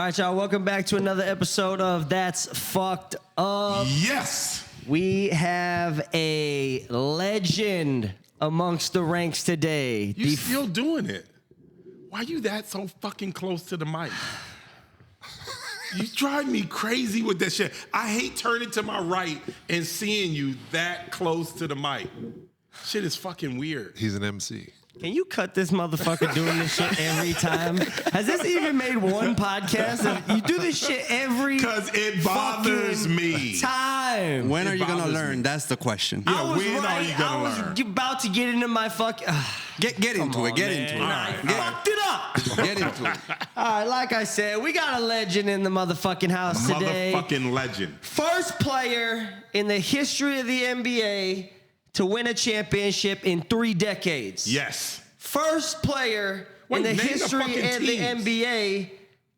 right, y'all. Welcome back to another episode of That's Fucked Up. Yes. We have a legend amongst the ranks today. You still doing it. Why you that so fucking close to the mic? You drive me crazy with that shit. I hate turning to my right and seeing you that close to the mic. Shit is fucking weird. He's an MC. Can you cut this motherfucker doing this shit every time? Has this even made one podcast? You do this shit every Because it bothers me. time. When are you going to learn? That's the question. Yeah, when are you going to learn? I was about to get into my fuck. Get into it. Get into it. I fucked it up. Get into it. All right, like I said, we got a legend in the motherfucking house today. Motherfucking legend. First player in the history of the NBA to win a championship in 3 decades. Yes. First player in the history of the NBA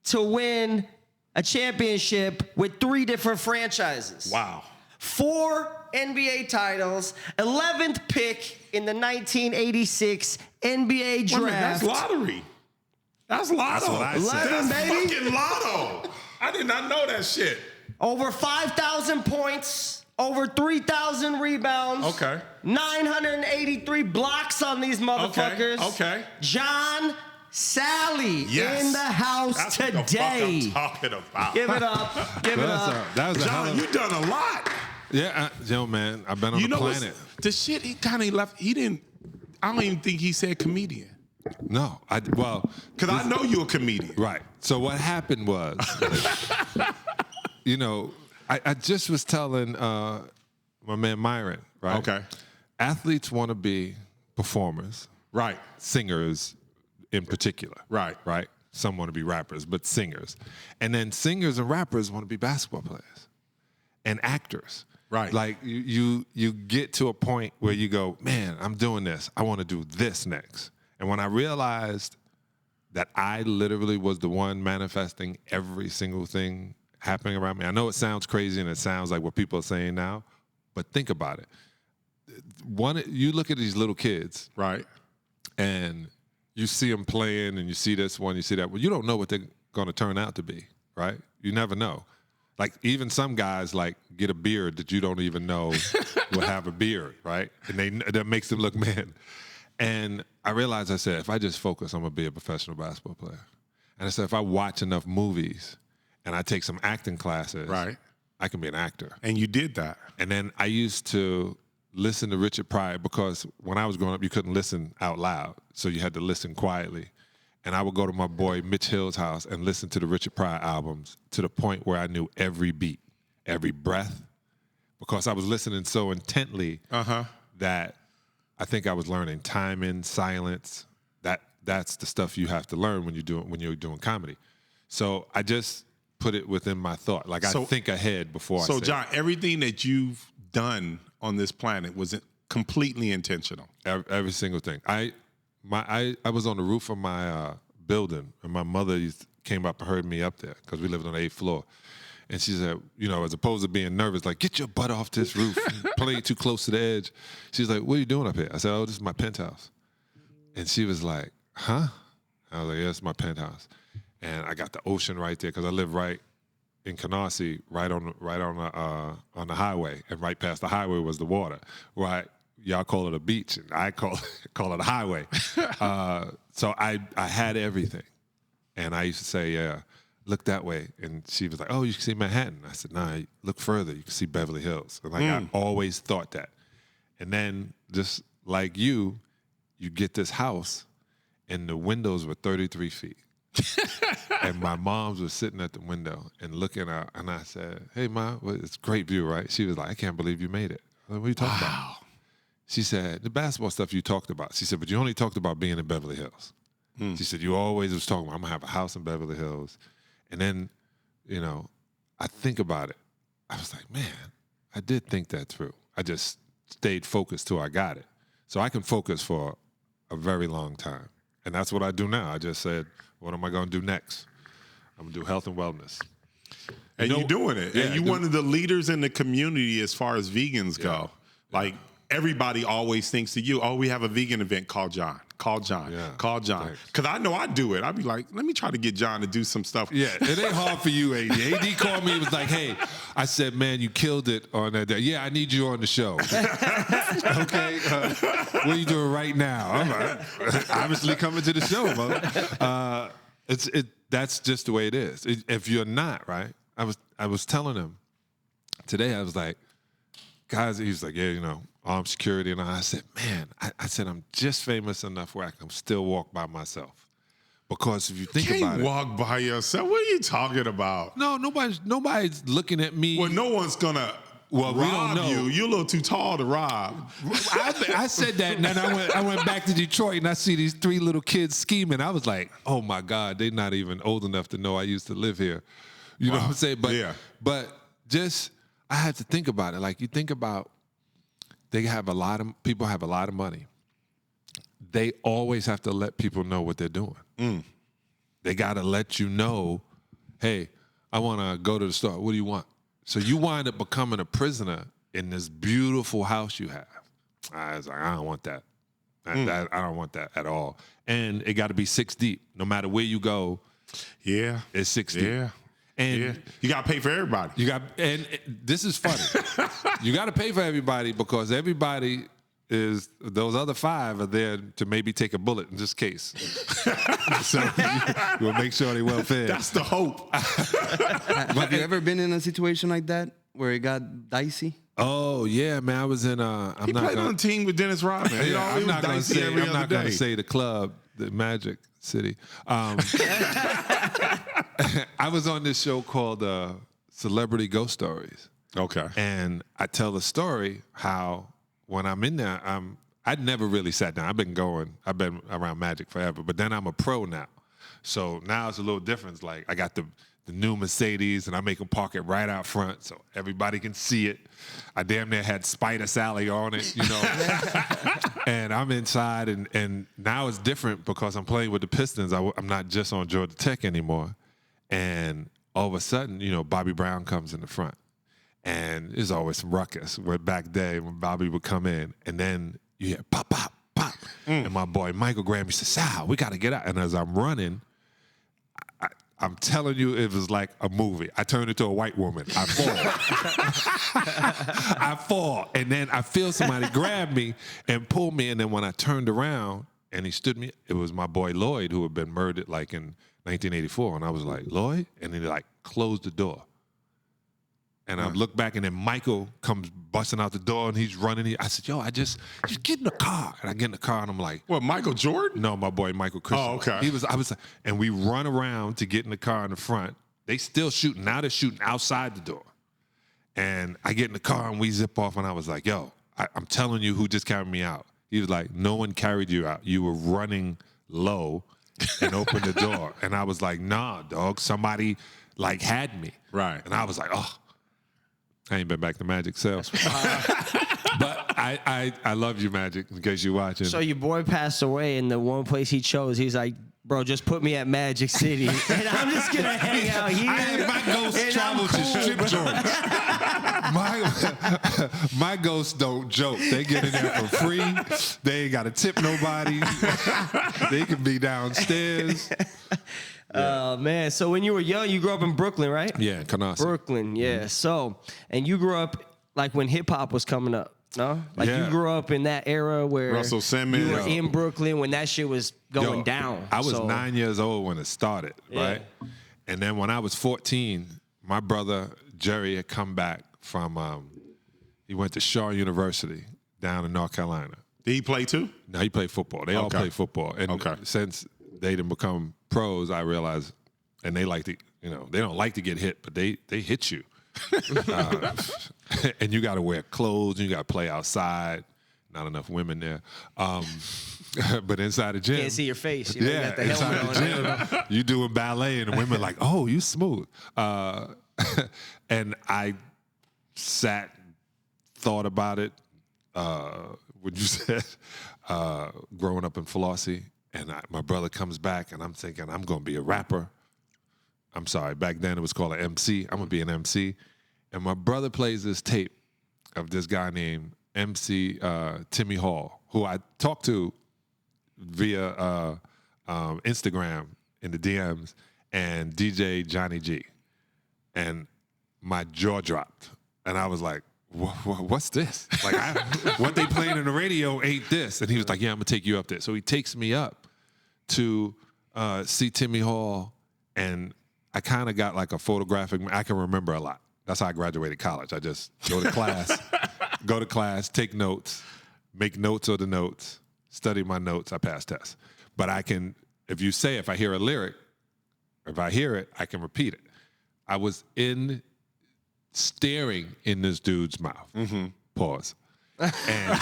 to win a championship with 3 different franchises. Wow. 4 NBA titles, 11th pick in the 1986 NBA draft. That's lottery. That's lotto. That's what I said. 11, That's baby. fucking lotto. I did not know that shit. Over 5,000 points, over 3,000 rebounds. Okay. 983 blocks on these motherfuckers. Okay. John Salley in the house That's today. What the fuck I'm talking about. Give it up. Give it up. That was a hell John, of you done a lot. Yeah, yo, man, I've been on the planet. The shit he kind of left. He didn't. I don't even think he said comedian. No, Because I know you're a comedian. right. So what happened was, you know, I just was telling my man Myron, right? Okay. Athletes want to be performers, Right. singers in particular. Right. Right? Some want to be rappers, but singers. And then singers and rappers want to be basketball players and actors. Right. Like you get to a point where you go, man, I'm doing this. I want to do this next. And when I realized that I literally was the one manifesting every single thing happening around me. I know it sounds crazy and it sounds like what people are saying now, but think about it. You look at these little kids, Right. and you see them playing and you see this one, you see that one. You don't know what they're going to turn out to be, right? You never know. Like even some guys like get a beard that you don't even know will have a beard, right? And that makes them look man. And I realized, I said, if I just focus, I'm going to be a professional basketball player. And I said, if I watch enough movies and I take some acting classes, Right. I can be an actor. And you did that. And then I used to listen to Richard Pryor because when I was growing up, you couldn't listen out loud. So you had to listen quietly. And I would go to my boy Mitch Hill's house and listen to the Richard Pryor albums to the point where I knew every beat, every breath, because I was listening so intently that I think I was learning timing, silence. That's the stuff you have to learn when you're doing comedy. So I just put it within my thought. Like I think ahead before I say. So John, everything that you've done on this planet was completely intentional. Every single thing. I was on the roof of my building, and my mother came up and heard me up there because we lived on the 8th floor. And she said, you know, as opposed to being nervous, like, get your butt off this roof, playing too close to the edge. She's like, what are you doing up here? I said, oh, this is my penthouse. And she was like, huh? I was like, yeah, it's my penthouse. And I got the ocean right there because I live right in Canarsie, right on the highway, and right past the highway was the water. Right, y'all call it a beach, and I call it a highway. So I had everything, and I used to say, yeah, look that way, and she was like, oh, you can see Manhattan. I said, nah, look further, you can see Beverly Hills. And like I always thought that, and then just like you get this house, and the windows were 33 feet. And my mom's was sitting at the window and looking out, and I said, hey, Ma, it's a great view, right? She was like, I can't believe you made it. I said, what are you talking about? She said, the basketball stuff you talked about. She said, but you only talked about being in Beverly Hills. She said, you always was talking about, I'm going to have a house in Beverly Hills. And then, you know, I think about it. I was like, man, I did think that through. I just stayed focused till I got it. So I can focus for a very long time. And that's what I do now. I just said, what am I going to do next? I'm going to do health and wellness. And you're doing it. Yeah, and you're one of the leaders in the community as far as vegans go. Like, everybody always thinks to you, oh, we have a vegan event, call John. Call John. Yeah, Call John. thanks. Because I know I do it. I'd be like, let me try to get John to do some stuff. Yeah, it ain't hard for you, AD. AD called me. It was like, hey, I said, man, you killed it on that day. Yeah, I need you on the show. Okay, what are you doing right now? I'm obviously coming to the show, bro. That's just the way it is. If you're not, right? I was telling him today, I was like, guys, he was like, yeah, you know, armed security. And I said, man, I said, I'm just famous enough where I can still walk by myself. Because if you think about it. Walk by yourself. What are you talking about? No, nobody's looking at me. Well, no one's going to rob we don't know. you. You're a little too tall to rob. I said that, and then I went back to Detroit, and I see these 3 little kids scheming. I was like, oh, my God, they're not even old enough to know I used to live here. You know what I'm saying? But just, I had to think about it. Like, you think about, people have a lot of money. They always have to let people know what they're doing. They got to let you know, hey, I want to go to the store. What do you want? So you wind up becoming a prisoner in this beautiful house you have. I was like, I don't want that. I don't want that at all. And it got to be 6 deep. No matter where you go, it's 6 deep. Yeah. And you got to pay for everybody. This is funny. You got to pay for everybody because everybody those other 5 are there to maybe take a bullet in this case. So we'll make sure they're well fed. That's the hope. Have you ever been in a situation like that where it got dicey? Oh yeah, man. I was in. He played on a team with Dennis Rodman. I'm not going to say the club, the Magic City. I was on this show called Celebrity Ghost Stories. Okay. And I tell the story how when I'm in there, I'd never really sat down. I've been around Magic forever, but then I'm a pro now. So now it's a little different. It's like I got the new Mercedes and I make them park it right out front so everybody can see it. I damn near had Spider Sally on it, you know. And I'm inside and now it's different because I'm playing with the Pistons. I'm not just on Georgia Tech anymore. And all of a sudden, you know, Bobby Brown comes in the front. And there's always some ruckus. Where back then when Bobby would come in, and then you hear pop, pop, pop. And my boy Michael grabbed me and said, Sal, we got to get out. And as I'm running, I'm telling you, it was like a movie. I turned into a white woman. I fall. I fall. And then I feel somebody grab me and pull me. And then when I turned around and he stood me, it was my boy Lloyd who had been murdered like in 1984. And I was like, Lloyd? And he like closed the door. And I look back, and then Michael comes busting out the door, and he's running. I said, yo, just get in the car. And I get in the car, and I'm like. What, Michael Jordan? No, my boy Michael Christian. Oh, okay. I was, and we run around to get in the car in the front. They still shooting. Now they're shooting outside the door. And I get in the car, and we zip off, and I was like, yo, I'm telling you who just carried me out. He was like, no one carried you out. You were running low and opened the door. And I was like, nah, dog, somebody like had me. Right. And I was like, oh. I ain't been back to Magic, so. But I love you, Magic, in case you're watching. So your boy passed away, and the one place he chose, he's like, bro, just put me at Magic City, and I'm just going to hang out here. I had my ghosts travel to strip joints. My ghosts don't joke. They get in there for free. They ain't got to tip nobody. They can be downstairs. Oh, man. So when you were young, you grew up in Brooklyn, right? Yeah, Canarsie. Brooklyn, yeah. Mm-hmm. So, and you grew up like when hip-hop was coming up, no? Like you grew up in that era where Russell Simmons. You were in Brooklyn when that shit was going down. I was 9 years old when it started, right? And then when I was 14, my brother Jerry had come back from, he went to Shaw University down in North Carolina. Did he play too? No, he played football. They all play football. And since they didn't become pros, I realized, and they like to, you know, they don't like to get hit, but they hit you. And you got to wear clothes, and you got to play outside. Not enough women there. But inside the gym. Can't see your face. You know, you got the inside helmet the gym, you doing ballet, and the women are like, oh, you smooth. And I thought about it, what you said, growing up in Flossie. And my brother comes back, and I'm thinking, I'm going to be a rapper. I'm sorry, back then it was called an MC. I'm going to be an MC. And my brother plays this tape of this guy named MC Timmy Hall, who I talked to via Instagram in the DMs and DJ Johnny G. And my jaw dropped. And I was like, what's this? Like, what they playing on the radio ain't this. And he was like, yeah, I'm going to take you up there. So he takes me up to see Timmy Hall. And I kind of got like a photographic. I can remember a lot. That's how I graduated college. I just go to class, take notes, make notes of the notes, study my notes. I pass tests. But I can, if I hear a lyric, if I hear it, I can repeat it. I was staring in this dude's mouth. Mm-hmm. Pause. And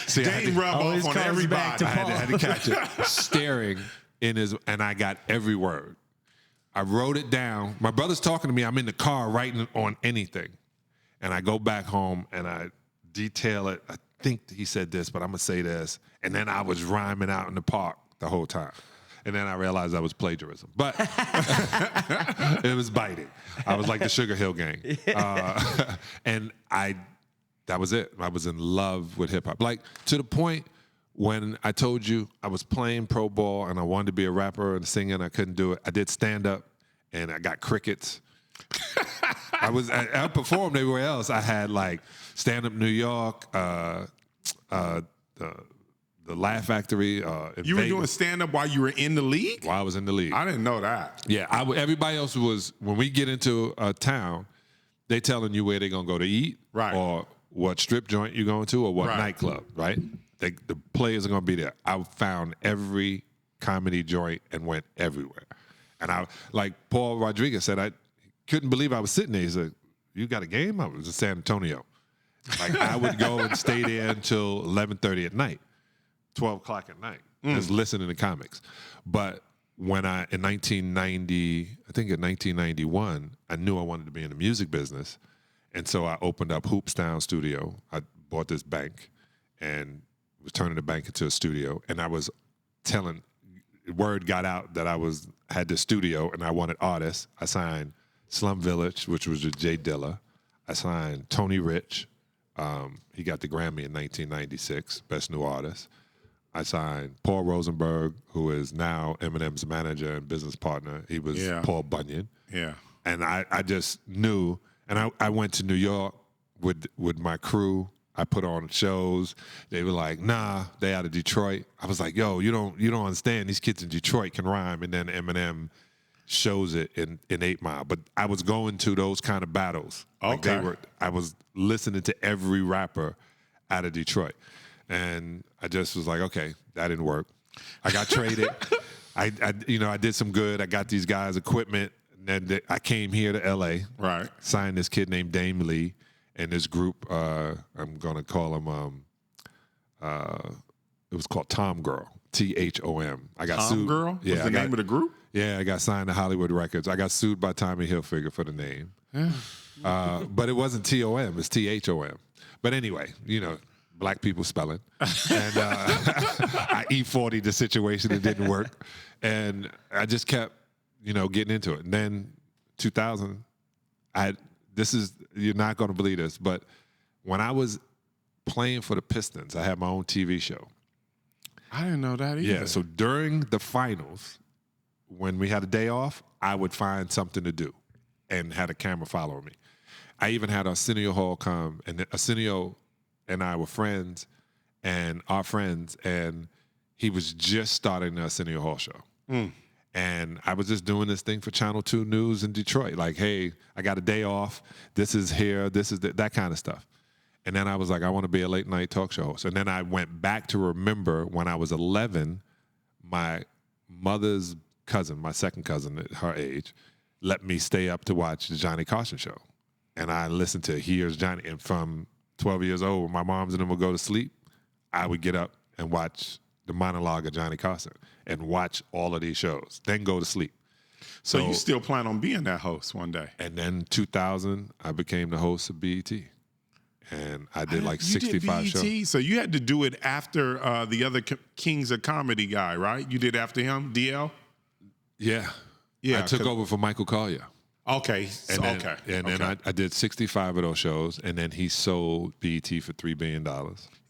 see, Dame rub off on everybody. I had to catch it. Staring in his, and I got every word. I wrote it down. My brother's talking to me. I'm in the car writing on anything. And I go back home and I detail it. I think he said this, but I'm going to say this. And then I was rhyming out in the park the whole time. And then I realized that was plagiarism. But it was biting. I was like the Sugar Hill Gang. And that was it. I was in love with hip hop. Like, to the point when I told you I was playing pro ball and I wanted to be a rapper and singer and I couldn't do it. I did stand up and I got crickets. I performed everywhere else. I had like Stand Up New York, the Laugh Factory. You were doing stand-up while you were in the league? While I was in the league. I didn't know that. Yeah, everybody else was, when we get into a town, they telling you where they're going to go to eat, right, or what strip joint you're going to, or what nightclub, right? The players are going to be there. I found every comedy joint and went everywhere. And I, like Paul Rodriguez said, I couldn't believe I was sitting there. He said, you got a game? I was in San Antonio. Like, I would go and stay there until 11:30 at night. 12 o'clock at night, just listening to comics. But when in 1991, I knew I wanted to be in the music business. And so I opened up Hoopstown Studio. I bought this bank and was turning the bank into a studio. And I was word got out that I had this studio and I wanted artists. I signed Slum Village, which was with Jay Dilla. I signed Tony Rich. He got the Grammy in 1996, Best New Artist. I signed Paul Rosenberg, who is now Eminem's manager and business partner. He was Paul Bunyan. Yeah. And I just knew, and I went to New York with my crew. I put on shows. They were like, nah, they out of Detroit. I was like, yo, you don't understand. These kids in Detroit can rhyme. And then Eminem shows it in 8 Mile. But I was going to those kind of battles. Okay. Like I was listening to every rapper out of Detroit. And I just was like, okay, that didn't work. I got traded. I did some good. I got these guys equipment. And then I came here to L.A. Right. Signed this kid named Dame Lee and this group. I'm gonna call them. It was called Tom Girl. THOM. I got sued. Tom Girl? Yeah, was the name of the group? Yeah, I got signed to Hollywood Records. I got sued by Tommy Hilfiger for the name. But it wasn't TOM. It's THOM. But anyway, black people spelling. And I E40 the situation. It didn't work. And I just kept, getting into it. And then 2000, you're not going to believe this, but when I was playing for the Pistons, I had my own TV show. I didn't know that either. Yeah, so during the finals, when we had a day off, I would find something to do and had a camera following me. I even had Arsenio Hall come, and Arsenio and I were friends and our friends, and he was just starting the Arsenio Hall show. And I was just doing this thing for Channel 2 News in Detroit. Like, hey, I got a day off. This is here. This is that kind of stuff. And then I was like, I want to be a late night talk show host. And then I went back to remember when I was 11, my mother's cousin, my second cousin at her age, let me stay up to watch the Johnny Carson show. And I listened to Here's Johnny. And from 12 years old, when my moms and them would go to sleep, I would get up and watch the monologue of Johnny Carson and watch all of these shows, then go to sleep. So you still plan on being that host one day? And then 2000, I became the host of BET. And I did like 65 shows. So you had to do it after the other Kings of Comedy guy, right? You did after him, DL? Yeah. Yeah. I took over for Michael Collier. Okay. And then I did 65 of those shows, and then he sold BET for $3 billion.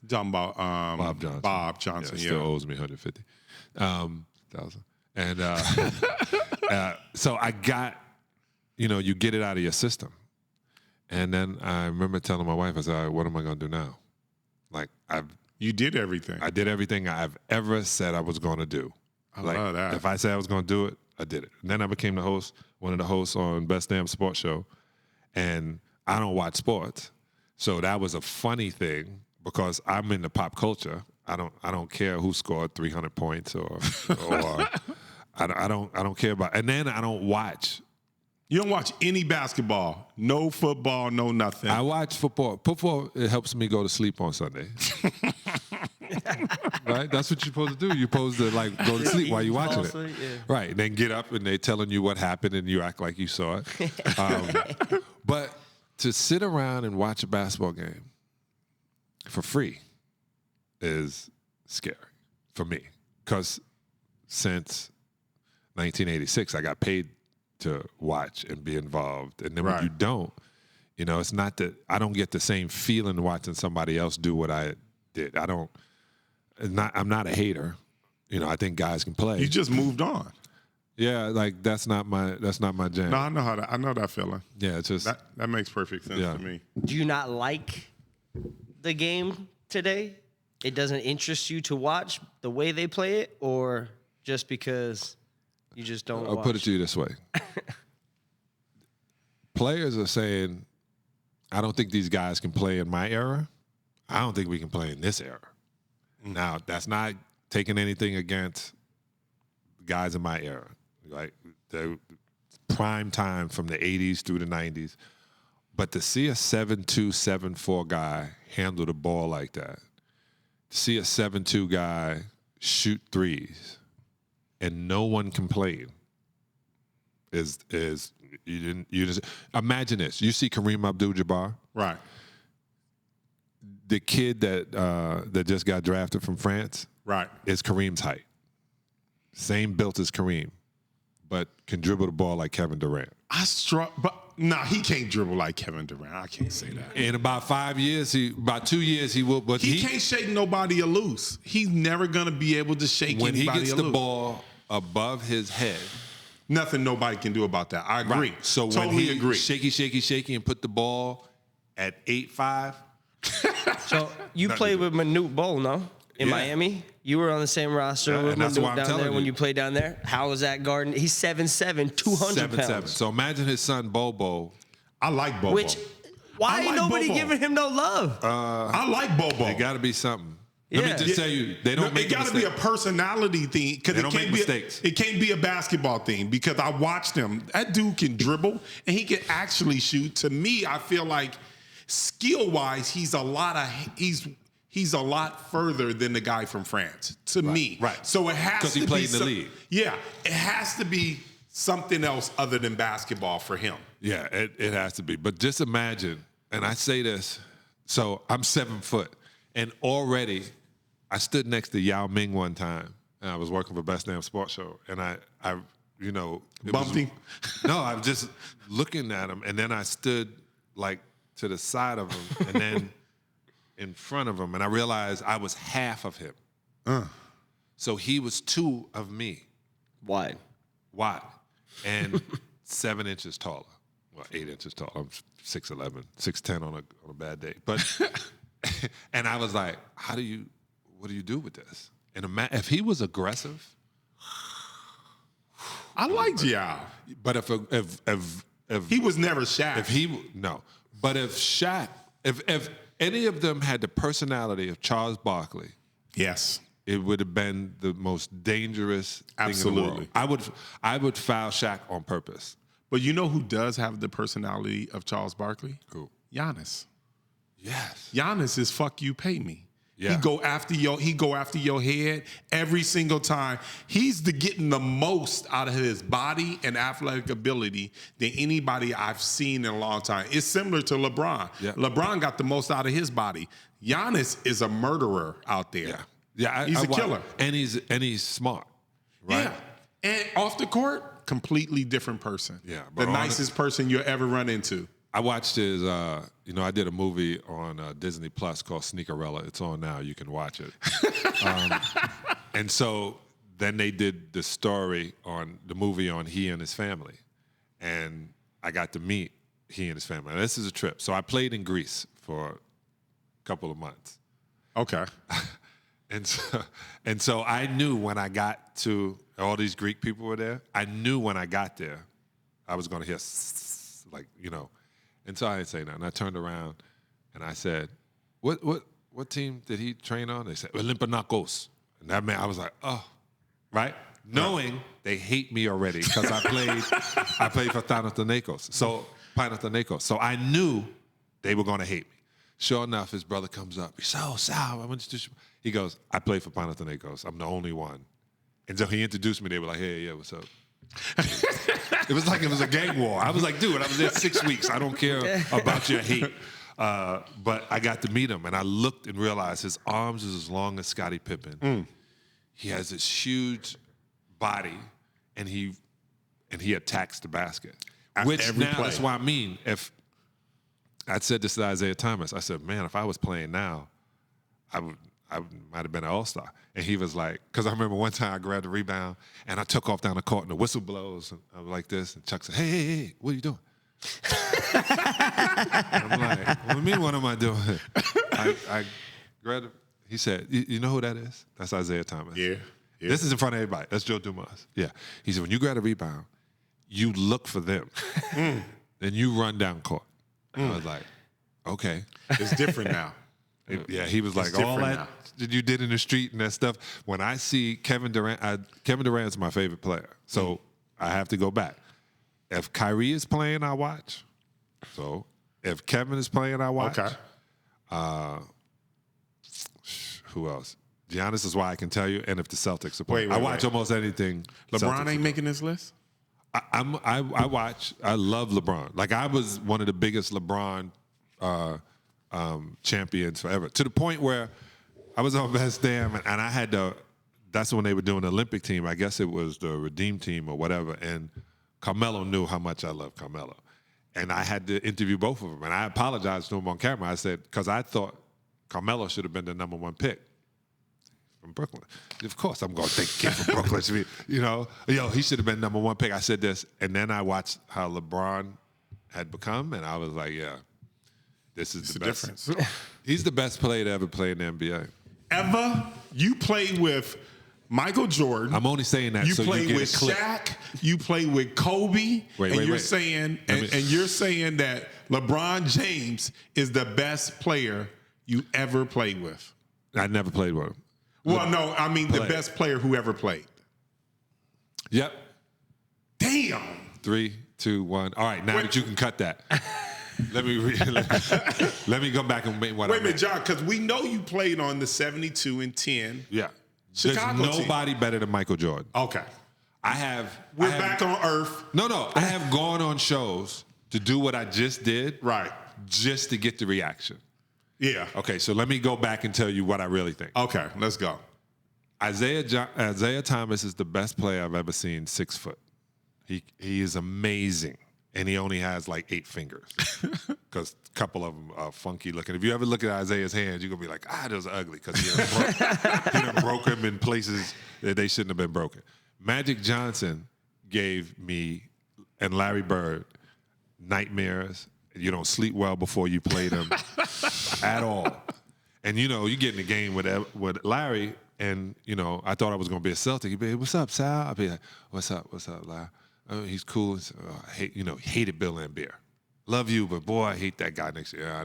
Talking about Bob Johnson. Yeah, still owes me $150,000. And so I got, you get it out of your system. And then I remember telling my wife, I said, all right, what am I going to do now? Like, you did everything. I did everything I've ever said I was going to do. I love that. If I said I was going to do it, I did it. And then I became one of the hosts on Best Damn Sports Show. And I don't watch sports. So that was a funny thing because I'm into pop culture. I don't care who scored 300 points or I don't care about. And then I don't watch. You don't watch any basketball, no football, no nothing. I watch football. Football, it helps me go to sleep on Sunday. Right? That's what you're supposed to do. You're supposed to go to sleep while you're watching it. Yeah. Right. And then get up and they're telling you what happened and you act like you saw it. But to sit around and watch a basketball game for free is scary for me. Because since 1986, I got paid to watch and be involved. And then when you don't, it's not that I don't get the same feeling watching somebody else do what I did. I'm not a hater. I think guys can play. You just moved on. Yeah, that's not my jam. No, I know that feeling. Yeah, it's just that makes perfect sense to me. Do you not like the game today? It doesn't interest you to watch the way they play it, or just because you just don't I'll watch? put it to you this way. Players are saying, I don't think these guys can play in my era. I don't think we can play in this era. Now, that's not taking anything against guys in my era. Like the prime time from the 80s through the 90s. But to see a 7'2", 7'4" guy handle the ball like that, to see a 7'2" guy shoot threes and no one complain is you just imagine this. You see Kareem Abdul-Jabbar, Right. the kid that just got drafted from France, Right. is Kareem's height. Same built as Kareem, but can dribble the ball like Kevin Durant. But he can't dribble like Kevin Durant. I can't say that. In about 2 years, he will. But He can't shake nobody loose. He's never gonna be able to shake when anybody he gets loose. the ball above his head. Nothing nobody can do about that. I agree. Right. So totally when he agree. shaky, and put the ball at 8'5". So you played with Manute Bol, no? In Miami? You were on the same roster with and that's why Manute I'm down telling there when you. you played down there. How was that garden? He's 7'7", 200 pounds. So imagine his son Bobo. I like Bobo. Why I ain't like nobody Bobo. giving him no love? I like Bobo. There got to be something. Let me Yeah. just tell you, they don't make It got to be a mistakes. personality thing because They it don't can't make be mistakes. it can't be a basketball thing because I watched him. That dude can dribble and he can actually shoot. To me, I feel like skill wise, he's a lot further than the guy from France. To me, right. So it has 'Cause to he be played in the league. Yeah, it has to be something else other than basketball for him. Yeah, it has to be. But just imagine, and I say this, so I'm 7 foot, and already I stood next to Yao Ming one time, and I was working for Best Damn Sports Show, and I Bumped him? No, I was just looking at him, and then I stood like to the side of him, and then in front of him, and I realized I was half of him. So he was 2 of me. Wide. And 7 inches taller. Well, 8 inches taller. I'm 6'11", 6'10" on a bad day. But and I was like, what do you do with this? And if he was aggressive, I liked Yao. but if He was never Shaq. But if Shaq, if any of them had the personality of Charles Barkley, yes. it would have been the most dangerous thing in the Absolutely. world. I would foul Shaq on purpose. But you know who does have the personality of Charles Barkley? Who? Giannis. Yes. Giannis is fuck you, pay me. Yeah. He go after your head every single time. He's getting the most out of his body and athletic ability than anybody I've seen in a long time. It's similar to LeBron. Yeah. LeBron got the most out of his body. Giannis is a murderer out there. Yeah. He's a killer. And he's smart. Right? Yeah. And off the court, completely different person. Yeah, The but nicest person you'll ever run into. I watched his, I did a movie on Disney Plus called Sneakerella. It's on now. You can watch it. And so then they did the story on the movie on he and his family. And I got to meet he and his family. And this is a trip. So I played in Greece for a couple of months. Okay. And so I knew when I got to, all these Greek people were there, I knew when I got there, I was going to hear, like, And so I didn't say nothing. I turned around and I said, what team did he train on? They said, Olympiacos. And that meant I was like, oh, right? Knowing they hate me already because I played for Panathinaikos. So I knew they were going to hate me. Sure enough, his brother comes up. He said, oh, Sal, I went to. He goes, I play for Panathinaikos. I'm the only one. And so he introduced me. They were like, hey, yeah, what's up? It was like it was a gang war. I was like, dude, I was there 6 weeks. I don't care about your hate. But I got to meet him, and I looked and realized his arms is as long as Kelsie-Pippen. He has this huge body, and he attacks the basket. Which now, that's why I mean, if I said this to Isaiah Thomas, I said, man, if I was playing now, I might have been an all-star. And he was like, because I remember one time I grabbed the rebound, and I took off down the court, and the whistle blows, and I was like this, and Chuck said, hey, what are you doing? I'm like, what do you mean, what am I doing? I grabbed it. He said, you know who that is? That's Isaiah Thomas. Yeah. This is in front of everybody. That's Joe Dumas. Yeah. He said, when you grab a rebound, you look for them. Then you run down court. I was like, okay. It's different now. Yeah, he was like, all that you did in the street and that stuff. When I see Kevin Durant, Kevin Durant's my favorite player. So I have to go back. If Kyrie is playing, I watch. So if Kevin is playing, I watch. Okay. Who else? Giannis is why I can tell you. And if the Celtics are playing, I watch almost anything. LeBron ain't making this list? I watch. I love LeBron. Like, I was one of the biggest LeBron champions forever. To the point where I was on Best Damn, and I had to. That's when they were doing the Olympic team. I guess it was the Redeem team or whatever. And Carmelo knew how much I love Carmelo, and I had to interview both of them. And I apologized to him on camera. I said, because I thought Carmelo should have been the #1 pick. From Brooklyn. Of course I'm going to take a kid from Brooklyn. He should have been #1 pick. I said this, and then I watched how LeBron had become, and I was like, yeah, this is the best. Difference. He's the best player to ever play in the NBA. Ever? You played with Michael Jordan. I'm only saying that you so you played get with a clip. Shaq. You played with Kobe. You're wait. saying you're saying that LeBron James is the best player you ever played with. I never played with him. Well, no, I mean the best player who ever played. Yep. Damn. 3, 2, 1. All right, now that you can cut that. Let me go back and make what I Wait a minute, John, because we know you played on the 72 and 10. Yeah. Chicago There's nobody better than Michael Jordan. Okay. We're back on Earth. No. I have gone on shows to do what I just did. Right. Just to get the reaction. Yeah. Okay, so let me go back and tell you what I really think. Okay, let's go. Isaiah Thomas is the best player I've ever seen 6 foot. He is amazing, and he only has like 8 fingers because a couple of them are funky looking. If you ever look at Isaiah's hands, you're going to be like, those are ugly because he done broke them in places that they shouldn't have been broken. Magic Johnson gave me and Larry Bird nightmares. You don't sleep well before you play them at all. And, you get in the game with Larry, and, I thought I was going to be a Celtic. He'd be like, what's up, Sal? I'd be like, what's up, Larry? Oh, he's cool. I hated Bill Laimbeer. Love you, but, boy, I hate that guy next to you. Yeah, I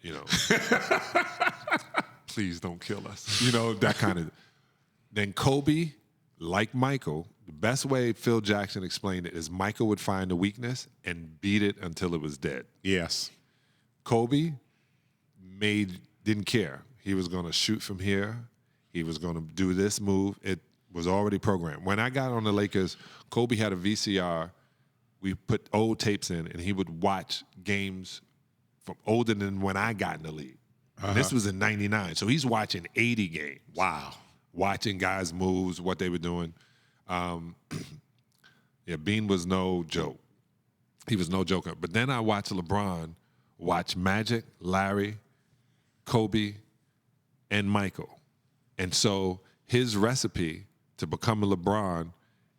know. Please don't kill us. That kind of. Then Kobe, like Michael, the best way Phil Jackson explained it is Michael would find a weakness and beat it until it was dead. Yes. Kobe didn't care. He was going to shoot from here. He was going to do this move. It was already programmed. When I got on the Lakers, Kobe had a VCR. We put old tapes in, and he would watch games from older than when I got in the league. And this was in '99. So he's watching 80 games. Wow. Watching guys' moves, what they were doing. Bean was no joke. He was no joker. But then I watched LeBron watch Magic, Larry, Kobe, and Michael. And so his recipe to become a LeBron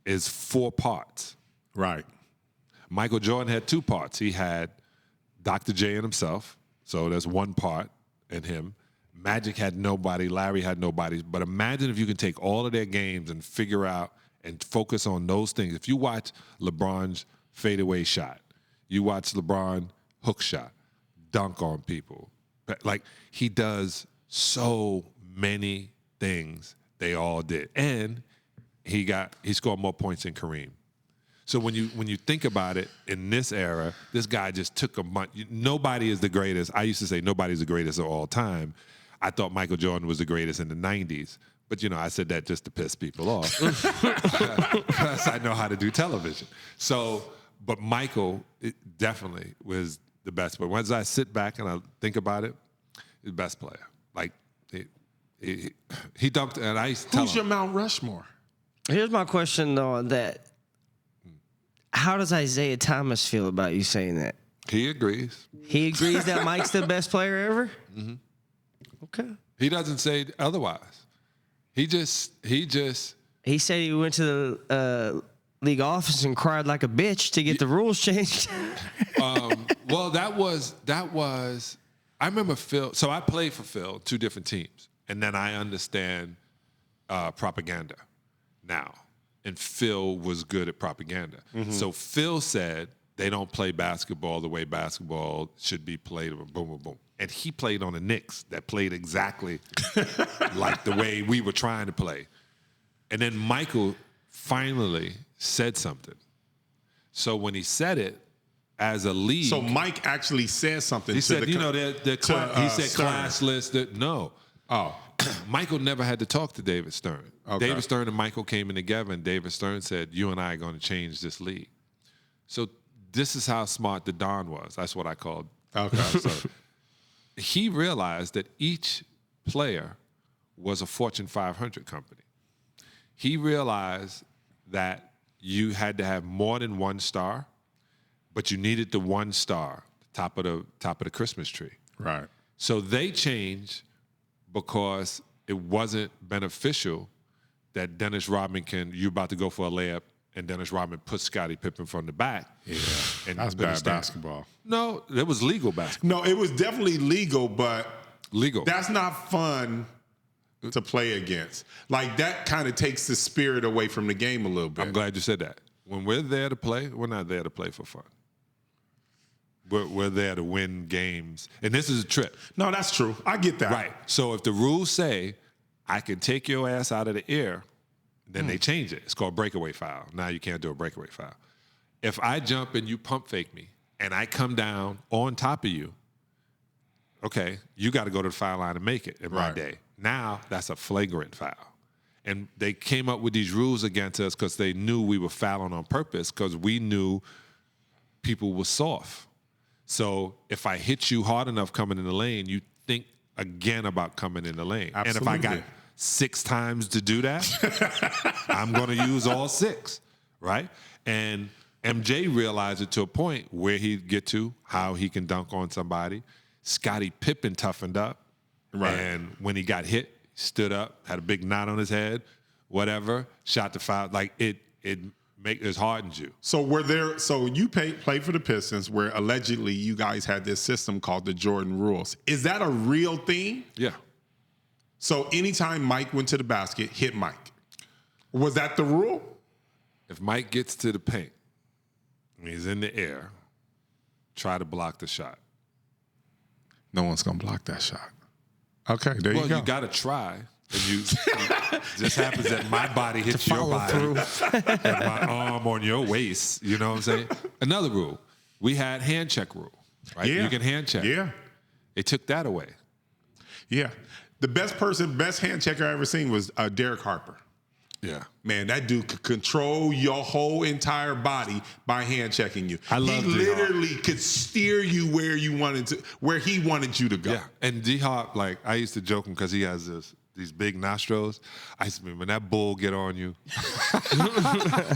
is 4 parts. Right. Michael Jordan had 2 parts. He had Dr. J and himself, so there's 1 part in him. Magic had nobody, Larry had nobody. But imagine if you can take all of their games and figure out and focus on those things. If you watch LeBron's fadeaway shot, you watch LeBron hook shot, dunk on people. Like, he does so many things they all did. And he scored more points than Kareem. So when you think about it, in this era, this guy just took a month. Nobody is the greatest. I used to say nobody's the greatest of all time. I thought Michael Jordan was the greatest in the 90s. But, I said that just to piss people off. Because I know how to do television. So, but Michael definitely was the best. But once I sit back and I think about it, he's the best player. Like, he dunked, and I used to tell him. Who's your Mount Rushmore? Here's my question, though, on that. How does Isaiah Thomas feel about you saying that? He agrees. He agrees that Mike's the best player ever? Mm-hmm. Okay. He doesn't say otherwise. He said he went to the league office and cried like a bitch to get the rules changed. Well, that was. I remember Phil. So I played for Phil, 2 different teams, and then I understand propaganda now. And Phil was good at propaganda. Mm-hmm. So Phil said they don't play basketball the way basketball should be played. Boom, boom, boom. And he played on the Knicks that played exactly like the way we were trying to play. And then Michael finally said something. So when he said it, as a league. So Mike actually said something. He said, he said Stern. Classless. No. Oh. Michael never had to talk to David Stern. Okay. David Stern and Michael came in together, and David Stern said, you and I are going to change this league. So this is how smart the Don was. That's what I called. Okay. So he realized that each player was a Fortune 500 company. He realized that you had to have more than 1 star, but you needed the 1 star, top of the Christmas tree. Right. So they changed because it wasn't beneficial that Dennis Rodman you're about to go for a layup, and Dennis Rodman put Scottie-Pippen from the back. Yeah, and that's bad basketball. No, it was legal basketball. No, it was definitely legal, but legal. That's not fun to play against. Like, that kind of takes the spirit away from the game a little bit. I'm glad you said that. When we're there to play, we're not there to play for fun. We're there to win games. And this is a trip. No, that's true. I get that. Right. So if the rules say I can take your ass out of the air, then they change it. It's called breakaway foul. Now you can't do a breakaway foul. If I jump and you pump fake me and I come down on top of you, okay, you got to go to the foul line and make it in my day. Now that's a flagrant foul. And they came up with these rules against us because they knew we were fouling on purpose because we knew people were soft. So if I hit you hard enough coming in the lane, you think again about coming in the lane. Absolutely. And if I got 6 times to do that, I'm going to use all 6, right? And MJ realized it to a point where he'd get to how he can dunk on somebody. Scottie-Pippen toughened up. Right. And when he got hit, stood up, had a big knot on his head, whatever, shot the foul. Like, it hardens you. So you played for the Pistons, where allegedly you guys had this system called the Jordan rules. Is that a real thing? Yeah. So anytime Mike went to the basket, hit Mike. Was that the rule? If Mike gets to the paint and he's in the air, try to block the shot. No one's going to block that shot. Okay, there you go. Well, you got to try. And it just happens that my body hits your body and my arm on your waist. You know what I'm saying? Another rule. We had hand check rule, right? Yeah. You can hand check. Yeah. They took that away. Yeah. The best hand checker I ever seen was Derek Harper. Yeah. Man, that dude could control your whole entire body by hand checking you. I love He literally could steer you where he wanted you to go. Yeah. And D-Hop, like, I used to joke him because he has these big nostrils. I used to be, when that bull get on you.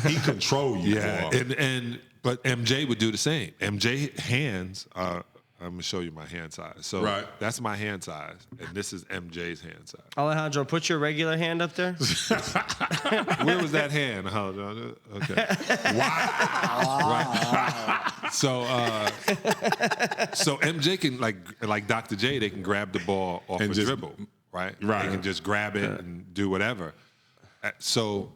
He control you. Yeah, boy. but MJ would do the same. MJ hands are, I'm gonna show you my hand size. So that's my hand size, and this is MJ's hand size. Alejandro, put your regular hand up there. Where was that hand? Okay. Wow. Right. So MJ can like Dr. J, they can grab the ball off and a just, dribble, right? Right. They can just grab it and do whatever. So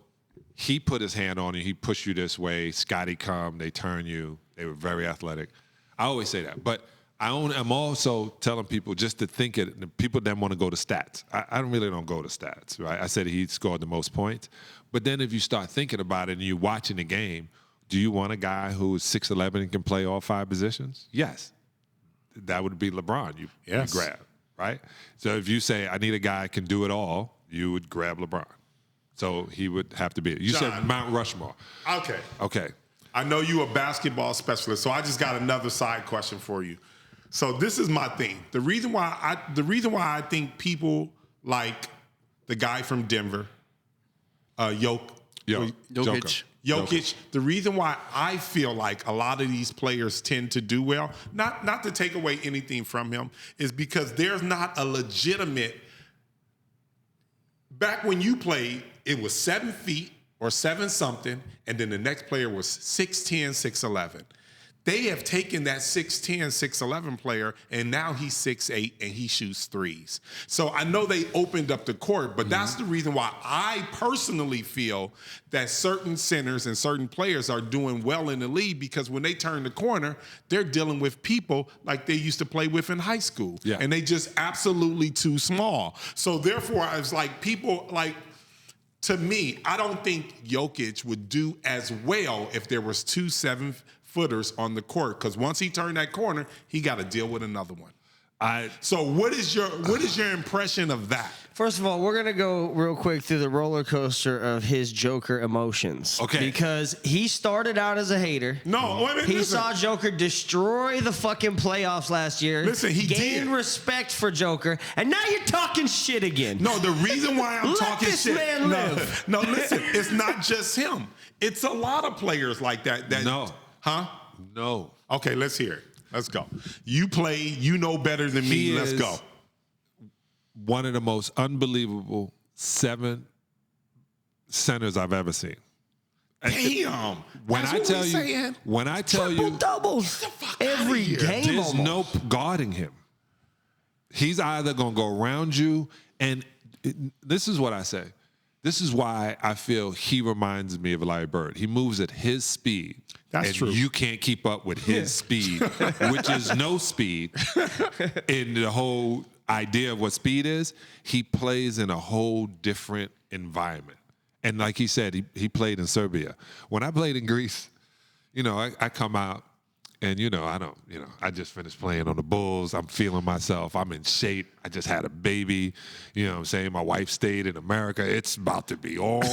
he put his hand on you. He pushed you this way. Scotty come. They turn you. They were very athletic. I always say that. But I'm also telling people just to think it. People then want to go to stats. I don't go to stats, right? I said he scored the most points. But then if you start thinking about it and you're watching the game, do you want a guy who's 6'11" and can play all 5 positions? Yes. That would be LeBron you grab, right? So if you say, I need a guy who can do it all, you would grab LeBron. So he would have to be. You John, said Mount Rushmore. Okay. I know you a basketball specialist, so I just got another side question for you. So this is my thing. The reason why I think people like the guy from Denver, Jokic. The reason why I feel like a lot of these players tend to do well, not to take away anything from him, is because there's not a legitimate. Back when you played, it was 7 feet or 7 something, and then the next player was 6'10", 6'11". They have taken that 6'10", 6'11" player, and now he's 6'8", and he shoots threes. So I know they opened up the court, but that's the reason why I personally feel that certain centers and certain players are doing well in the league, because when they turn the corner, they're dealing with people like they used to play with in high school. Yeah. And they just absolutely too small. So therefore, I was like, people like, to me, I don't think Jokic would do as well if there was 2 7-footers on the court, because once he turned that corner, he got to deal with another one. So what is your impression of that? First of all, we're going to go real quick through the roller coaster of his Joker emotions. Okay. Because he started out as a hater. No, wait a minute. He saw Joker destroy the fucking playoffs last year. Listen, he gained respect for Joker, and now you're talking shit again. No, the reason why I'm talking shit. Let this man live. No, listen, it's not just him. It's a lot of players like that. No. Huh? No. Okay, let's hear it. Let's go. You play, you know better than me. Let's go. One of the most unbelievable 7 centers I've ever seen. Damn. When I tell you, triple doubles every game. there's no guarding him. He's either going to go around you, and this is what I say. This is why I feel he reminds me of Larry Bird. He moves at his speed. That's and true. You can't keep up with his speed, which is no speed. In the whole idea of what speed is, he plays in a whole different environment. And like he said, he played in Serbia. When I played in Greece, I come out and, I just finished playing on the Bulls. I'm feeling myself. I'm in shape. I just had a baby. You know what I'm saying? My wife stayed in America. It's about to be on.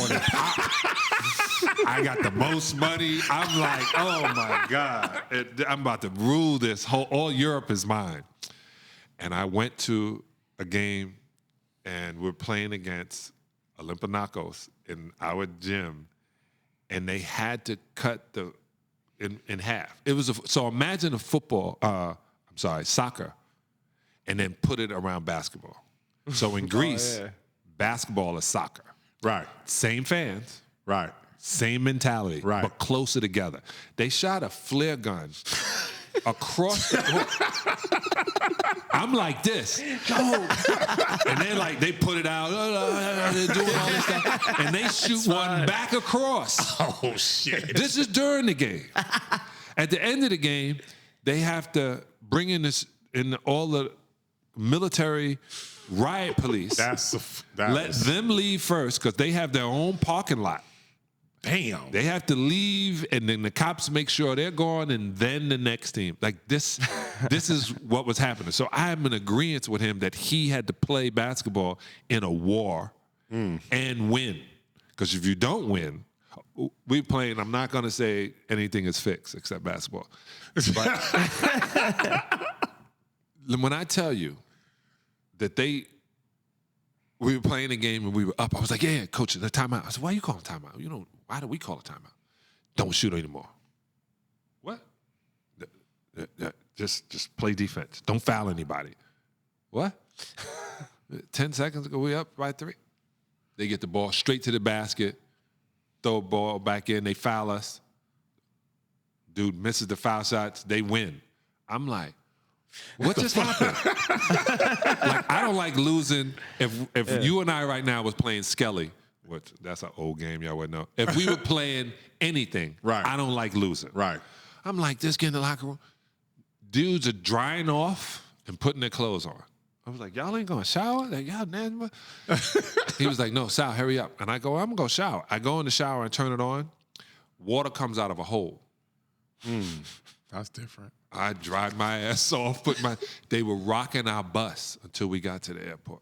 I got the most money. I'm like, oh, my God. I'm about to rule this all Europe is mine. And I went to a game, and we're playing against Olympiacos in our gym, and they had to cut in half. It was so imagine soccer, and then put it around basketball. So in Greece, basketball is soccer. Right. Same fans. Right. Same mentality. Right. But closer together. They shot a flare gun across the court. I'm like this. Go. And then they put it out. They're doing all this stuff. And they shoot one back across. Oh, shit. This is during the game. At the end of the game, they have to bring in all the military riot police. Let them leave first, because they have their own parking lot. Damn. They have to leave, and then the cops make sure they're gone, and then the next team. This is what was happening. So I'm in agreement with him that he had to play basketball in a war and win. Because if you don't win, we playing, I'm not going to say anything is fixed except basketball. But when I tell you that we were playing the game and we were up. I was like, yeah, coach, the timeout. I said, why are you calling timeout? You know, why do we call a timeout? Don't shoot anymore. What? Just play defense. Don't foul anybody. What? 10 seconds ago, we up by 3. They get the ball straight to the basket, throw a ball back in, they foul us. Dude misses the foul shots, they win. I'm like, what just happened? Like, I don't like losing. If you and I right now was playing Skelly, which that's an old game, y'all wouldn't know. If we were playing anything, right. I don't like losing. Right. I'm like, just get in the locker room. Dudes are drying off and putting their clothes on. I was like, y'all ain't gonna shower? Like, y'all nasty. He was like, no, Sal, hurry up. And I go, I'm gonna go shower. I go in the shower and turn it on. Water comes out of a hole. That's different. I dried my ass off, they were rocking our bus until we got to the airport.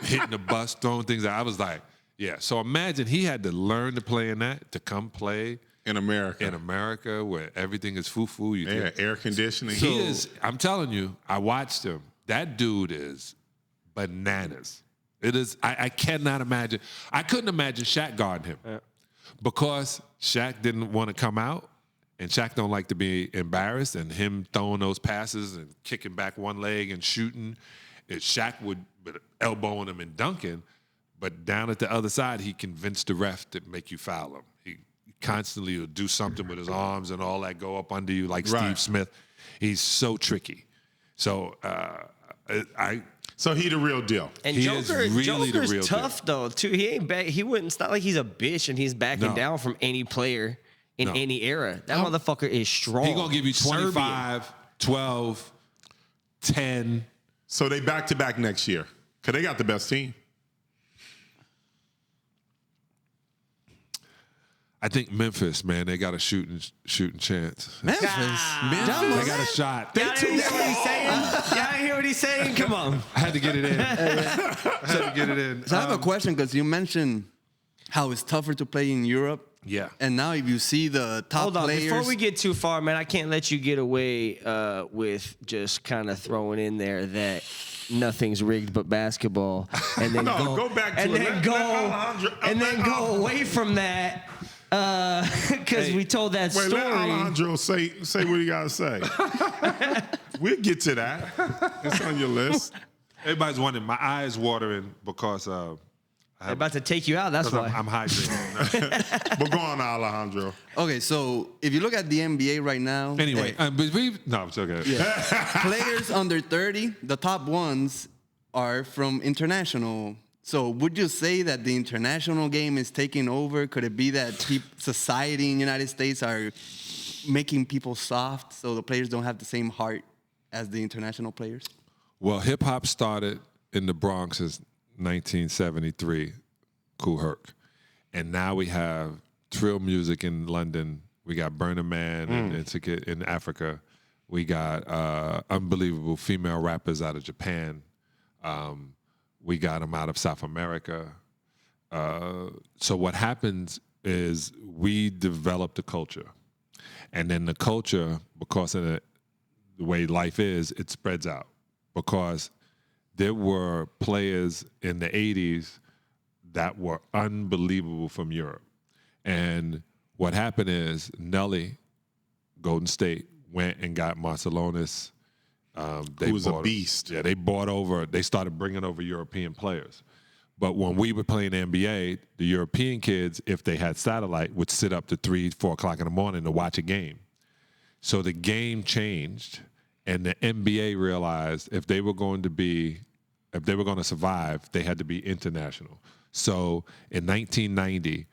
Hitting the bus, throwing things out. I was like, yeah. So imagine he had to learn to play in that, to come play in America where everything is foo-foo. Yeah, air conditioning. He is, I'm telling you, I watched him. That dude is bananas. It is, I cannot imagine. I couldn't imagine Shaq guarding him because Shaq didn't want to come out. And Shaq don't like to be embarrassed, and him throwing those passes and kicking back one leg and shooting. Shaq would elbowing him and dunking, but down at the other side, he convinced the ref to make you foul him. He constantly would do something with his arms and all that, go up under you like Steve Smith. He's so tricky. So So he the real deal. And he Joker, is really Joker's the real tough though too. He ain't back. He wouldn't. It's not like he's a bitch and he's backing down from any player in any era. That motherfucker is strong. He's going to give you 25, 12, 10. So they back-to-back next year because they got the best team. I think Memphis, man, they got a shooting chance. Memphis. They got a shot. Y'all ain't hear what he's saying? Y'all ain't hear what he's saying? Come on. I had to get it in. So I have a question because you mentioned how it's tougher to play in Europe. Yeah. And now if you see the top Hold on, players. before we get too far, man, I can't let you get away with just kind of throwing in there that nothing's rigged but basketball, and then go back to go away from that because we told that Wait, story. let Alejandro say what he got to say. We'll get to that. It's on your list. Everybody's wondering. My eyes watering because I'm about to take you out. That's why. I'm hydrating. But go on, Alejandro. Okay, so if you look at the NBA right now. Anyway, it's okay. Yeah. Players under 30, the top ones are from international. So would you say that the international game is taking over? Could it be that society in the United States are making people soft so the players don't have the same heart as the international players? Well, hip-hop started in the Bronx as 1973, Kool Herc. And now we have trill music in London. We got Burna Man in Africa. We got unbelievable female rappers out of Japan. We got them out of South America. So what happens is we develop the culture. And then the culture, because of the way life is, it spreads out. Because there were players in the 80s that were unbelievable from Europe. And what happened is Nelly, Golden State, went and got Marcelonis. Who was a beast. Yeah, they started bringing over European players. But when we were playing NBA, the European kids, if they had satellite, would sit up to 3, 4 o'clock in the morning to watch a game. So the game changed, and the NBA realized if they were going to survive, they had to be international. So in 1990,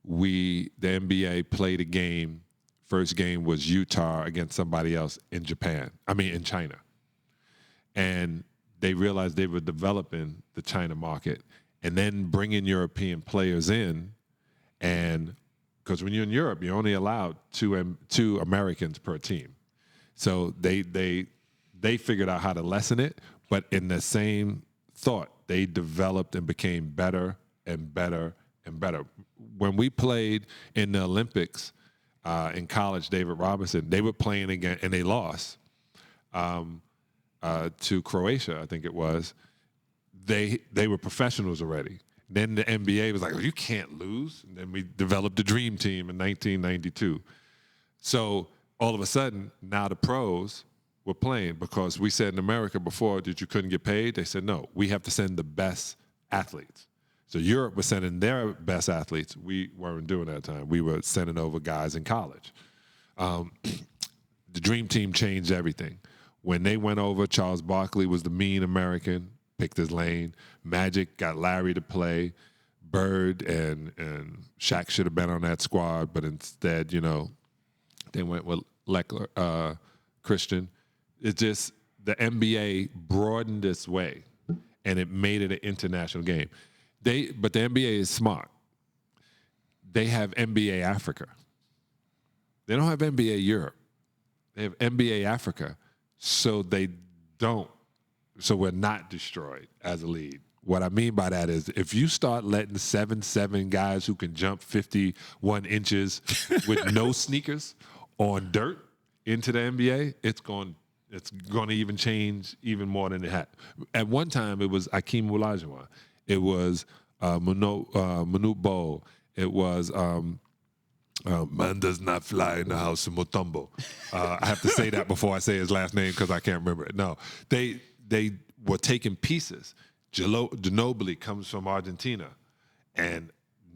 the NBA played a game. First game was Utah against somebody else in China. And they realized they were developing the China market and then bringing European players in. And because when you're in Europe, you're only allowed two Americans per team. So they figured out how to lessen it, but in the same thought, they developed and became better and better and better. When we played in the Olympics in college, David Robinson, they were playing again, and they lost to Croatia, I think it was. they were professionals already. Then the NBA was like, well, you can't lose. And then we developed the Dream Team in 1992. So all of a sudden, now the pros were playing because we said in America before that you couldn't get paid. They said, no, we have to send the best athletes. So Europe was sending their best athletes. We weren't doing that at the time. We were sending over guys in college. The Dream Team changed everything. When they went over, Charles Barkley was the mean American, picked his lane. Magic got Larry to play. Bird and Shaq should have been on that squad, but instead, they went with Christian. It's just the NBA broadened this way, and it made it an international game. But the NBA is smart. They have NBA Africa. They don't have NBA Europe. They have NBA Africa, so we're not destroyed as a league. What I mean by that is if you start letting 7'7" guys who can jump 51 inches with no sneakers on dirt into the NBA, it's going to even change even more than it had. At one time, it was Akeem Olajuwon. It was Manute Bol. It was man does not fly in the house of Mutombo. I have to say that before I say his last name because I can't remember it. No, they were taking pieces. Ginobili comes from Argentina, and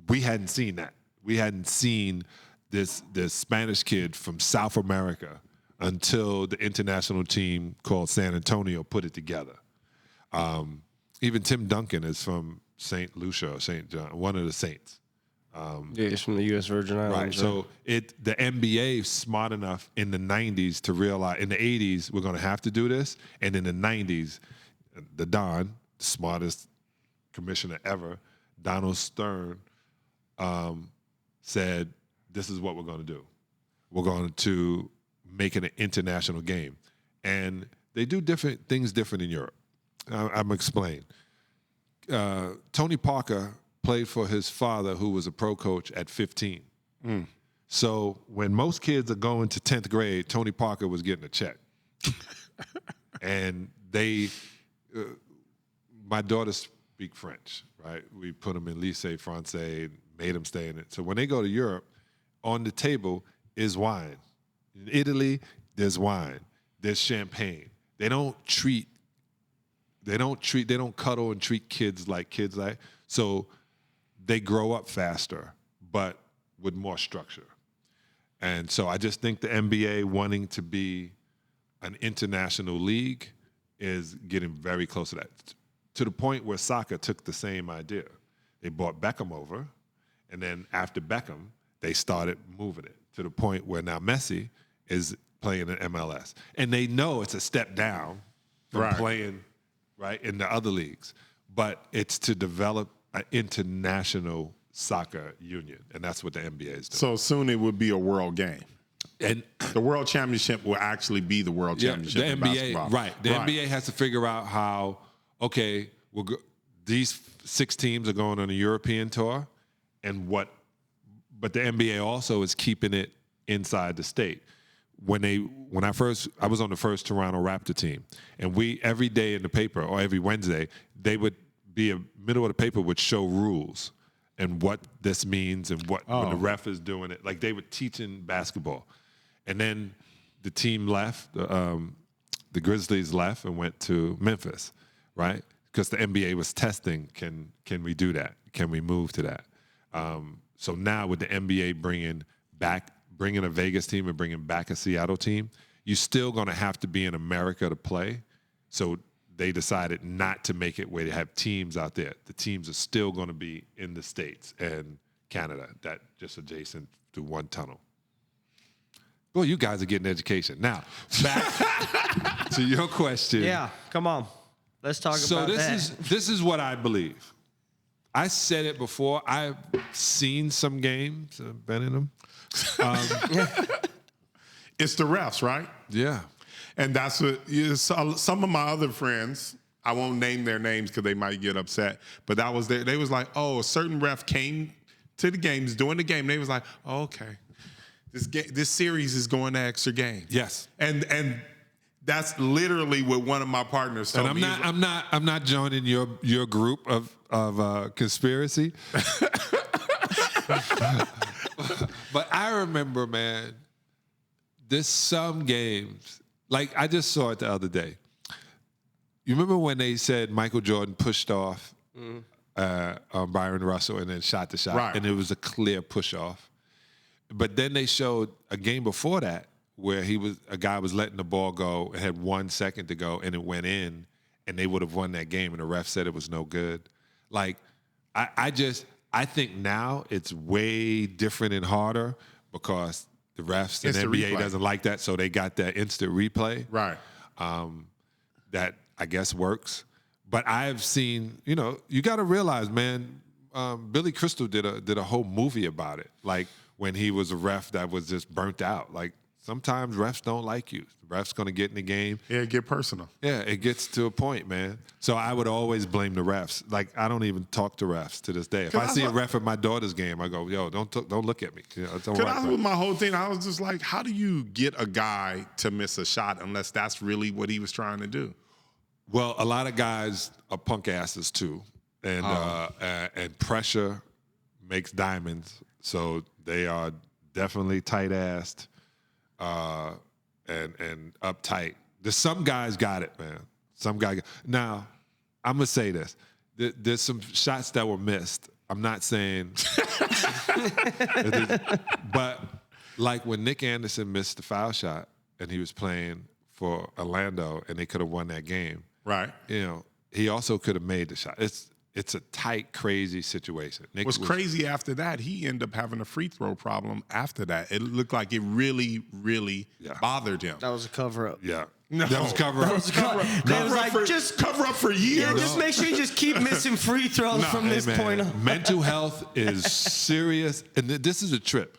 we hadn't seen that. We hadn't seen this Spanish kid from South America until the international team called San Antonio put it together. Even Tim Duncan is from St. Lucia or St. John, one of the Saints. Yeah, he's from the U.S. Virgin Islands. Right. So the NBA is smart enough in the 90s to realize in the 80s we're going to have to do this, and in the 90s, the Don, smartest commissioner ever, Donald Stern, said, this is what we're going to do. We're going to make it an international game. And they do things different in Europe. I'm going to explain. Tony Parker played for his father, who was a pro coach at 15. So when most kids are going to 10th grade, Tony Parker was getting a check. And my daughters speak French, right? We put them in Lycée Français, made them stay in it. So when they go to Europe, on the table is wine. In Italy, there's wine. There's champagne. They don't cuddle and treat kids like. So they grow up faster, but with more structure. And so I just think the NBA wanting to be an international league is getting very close to that. To the point where soccer took the same idea. They brought Beckham over, and then after Beckham, they started moving it to the point where now Messi is playing in MLS. And they know it's a step down from playing in the other leagues. But it's to develop an international soccer union, and that's what the NBA is doing. So soon it would be a world game. And the World Championship will actually be the World Championship the in NBA, basketball. The NBA has to figure out how, okay, these 6 teams are going on a European tour, but the NBA also is keeping it inside the state. I was on the first Toronto Raptor team, and every day in the paper or every Wednesday, they would be a middle of the paper would show rules and what this means and when the ref is doing it. Like they were teaching basketball. And then the team left, the Grizzlies left and went to Memphis, right? Because the NBA was testing, can we do that? Can we move to that? So now with the NBA bringing a Vegas team and bringing back a Seattle team, you're still going to have to be in America to play. So they decided not to make it where they have teams out there. The teams are still going to be in the States and Canada, that just adjacent to one tunnel. Well, you guys are getting education. Now, back to your question. Yeah, come on. Let's talk about that. So this is what I believe. I said it before. I've seen some games, been in them. It's the refs, right? Yeah. And that's what some of my other friends, I won't name their names because they might get upset, but that was they was like, oh, a certain ref came to the games during the game. They was like, oh, okay, this series is going to extra game. Yes. And That's literally what one of my partners told And me. I'm not joining your group of conspiracy. But I remember, man, there's some games, like I just saw it the other day. You remember when they said Michael Jordan pushed off on Byron Russell and then shot the shot, Right. and it was a clear push off. But then they showed a game before that where a guy was letting the ball go and had 1 second to go and it went in, and they would have won that game, and the ref said it was no good. Like, I think now it's way different and harder because the refs and Instant NBA replay. doesn't like that, so they got that instant replay. Right. That I guess works. But I've seen, you got to realize, man, Billy Crystal did a whole movie about it. Like when he was a ref that was just burnt out. Like sometimes refs don't like you. The ref's going to get in the game. Yeah, get personal. Yeah, it gets to a point, man. So I would always blame the refs. Like I don't even talk to refs to this day. If I see a ref at my daughter's game, I go, yo, don't look at me. It's all right, That bro. was my whole thing. I was just like, how do you get a guy to miss a shot unless that's really what he was trying to do? Well, a lot of guys are punk asses too, and pressure makes diamonds. So they are definitely tight-assed and uptight. There's some guys got it, man. Some guy. Now, I'm gonna say this: there's some shots that were missed. I'm not saying, but like when Nick Anderson missed the foul shot and he was playing for Orlando and they could have won that game. Right. He also could have made the shot. It's a tight, crazy situation. Nick What's crazy after that, he ended up having a free throw problem after that. It looked like it really, really bothered him. That was a cover up. Yeah. No. That was cover up. They was like, just cover up for years. Yeah, just make sure you just keep missing free throws from this point on. Mental health is serious, and this is a trip.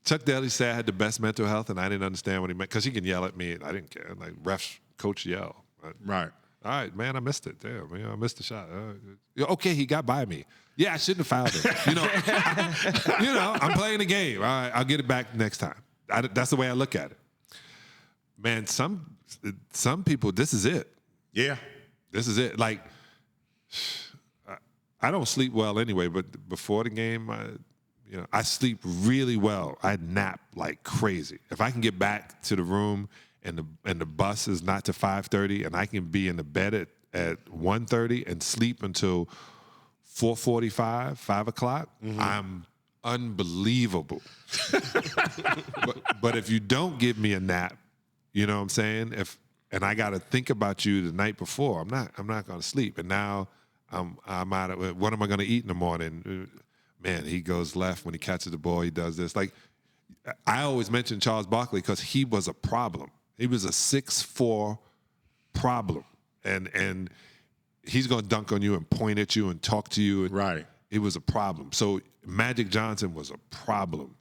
Chuck Daly said I had the best mental health, and I didn't understand what he meant because he can yell at me, and I didn't care. Like refs, coach yell. Right. All right, man, I missed it. Damn, man, I missed the shot. Okay, he got by me. Yeah, I shouldn't have fouled him. I'm playing the game. All right, I'll get it back next time. That's the way I look at it. Man, some people, this is it. Yeah. This is it. Like, I don't sleep well anyway, but before the game, I sleep really well. I nap like crazy. If I can get back to the room and the bus is not to 5:30 and I can be in the bed at 1:30 and sleep until 4:45, 5 o'clock, I'm unbelievable. but if you don't give me a nap, you know what I'm saying? And I got to think about you the night before, I'm not going to sleep. And now I'm out of, what am I going to eat in the morning? Man, he goes left when he catches the ball. He does this. Like, I always mention Charles Barkley because he was a problem. He was a 6'4" problem. And he's going to dunk on you and point at you and talk to you. Right. It was a problem. So Magic Johnson was a problem.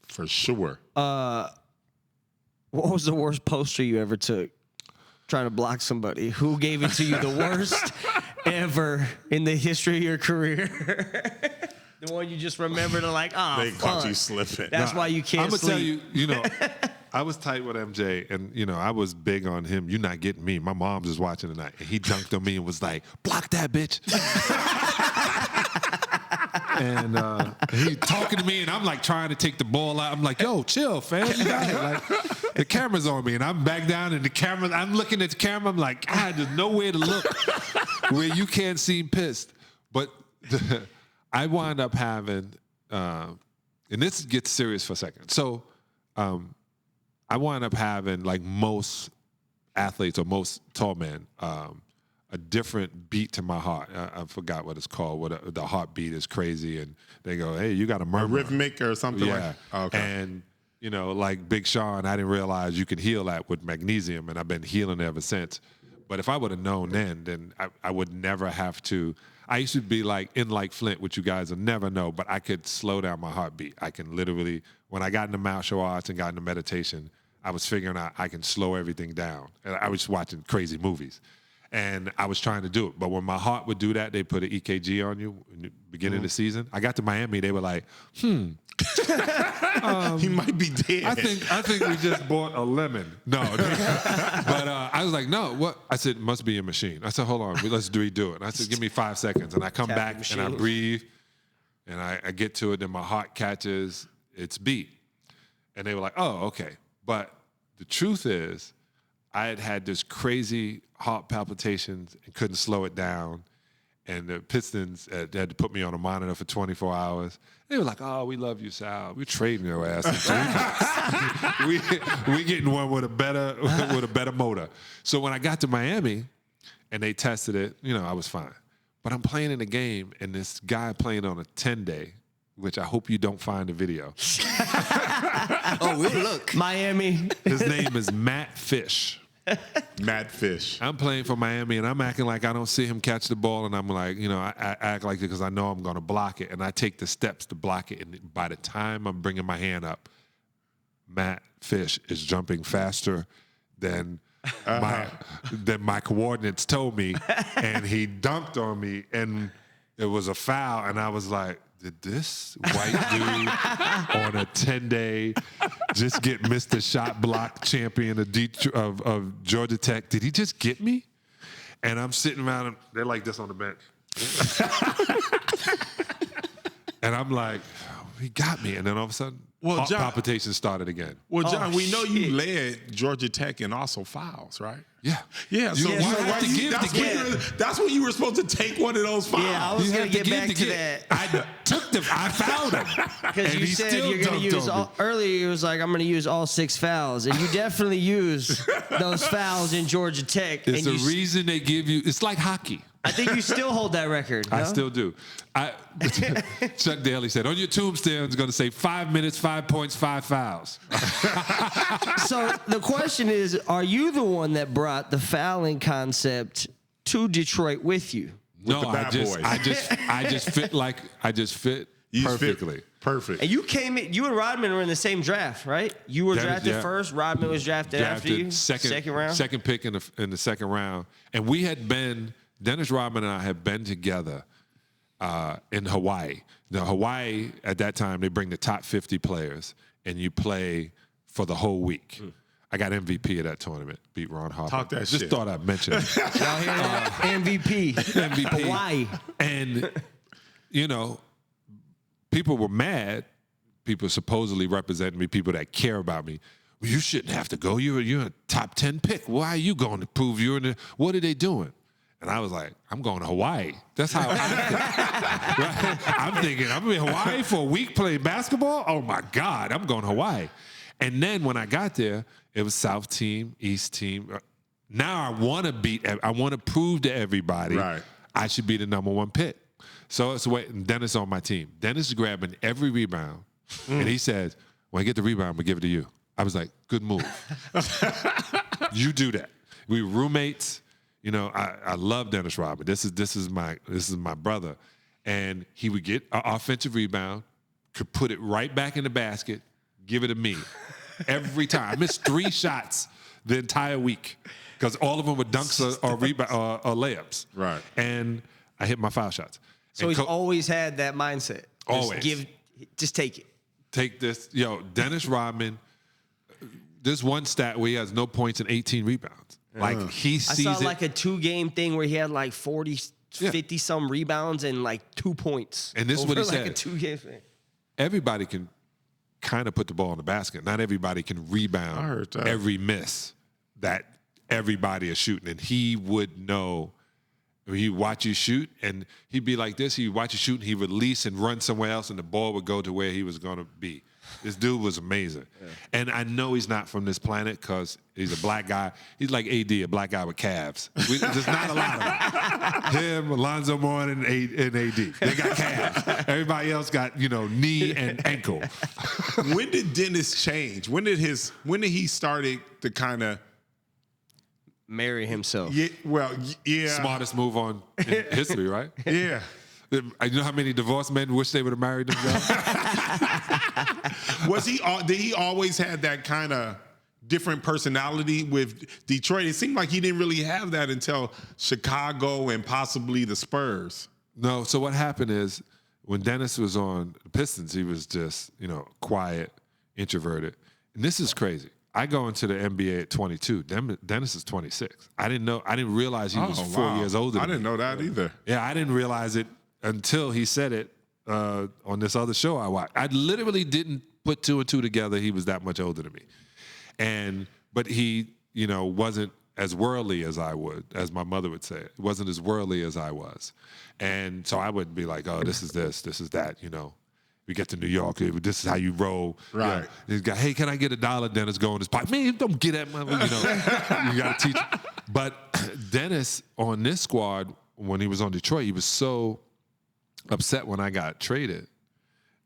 For sure. What was the worst poster you ever took trying to block somebody? Who gave it to you the worst ever in the history of your career? The one you just remembered and like, They caught you slipping. That's why you can't I'm sleep. going to tell you, I was tight with MJ, and, I was big on him. You're not getting me. My mom's is watching tonight. And he dunked on me and was like, block that bitch. And he talking to me, and I'm like trying to take the ball out. I'm like, yo, chill, fam. You got it. Like, the camera's on me, and I'm back down, and the camera, I'm looking at the camera. I'm like, God, there's nowhere to look where you can't seem pissed. But I wound up having, and this gets serious for a second. So I wound up having, like most athletes or most tall men, a different beat to my heart. I forgot what it's called. The heartbeat is crazy, and they go, "Hey, you got a murmur." A rhythmic or something like that. Yeah. Okay. And like Big Sean, I didn't realize you could heal that with magnesium, and I've been healing it ever since. But if I would have known then I would never have to. I used to be like Flint, which you guys will never know, but I could slow down my heartbeat. I can literally, when I got into martial arts and got into meditation, I was figuring out I can slow everything down. And I was watching crazy movies. And I was trying to do it. But when my heart would do that, they put an EKG on you in the beginning of the season. I got to Miami, they were like, He might be dead. I think we just bought a lemon. No. But I was like, no, what? I said, must be a machine. I said, hold on, let's redo it. And I said, give me 5 seconds. And I come back and I breathe and I get to it, and my heart catches its beat. And they were like, oh, okay. But the truth is, I had this crazy heart palpitations and couldn't slow it down. And the Pistons had to put me on a monitor for 24 hours. They were like, oh, we love you, Sal. We're trading your ass in 3 months. we getting one with a better motor. So when I got to Miami and they tested it, I was fine. But I'm playing in a game, and this guy playing on a 10-day, which I hope you don't find the video. Oh, we'll look. Miami. His name is Matt Fish. Matt Fish. I'm playing for Miami, and I'm acting like I don't see him catch the ball, and I'm like, I act like it because I know I'm going to block it, and I take the steps to block it, and by the time I'm bringing my hand up, Matt Fish is jumping faster than my coordinates told me, and he dunked on me, and it was a foul, and I was like, did this white dude on a 10-day just get Mr. Shot Block champion of Georgia Tech? Did he just get me? And I'm sitting around, and they're like this on the bench. And I'm like, he got me. And then all of a sudden, heart palpitations started again. Well, John, we know you led Georgia Tech in also fouls, right? Yeah. Yeah, so that's when you were supposed to take one of those fouls. Yeah, I was going to get back to that. I fouled him. Because you said you're going to use earlier, it was like, I'm going to use all 6 fouls. And you definitely used those fouls in Georgia Tech. It's the reason they give you, it's like hockey. I think you still hold that record. I still do. Chuck Daly said, on your tombstone, it's going to say 5 minutes, 5 points, 5 fouls. So the question is, are you the one that brought the fouling concept to Detroit with you? No, I just fit perfectly. Perfect. And you came in, you and Rodman were in the same draft, right? You were drafted first. Rodman was drafted after you. Second round. Second pick in the second round. And we had been, Dennis Rodman and I had been together in Hawaii. Now, Hawaii, at that time, they bring the top 50 players, and you play for the whole week. I got MVP of that tournament, beat Ron Harper. Talk that Just shit. thought I'd mention it. Y'all hear that? MVP. Hawaii. And, people were mad. People supposedly representing me, people that care about me. Well, you shouldn't have to go. You're a top 10 pick. Why are you going to prove you're in the, what are they doing? And I was like, I'm going to Hawaii. That's how I think. Right? I'm thinking, I'm in Hawaii for a week playing basketball? Oh, my God, I'm going to Hawaii. And then when I got there, it was South team, East team. Now I want to prove to everybody I should be the number 1 pick. So it's waiting. Dennis on my team. Dennis is grabbing every rebound. And he says, when I get the rebound, I'm going to give it to you. I was like, good move. You do that. We were roommates. I love Dennis Rodman. This is my brother. And he would get an offensive rebound, could put it right back in the basket, give it to me. Every time. I missed 3 shots the entire week because all of them were dunks or layups. Right. And I hit my foul shots. So he's always had that mindset. Always. Just take it. Take this. Dennis Rodman, there's one stat where he has no points and 18 rebounds. Like he sees I saw like a 2-game thing where he had like 40, 50 some rebounds and like 2 points. And this is what he said. A 2-game thing. Everybody can kind of put the ball in the basket. Not everybody can rebound every miss that everybody is shooting. And he would know. He'd watch you shoot, and he'd be like this. He'd watch you shoot, and he'd release and run somewhere else, and the ball would go to where he was going to be. This dude was amazing. Yeah. And I know he's not from this planet because he's a black guy. He's like AD, a black guy with calves. There's not a lot of them. Him, Alonzo Mourning, and AD. They got calves. Everybody else got, knee and ankle. When did Dennis change? When did he started to kind of marry himself? Yeah. Smartest move in history, right? Yeah. You know how many divorced men wish they would have married themselves? Did he always have that kind of different personality with Detroit. It seemed like he didn't really have that until Chicago and possibly the Spurs. No, so what happened is when Dennis was on the Pistons, he was just, quiet, introverted. And this is crazy. I go into the NBA at 22. Dennis is 26. I didn't realize he was 4 years older than I didn't know that either. Yeah, I didn't realize it until he said it on this other show I watched. I literally didn't put two and two together. He was that much older than me. But he, wasn't as worldly as I would, as my mother would say. It wasn't as worldly as I was. And so I wouldn't be like, oh, this is that, We get to New York, this is how you roll. Right. This guy, hey, can I get $1? Dennis go in his pocket. Man, don't get that money, You got to teach him. But Dennis, on this squad, when he was on Detroit, he was so upset when I got traded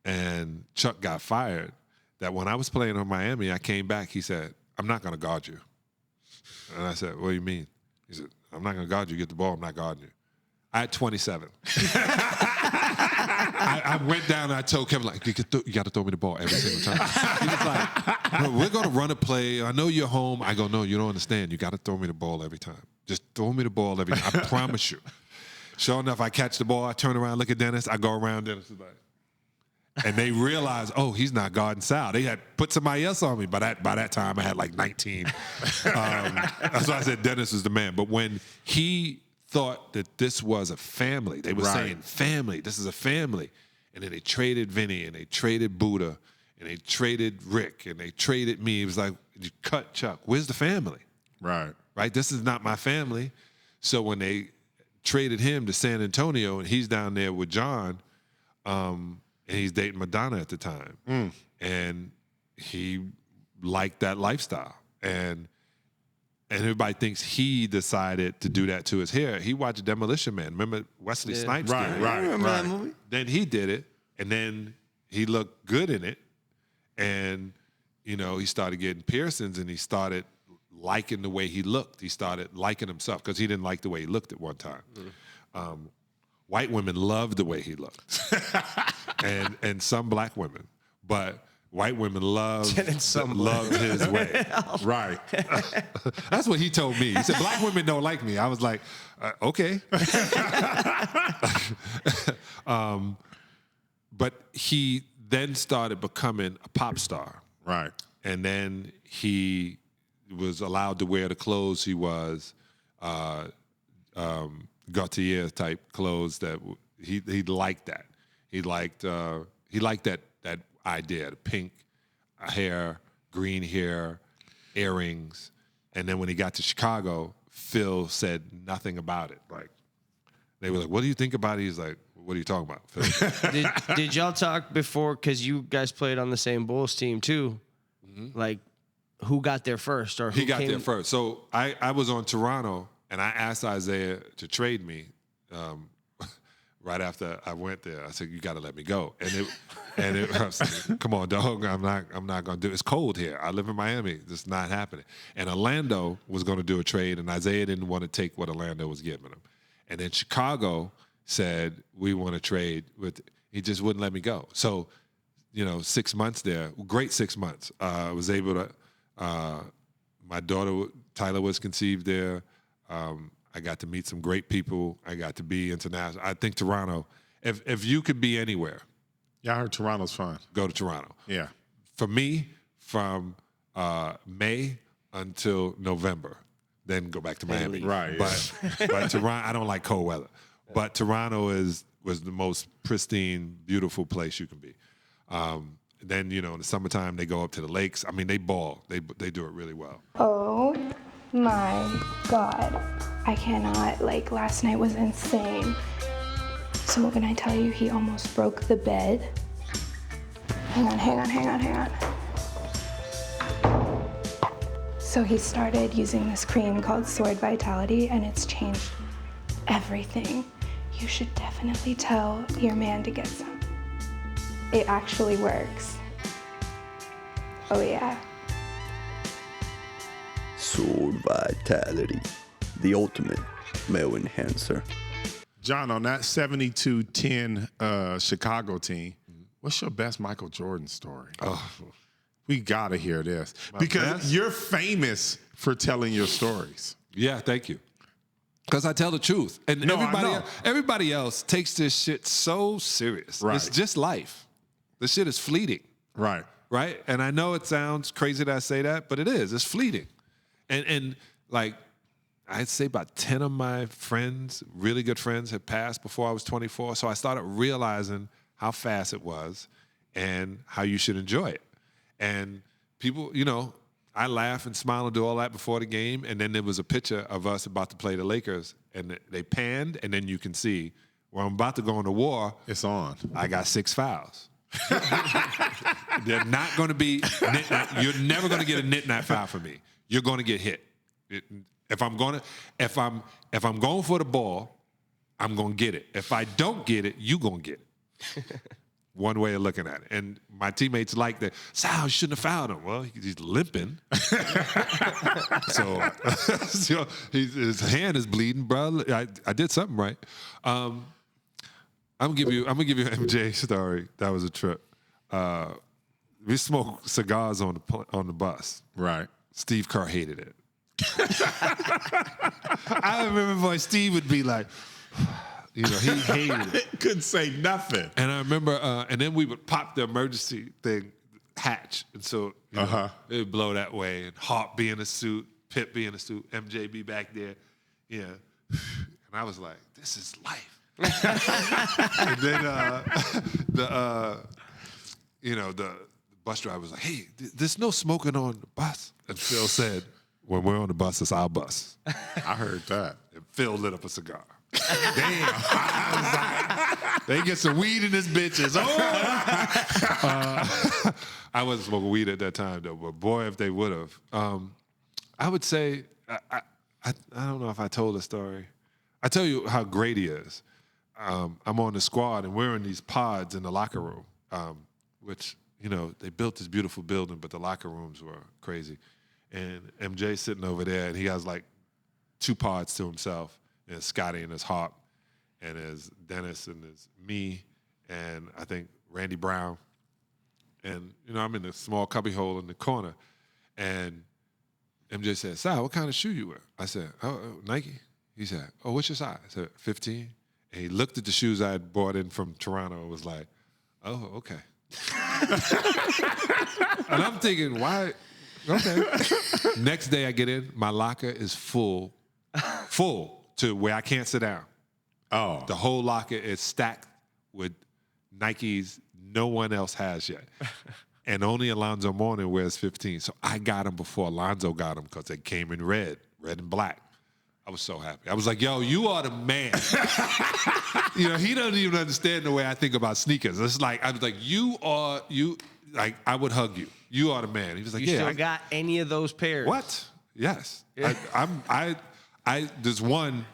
and Chuck got fired that when I was playing on Miami, I came back, he said, I'm not going to guard you. And I said, what do you mean? He said, I'm not going to guard you. Get the ball. I'm not guarding you. I had 27. I went down and I told Kevin, like, you got to throw me the ball every single time. He was like, no, we're going to run a play. I know you're home. I go, no, you don't understand. You got to throw me the ball every time. Just throw me the ball every time. I promise you. Sure enough, I catch the ball. I turn around, look at Dennis. I go around. Dennis is like, and they realized, oh, he's not guarding Sal. They had put somebody else on me. By that time, I had like 19. That's why I said Dennis is the man. But when he thought that this was a family, they were saying, family, this is a family. And then they traded Vinny, and they traded Buddha, and they traded Rick, and they traded me. It was like, you cut Chuck. Where's the family? Right. Right? This is not my family. So when they traded him to San Antonio, and he's down there with John, and he's dating Madonna at the time. And he liked that lifestyle. And everybody thinks he decided to do that to his hair. He watched Demolition Man. Remember Wesley Snipes did it? I remember that movie. Then he did it, and then he looked good in it. And, he started getting piercings, and he started liking the way he looked. He started liking himself because he didn't like the way he looked at one time. White women loved the way he looked, and some black women, but white women loved his way. Right. That's what he told me. He said, black women don't like me. I was like, okay. But he then started becoming a pop star. Right. And then he was allowed to wear the clothes he was, Gaultier type clothes that he liked that. He liked that idea, the pink hair, green hair, earrings. And then when he got to Chicago, Phil said nothing about it. Like, they were like, what do you think about it? He's like, what are you talking about, Phil? Did y'all talk before, because you guys played on the same Bulls team too? Like, who got there first? Or who He got there first. So I was on Toronto, and I asked Isaiah to trade me right after I went there. I said, you got to let me go. And it I said, come on, dog, I'm not going to do it. It's cold here. I live in Miami. It's not happening. And Orlando was going to do a trade, and Isaiah didn't want to take what Orlando was giving him. And then Chicago said, we want to trade with, he just wouldn't let me go. So, 6 months there, great 6 months. I was able to, my daughter, Tyler, was conceived there. I got to meet some great people. I got to be international. I think Toronto, if you could be anywhere. Yeah, I heard Toronto's fun. Go to Toronto. Yeah. For me, from May until November, then go back to Miami. Right. But Toronto, I don't like cold weather. But Toronto was the most pristine, beautiful place you can be. Then, in the summertime, they go up to the lakes. I mean, they ball. They do it really well. Oh my God. I cannot, last night was insane. So when I tell you he almost broke the bed. Hang on. So he started using this cream called Sword Vitality, and it's changed everything. You should definitely tell your man to get some. It actually works. Oh yeah. Sword Vitality, the ultimate male enhancer. John, on that 72-10 Chicago team, what's your best Michael Jordan story? Oh, We gotta hear this because best? you're famous for telling your stories. Yeah, thank you. Because I tell the truth. And No, I know. everybody else takes this shit so serious. Right. It's just life. This shit is fleeting. Right. Right? And I know it sounds crazy that I say that, but it is. It's fleeting. And like, I'd say about 10 of my friends, really good friends, had passed before I was 24. So I started realizing how fast it was and how you should enjoy it. And people, you know, I laugh and smile and do all that before the game. And then there was a picture of us about to play the Lakers. And they panned, and then you can see where I'm about to go into war. It's on. I got 6 fouls. They're not going to be, you're never going to get a nit-nat foul from me. You're going to get hit. If I'm going for the ball, I'm going to get it. If I don't get it, you going to get it. One way of looking at it. And my teammates like that. Sal, you shouldn't have fouled him. Well, he's limping. so his hand is bleeding, bro. I did something right. I'm gonna give you an MJ story. That was a trip. We smoked cigars on the bus. Right. Steve Kerr hated it. I remember Steve would be like, you know, he hated it. Couldn't say nothing. And I remember, and then we would pop the emergency thing hatch, and so you know, it would blow that way. And Hart be in a suit, Pip be in a suit, MJ be back there, yeah. And I was like, this is life. And then the bus driver was like, hey, there's no smoking on the bus. And Phil said, when we're on the bus, it's our bus. I heard that. And Phil lit up a cigar. Damn. I was like, they get some weed in this bitches. Oh! I wasn't smoking weed at that time, though, but boy, if they would have. I would say, I don't know if I told a story. I tell you how great he is. I'm on the squad, and we're in these pods in the locker room, which, you know, they built this beautiful building, but the locker rooms were crazy. And MJ sitting over there, and he has like 2 pods to himself. There's Scotty and there's Hop, and there's Dennis and there's me, and I think Randy Brown. And, you know, I'm in a small cubby hole in the corner. And MJ said, Sal, what kind of shoe you wear? I said, oh, Nike. He said, oh, what's your size? I said, 15. And he looked at the shoes I had brought in from Toronto and was like, oh, okay. And I'm thinking, why? Okay. Next day I get in, my locker is full to where I can't sit down. Oh. The whole locker is stacked with Nikes no one else has yet. And only Alonzo Mourning wears 15. So I got them before Alonzo got them because they came in red and black. I was so happy. I was like, yo, you are the man. You know, he doesn't even understand the way I think about sneakers. It's like, I was like, I would hug you. You are the man. He was like, You yeah. still got any of those pairs? What? Yes. Yeah. There's one,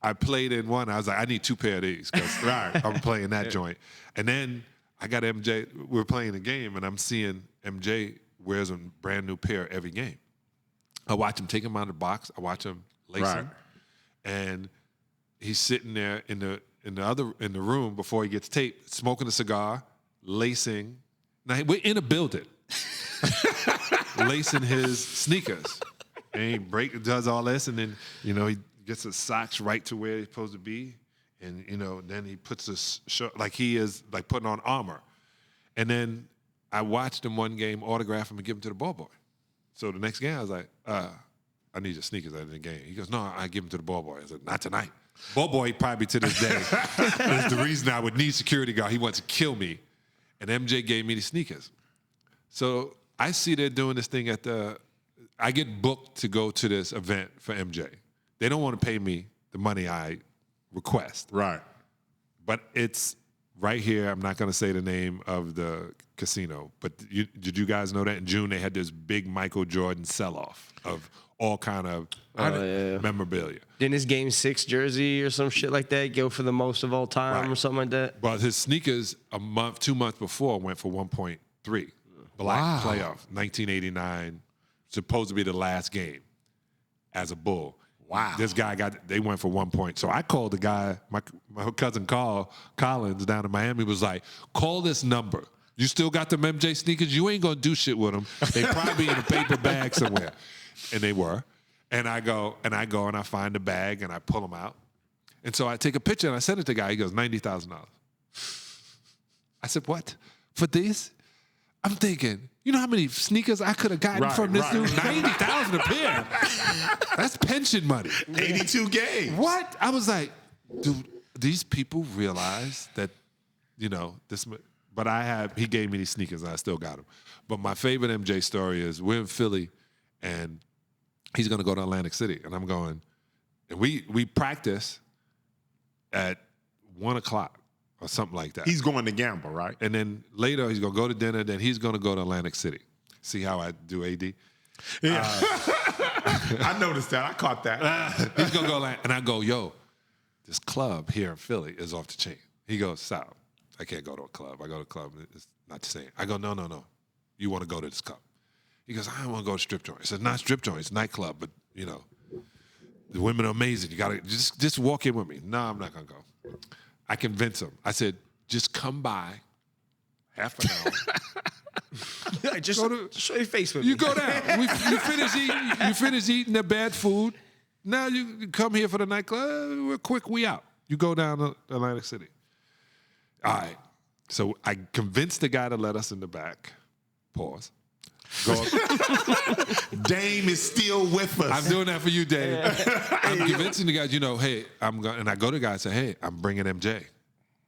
I played in one. I was like, I need 2 pair of these because I'm playing that joint. And then I got MJ, we're playing a game, and I'm seeing MJ wears a brand new pair every game. I watch him take him out of the box. I watch him lace him. And he's sitting there in the room before he gets taped, smoking a cigar, lacing. Now, we're in a building. Lacing his sneakers. And he does all this, and then, you know, he gets his socks right to where he's supposed to be. And, you know, then he puts his shirt, like he is like putting on armor. And then I watched him one game, autograph him and give him to the ball boy. So the next game I was like, I need your sneakers out of the game. He goes, no, I give them to the ball boy. I said, not tonight. Ball boy probably to this day is the reason I would need security guard. He wants to kill me. And MJ gave me the sneakers. So I see they're doing this thing I get booked to go to this event for MJ. They don't want to pay me the money I request. Right. But it's right here. I'm not going to say the name of the casino, but did you guys know that in June they had this big Michael Jordan sell-off of all kind of memorabilia? Didn't his Game 6 jersey or some shit like that go for the most of all time or something like that? But his sneakers 2 months before went for 1.3. Black playoff, 1989, supposed to be the last game as a Bull. Wow. This guy they went for 1 point. So I called the guy, my cousin Collins down in Miami was like, call this number. You still got them MJ sneakers? You ain't gonna do shit with them. They probably in a paper bag somewhere. And they were. And I go and I find the bag and I pull them out. And so I take a picture and I send it to the guy. He goes, $90,000. I said, what? For these? I'm thinking, you know how many sneakers I could have gotten from this dude? $90,000 a pair. That's pension money. 82 games. What? I was like, dude, these people realize that, you know, this. But he gave me these sneakers and I still got them. But my favorite MJ story is we're in Philly and he's going to go to Atlantic City. And I'm going, and we practice at 1 o'clock or something like that. He's going to gamble, right? And then later he's going to go to dinner. Then he's going to go to Atlantic City. See how I do AD? Yeah. I noticed that. I caught that. He's going to go and I go, yo, this club here in Philly is off the chain. He goes, Sal, I can't go to a club. I go to a club. It's not the same. I go, no. You want to go to this club. He goes, I don't want to go to strip joint. He says, not strip joint, it's nightclub, but, you know, the women are amazing. You got to just walk in with me. No, I'm not going to go. I convince him. I said, just come by half an hour. Just show your face with me. You go down. You finish eating the bad food. Now you come here for the nightclub. We're quick, we out. You go down to Atlantic City. All right. So I convinced the guy to let us in the back. Pause. Dame is still with us. I'm doing that for you, Dame. I'm convincing the guys, you know, hey, and I go to the guy and say, hey, I'm bringing MJ.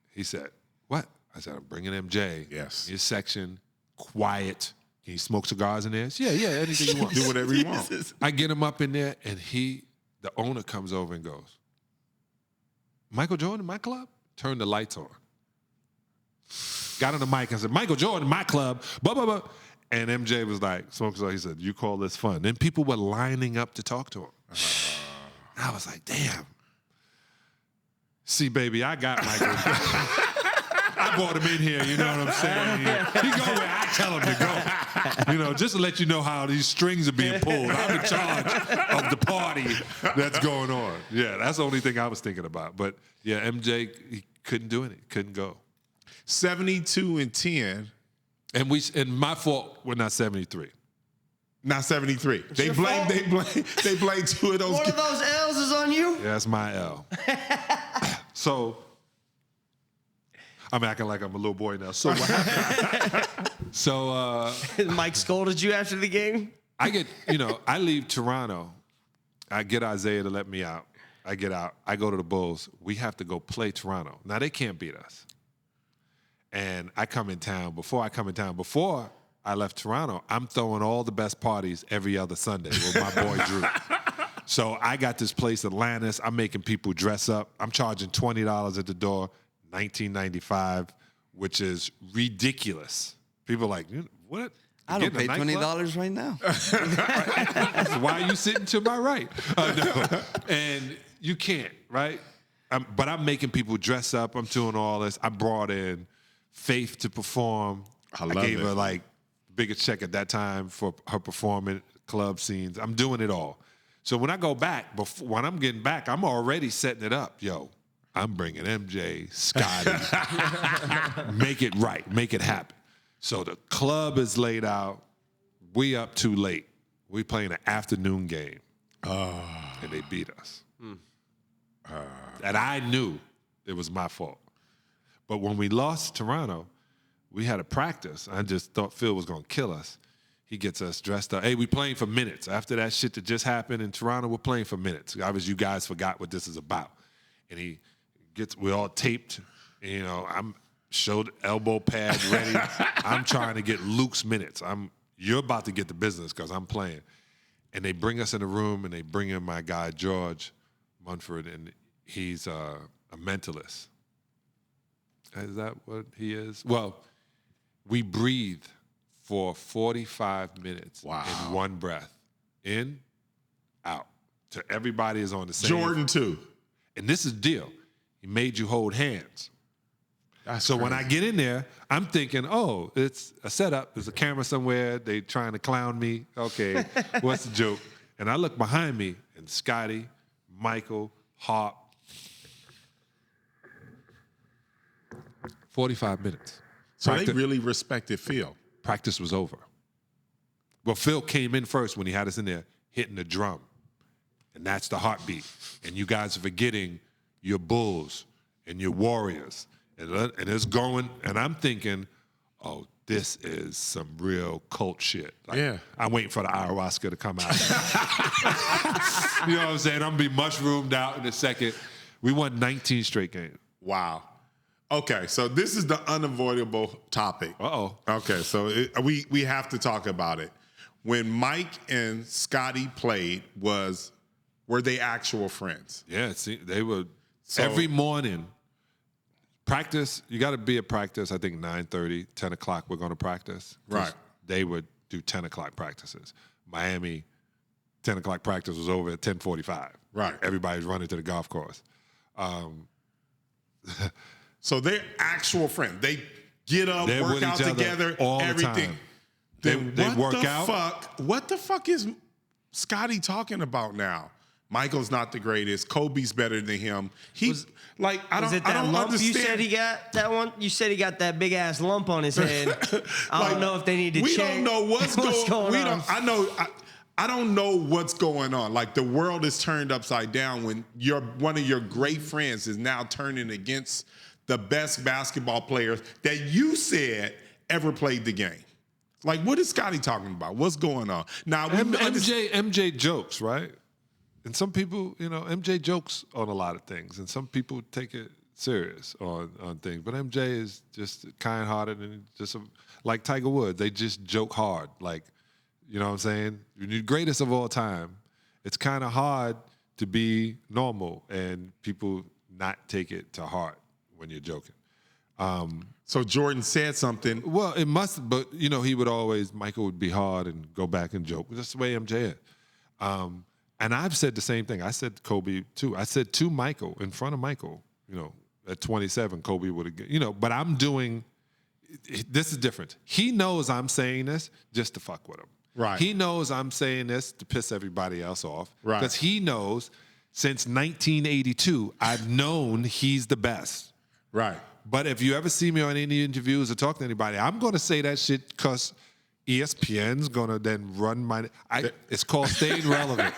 He said, what? I said, I'm bringing MJ. Yes. His section, quiet. Can you smoke cigars in there? Yeah, anything you want. Do whatever you want. I get him up in there, and the owner comes over and goes, Michael Jordan in my club? Turn the lights on. Got on the mic and said, Michael Jordan, my club, blah, blah, blah. And MJ was like, smoke cigar. He said, you call this fun. Then people were lining up to talk to him. I was like, damn. See, baby, I got Michael. I brought him in here, you know what I'm saying? He go where I tell him to go. You know, just to let you know how these strings are being pulled. I'm in charge of the party that's going on. Yeah, that's the only thing I was thinking about. But, yeah, MJ, he couldn't do it. He couldn't go. 72-10. And my fault, we're not 73. Not 73. They blame two of those. One of those L's is on you? Yeah, that's my L. So, I'm acting like I'm a little boy now. So what happened? So Mike scolded you after the game? I leave Toronto. I get Isaiah to let me out. I get out. I go to the Bulls. We have to go play Toronto. Now, they can't beat us. And I come in town. Before I left Toronto, I'm throwing all the best parties every other Sunday with my boy Drew. So I got this place, Atlantis. I'm making people dress up. I'm charging $20 at the door, $19.95, which is ridiculous. People are like, what? I don't pay $20 right now. That's why you sitting to my right. No. And you can't, right? But I'm making people dress up. I'm doing all this. I brought in Faith to perform. I gave her like biggest check at that time for her performing club scenes. I'm doing it all. So when I go back, when I'm getting back, I'm already setting it up. Yo, I'm bringing MJ, Scotty. Make it right. Make it happen. So the club is laid out. We up too late. We playing an afternoon game. And they beat us. And I knew it was my fault. But when we lost Toronto, we had a practice. I just thought Phil was going to kill us. He gets us dressed up. Hey, we playing for minutes. After that shit that just happened in Toronto, we're playing for minutes. Obviously, you guys forgot what this is about. And we're all taped. You know, I'm showed elbow pad ready. I'm trying to get Luke's minutes. You're about to get the business because I'm playing. And they bring us in the room, and they bring in my guy, George Munford, and he's a mentalist. Is that what he is? Well, we breathe for 45 minutes in one breath. In, out. So everybody is on the same. Jordan, too. And this is the deal. He made you hold hands. So when I get in there, I'm thinking, oh, it's a setup. There's a camera somewhere. They trying to clown me. Okay, what's the joke? And I look behind me, and Scotty, Michael, Hop. 45 minutes. So they really respected Phil. Practice was over. Well, Phil came in first when he had us in there hitting the drum. And that's the heartbeat. And you guys are forgetting your Bulls and your Warriors. And it's going, and I'm thinking, oh, this is some real cult shit. Like, yeah. I'm waiting for the ayahuasca to come out. You know what I'm saying? I'm going to be mushroomed out in a second. We won 19 straight games. Wow. Okay, so this is the unavoidable topic. Uh-oh. Okay, so we have to talk about it. When Mike and Scotty played, were they actual friends? Yeah, see, they were every morning. Practice, you got to be at practice, I think 9:30, 10 o'clock we're going to practice. Right. They would do 10 o'clock practices. Miami, 10 o'clock practice was over at 10:45. Right. Everybody's running to the golf course. So they're actual friends. They get up, They're work with out each other together, all the everything. time. Then They what work the out. fuck? What the fuck is Scotty talking about now? Michael's not the greatest. Kobe's better than him. I Was it that don't lump understand. you said he got? That one? You said he got that big ass lump on his head. I don't know if they need to we check. don't know what's going on. I don't know what's going on. Like, the world is turned upside down when one of your great friends is now turning against the best basketball players that you said ever played the game. Like, what is Scotty talking about? What's going on? Now, MJ jokes, right? And some people, MJ jokes on a lot of things, and some people take it serious on things. But MJ is just kind-hearted and just like Tiger Woods. They just joke hard. Like, you know what I'm saying? You're the greatest of all time. It's kind of hard to be normal and people not take it to heart when you're joking. So Jordan said something. Well, it must, but Michael would be hard and go back and joke. That's the way MJ is. And I've said the same thing. I said to Kobe too. I said to Michael, in front of Michael, at 27, Kobe would have, but I'm doing, this is different. He knows I'm saying this just to fuck with him. Right. He knows I'm saying this to piss everybody else off. Right. Because he knows since 1982, I've known he's the best. Right. But if you ever see me on any interviews or talk to anybody, I'm going to say that shit because ESPN's going to then run it's called staying relevant.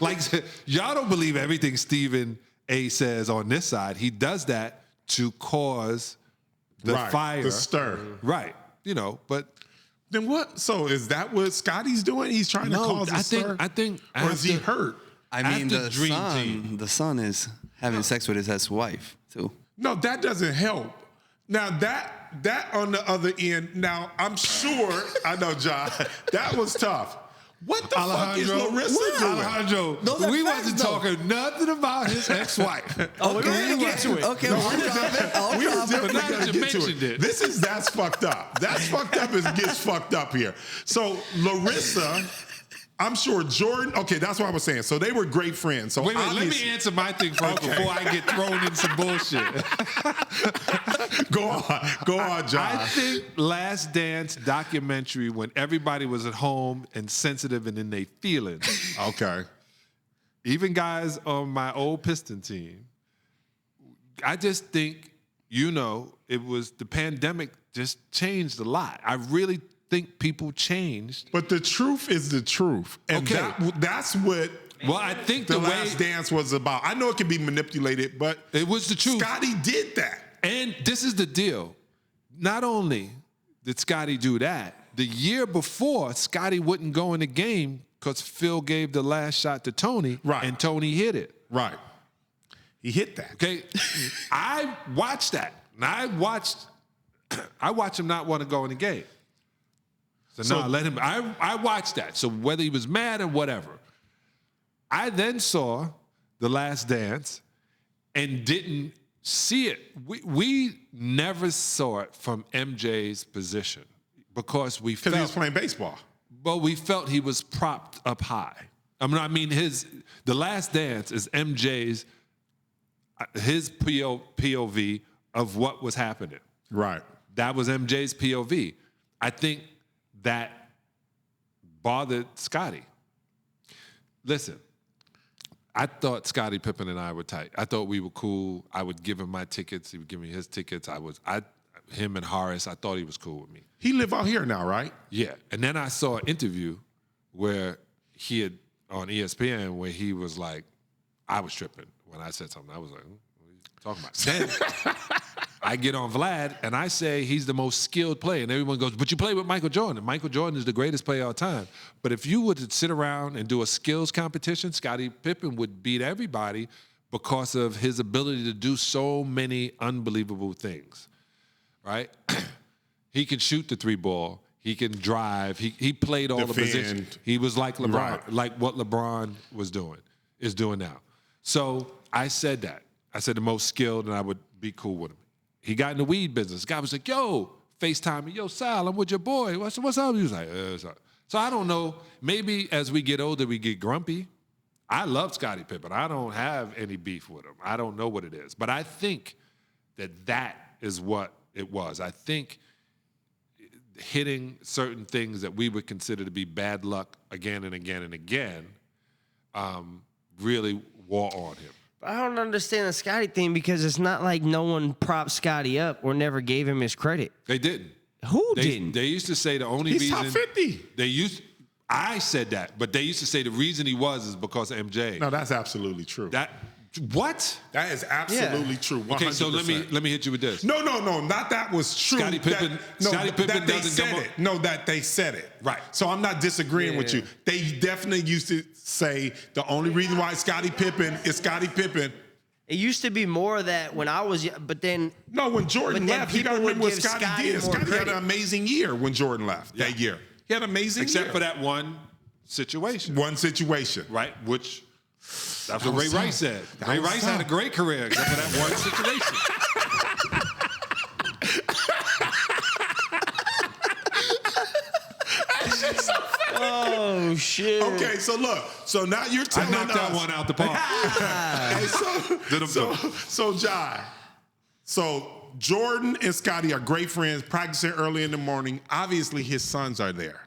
Like, y'all don't believe everything Stephen A. says on this side. He does that to cause the fire. The stir. Right. But... Then what? So is that what Scotty's doing? He's trying to cause a stir? I think... Or is he hurt? I mean, after the son is having sex with his ex-wife, too. No, that doesn't help. Now, that on the other end, now, I'm sure, I know, John, that was tough. What the fuck is Larissa doing? Alejandro, we wasn't talking nothing about his ex-wife. We're going to get to it. Okay, We were definitely now gonna that get you to mentioned it. it. That's fucked up. That's fucked up as it gets fucked up here. So Larissa, I'm sure Jordan, okay, that's what I was saying. So they were great friends. So Wait, let me answer my thing first before I get thrown in some bullshit. Go on, John. I think Last Dance documentary, when everybody was at home and sensitive and in their feelings, Okay. even guys on my old Piston team, I just think, it was the pandemic just changed a lot. I really think people changed. But the truth is the truth. And Okay. that's what I think the Last Dance was about. I know it can be manipulated, but it was the truth. Scotty did that. And this is the deal. Not only did Scotty do that, the year before, Scotty wouldn't go in the game because Phil gave the last shot to Tony, Right. and Tony hit it. Right. He hit that. Okay, I watched that, and I watched him not want to go in the game. So no, let him. I watched that. So whether he was mad or whatever, I then saw The Last Dance and didn't see it. We never saw it from MJ's position because we felt Because he was playing baseball. But we felt he was propped up high. I mean, The Last Dance is MJ's his POV of what was happening. Right. That was MJ's POV. I think that bothered Scotty. Listen, I thought Scottie-Pippen and I were tight. I thought we were cool. I would give him my tickets. He would give me his tickets. him and Horace, I thought he was cool with me. He live out here now, right? Yeah. And then I saw an interview where he had, on ESPN, where he was like, I was tripping when I said something. I was like, what are you talking about? Then I get on Vlad and I say he's the most skilled player. And everyone goes, but you play with Michael Jordan. And Michael Jordan is the greatest player of all time. But if you were to sit around and do a skills competition, Scottie-Pippen would beat everybody because of his ability to do so many unbelievable things, right? He can shoot the 3-ball. He can drive. He played all the positions. He was like LeBron, Right. like what LeBron is doing now. So I said that. I said the most skilled, and I would be cool with him. He got in the weed business. The guy was like, yo, FaceTime me. Yo, Sal, I'm with your boy. What's up? He was like, what's up? So I don't know. Maybe as we get older, we get grumpy. I love Scottie-Pippen. I don't have any beef with him. I don't know what it is. But I think that is what it was. I think hitting certain things that we would consider to be bad luck again and again and again really wore on him. I don't understand the Scotty thing because it's not like no one propped Scotty up or never gave him his credit. They didn't. Who didn't? They used to say the only He's reason top 50. I said that, but they used to say the reason he was is because of MJ. No, that's absolutely true. What? That is absolutely true. 100%. Okay, so let me hit you with this. No, not that was true. Scottie-Pippen that they doesn't said come it. up. No, that they said it. Right. So I'm not disagreeing with you. They definitely used to say the only reason why Scottie-Pippen is Scottie-Pippen. It used to be more of that when I was young, but then... No, when Jordan But then left, you got to people would remember what give Scottie Scotty did. more Scottie had credit. an amazing year when Jordan left that year. He had an amazing Except year. for that one situation. One situation. Right? Which, that's what Ray Rice said. Ray Rice had a great career except for that one situation. Oh, shit. Okay, so look. So now you're telling us. I knocked that one out the park. Hey, so Jai. So Jordan and Scotty are great friends, practicing early in the morning. Obviously, his sons are there.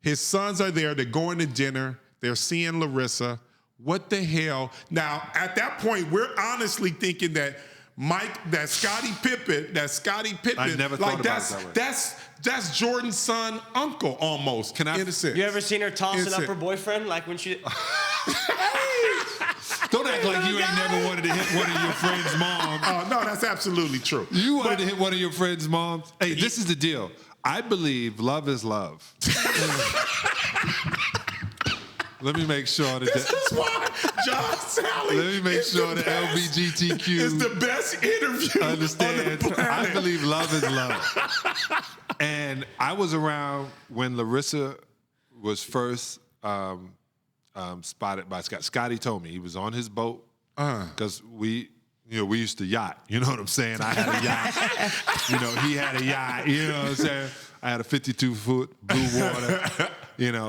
His sons are there. They're going to dinner. They're seeing Larissa. What the hell? Now, at that point, we're honestly thinking that Scottie-Pippen, I never thought about it that way. That's Jordan's son, uncle almost. Can I? In a sense. You ever seen her tossing up Innocent. her boyfriend? Like when she... Don't act like you ain't never wanted to hit one of your friend's moms. Oh, no, that's absolutely true. You wanted to hit one of your friend's moms. Hey, this is the deal. I believe love is love. Let me make sure that. This is why John Salley. Let me make sure the LGBTQ is the best interview understand. on the planet. I believe love is love. And I was around when Larissa was first spotted by Scott. Scotty told me he was on his boat because we used to yacht. You know what I'm saying? I had a yacht. He had a yacht. You know what I'm saying? I had a 52-foot blue water.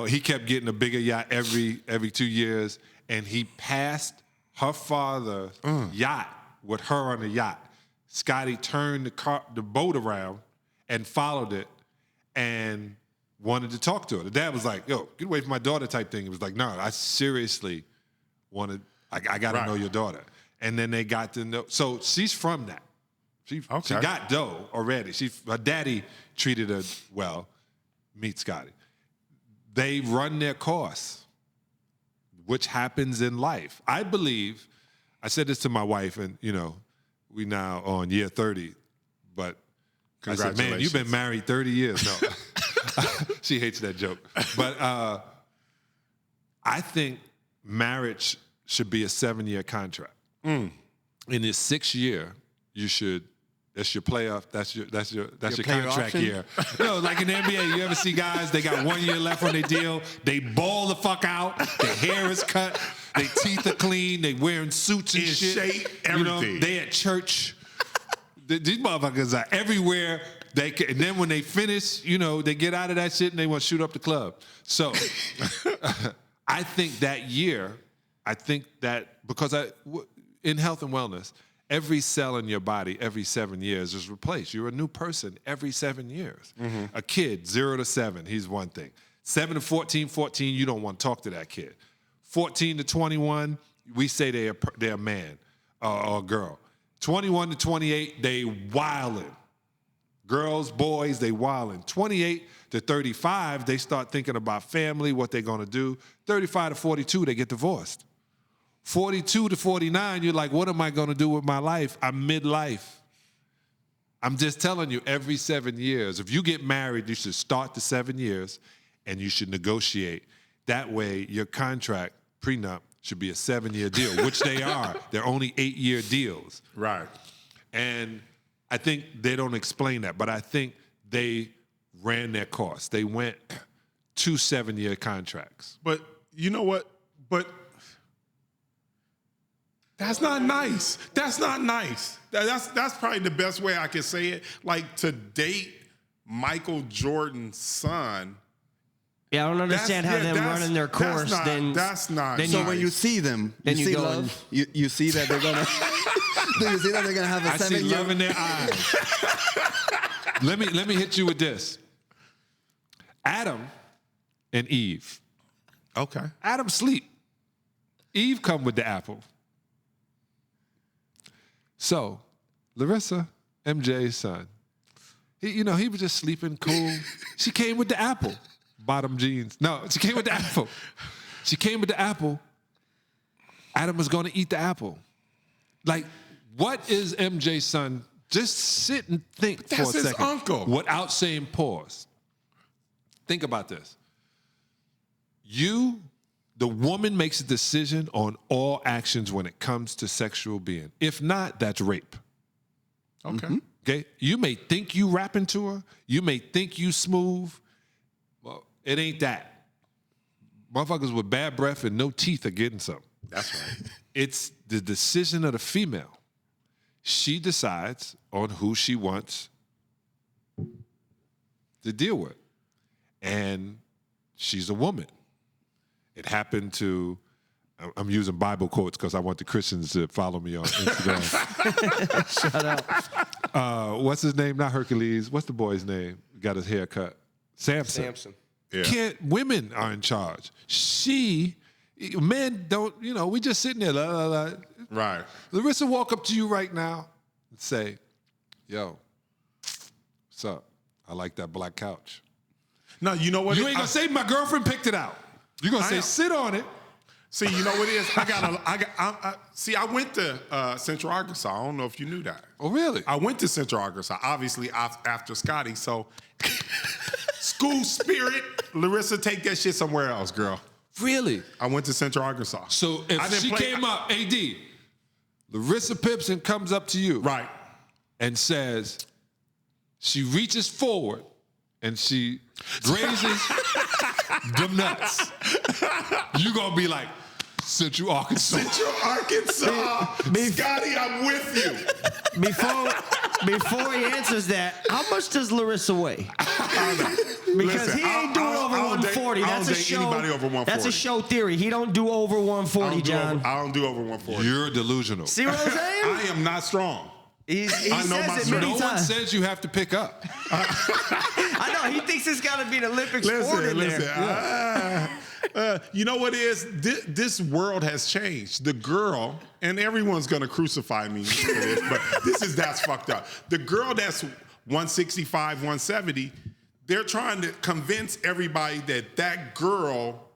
He kept getting a bigger yacht every 2 years, and he passed her father's yacht with her on the yacht. Scotty turned the boat around and followed it and wanted to talk to her. The dad was like, yo, get away from my daughter type thing. He was like, no, I seriously wanted, I got to know your daughter. And then they got to know. So she's from that. She got dough already. Her daddy treated her well. Meet Scotty. They run their course, which happens in life. I believe, I said this to my wife, and, we now on year 30, but I said, man, you've been married 30 years. No, she hates that joke. But I think marriage should be a 7-year contract. In this 6th year, you should. That's your playoff. That's your contract year. Like in the NBA, you ever see guys? They got 1 year left on their deal. They ball the fuck out. Their hair is cut. Their teeth are clean. They wearing suits and shit. Shape, everything. They at church. These motherfuckers are everywhere. And then when they finish, they get out of that shit and they want to shoot up the club. So I think that year, because in health and wellness, every cell in your body every 7 years is replaced. You're a new person every 7 years. Mm-hmm. A kid, 0 to 7, he's one thing. 7 to 14, you don't want to talk to that kid. 14 to 21, we say they're a man or a girl. 21 to 28, they wildin'. Girls, boys, they wildin'. 28 to 35, they start thinking about family, what they're gonna do. 35 to 42, they get divorced. 42 to 49, you're like, what am I gonna do with my life? I'm midlife. I'm just telling you, every 7 years, if you get married, you should start the 7 years and you should negotiate. That way, your contract, prenup, should be a 7-year deal, which they are. They're only 8-year deals. Right. And I think they don't explain that, but I think they ran their course. They went 2 7-year contracts. But you know what? But that's not nice. That's not nice. That's probably the best way I can say it. Like, to date Michael Jordan's son. Yeah, I don't understand how them running their course. That's not. So when you see them, you see love. You see that they're gonna. Do you see that they're gonna have a 7-year? I see love in their eyes. Let me hit you with this. Adam and Eve. Okay. Adam sleep. Eve come with the apple. So, Larissa, MJ's son, he was just sleeping cool. She came with the apple. Bottom jeans. No, she came with the apple. She came with the apple. Adam was going to eat the apple. Like, what is MJ's son? Just sit and think for a second. That's his uncle. Without saying pause. Think about this. The woman makes a decision on all actions when it comes to sexual being. If not, that's rape. Okay. Mm-hmm. Okay? You may think you rapping to her. You may think you smooth. Well, it ain't that. Motherfuckers with bad breath and no teeth are getting something. That's right. It's the decision of the female. She decides on who she wants to deal with. And she's a woman. It happened to, I'm using Bible quotes because I want the Christians to follow me on Instagram. Shut up. What's his name? Not Hercules. What's the boy's name? Got his hair cut. Samson. Yeah. Women are in charge. Men don't, we just sitting there. La, la, la. Right. Larissa walk up to you right now and say, yo, what's up? I like that black couch. No, you know what? You ain't gonna say my girlfriend picked it out. You're gonna say sit on it. See, you know what it is? I went to Central Arkansas. I don't know if you knew that. Oh, really? I went to Central Arkansas, obviously after Scotty. So, school spirit, Larissa, take that shit somewhere else, girl. Really? I went to Central Arkansas. So if she came up, AD, Larissa Pipson comes up to you, right, and says, she reaches forward and she grazes them nuts. You gonna be like, Central Arkansas. Central Arkansas. Scotty, I'm with you. Before he answers that, how much does Larissa weigh? Because he ain't doing over 140. That's a show. Anybody over 140. That's a show theory. He don't do over 140, John. I don't do over 140. You're delusional. See what I'm saying? I am not strong. He says it many No one times. says you have to pick up. I know. He thinks it's got to be an Olympic sport in there. You know what it is? This world has changed. The girl, and everyone's going to crucify me for this, but that's fucked up. The girl that's 165, 170, they're trying to convince everybody that girl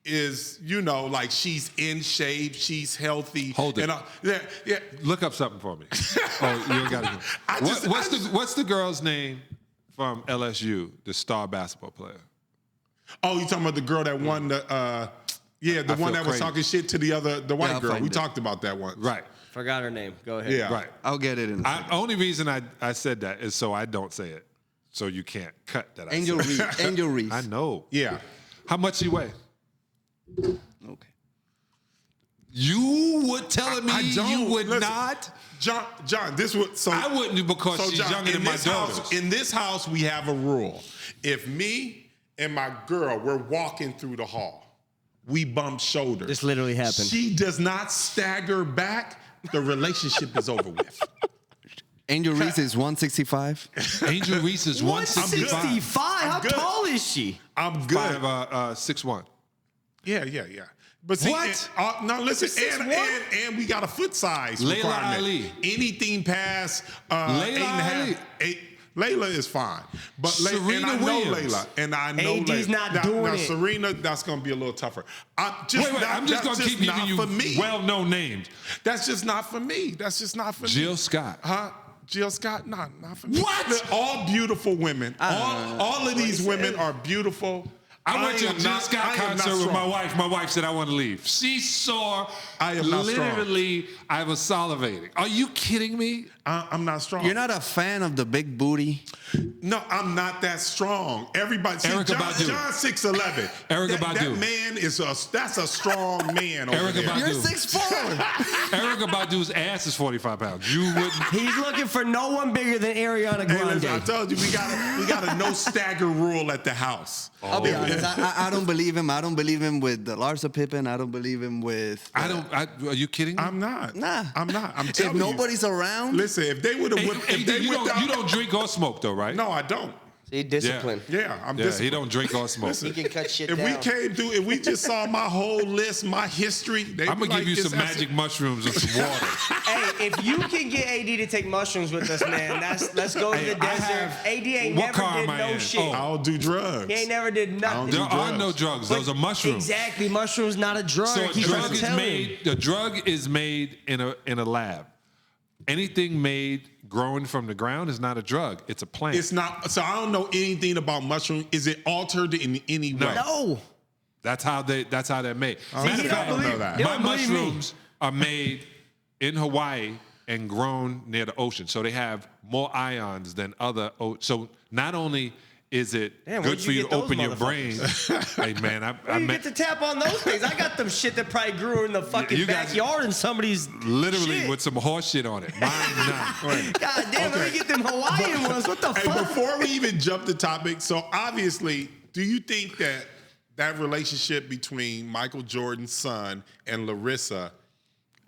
is, like she's in shape, she's healthy. Hold it. Yeah. Look up something for me. Oh, you ain't got to. What's the girl's name from LSU, the star basketball player? Oh, you talking about the girl that won the one that was talking shit to the white girl. We talked about that once. Right. Forgot her name. Go ahead. Yeah. Right. I'll get it in a second. Only reason I said that is so I don't say it. So you can't cut that. Angel Reese. I know. Yeah. How much she weigh? Okay. You were telling me you would not? John, this would I wouldn't because she's younger than my daughters. In this house, we have a rule. If me and my girl, we're walking through the hall, we bump shoulders. This literally happened. She does not stagger back, the relationship is over with. Angel Reese is 165. Angel Reese is 165. 165? How tall is she? I'm good. 6'1". Yeah. But see, what? No, listen, and we got a foot size Layla requirement. Ali. Anything past Layla 8.5. Ali. Layla is fine. But Serena and I know Williams. Layla. And I know AD's Layla. not doing it. Serena, that's going to be a little tougher. I'm just going to keep giving you well-known names. That's just not for me. That's just not for me. Jill Scott. Huh? Jill Scott? Nah, not for me. What? They're all beautiful women. All of these women are beautiful. I went to a am Jill not- Scott I am not concert with my strong. wife. My wife said I want to leave. She saw I am not strong. literally, I was salivating. Are you kidding me? I'm not strong. You're not a fan of the big booty? No, I'm not that strong. Everybody, see, Erykah Badu. John 6'11". Erykah That Badu. man that's a strong man over Erykah there. Badu. You're 6'4". Erykah Badu's ass is 45 pounds. You wouldn't. He's looking for no one bigger than Ariana Hey, listen, I Grande. told you we got a no stagger rule at the house. I'll be honest. I don't believe him. I don't believe him with the Larsa-Pippen. I don't believe him with. Are you kidding me? I'm not. Nah. I'm not. I'm If telling you. nobody's around, Listen, if they would have, if they you went down, don't drink or smoke though, right? No, I don't. See, discipline. Yeah, I'm Yeah, disciplined. he don't drink or smoke. Listen, He can cut shit if down. we came through, if we just saw my whole list, my history, I'm gonna give you some magic mushrooms and some water. Hey, if you can get AD to take mushrooms with us, man, let's go to Hey, the I desert. have- AD ain't what never car did am I no in? shit. Oh. I don't do drugs. He ain't never did nothing. There are drugs. no drugs. Those are mushrooms. Exactly, mushrooms not a drug. So He a was telling him. drug is made in a lab. Anything made growing from the ground is not a drug. It's a plant. It's not. So I don't know anything about mushroom. Is it altered in any way? No. That's how they're made. See, Matter he of don't fact, believe that. They my don't believe me. mushrooms are made in Hawaii and grown near the ocean, so they have more ions than other. So not only is it Damn, good where'd for you you to get those open your brain, hey man, Where you get to tap on those things? I got them shit that probably grew in the fucking you guys- backyard in somebody's literally shit. with some horse shit on it. Mine not. God damn, let me get them Hawaiian ones. What the Hey, fuck? before we even jump the topic, so obviously, do you think that relationship between Michael Jordan's son and Larissa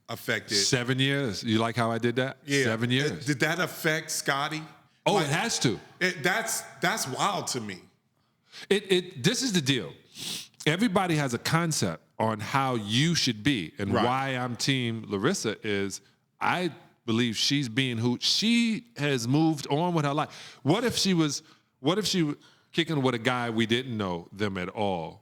affected? 7 years. You like how I did that? Yeah. 7 years. Did that affect Scotty? Oh, Like, it has to. That's wild to me. This is the deal. Everybody has a concept on how you should be, and Right. why I'm team Larissa is I believe she's being who she has moved on with her life. What if she was kicking with a guy we didn't know them at all?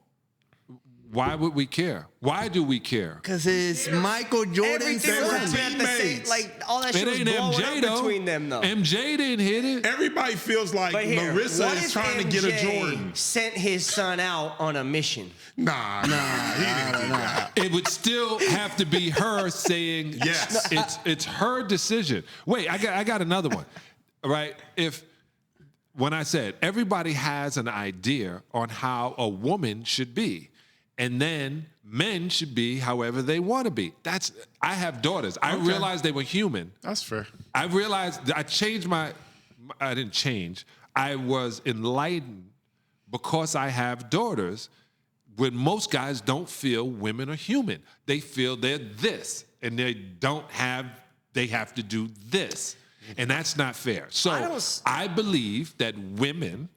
Why would we care? Why do we care? because it's Michael Jordan's Everything was were happening son. at the same, teammates. like all that shit It was ain't blowing MJ up though. between them though. MJ didn't hit it. Everybody feels like But here, Larissa what is if trying to get a MJ Jordan. sent his son out on a mission? Nah, he didn't do that. It would still have to be her saying Yes. It's her decision. Wait, I got another one. Right? When I said everybody has an idea on how a woman should be, and then men should be however they want to be. I have daughters. I realized they were human. That's fair. I realized I changed I didn't change. I was enlightened because I have daughters when most guys don't feel women are human. They feel they're this and they have to do this. And that's not fair. So I believe that women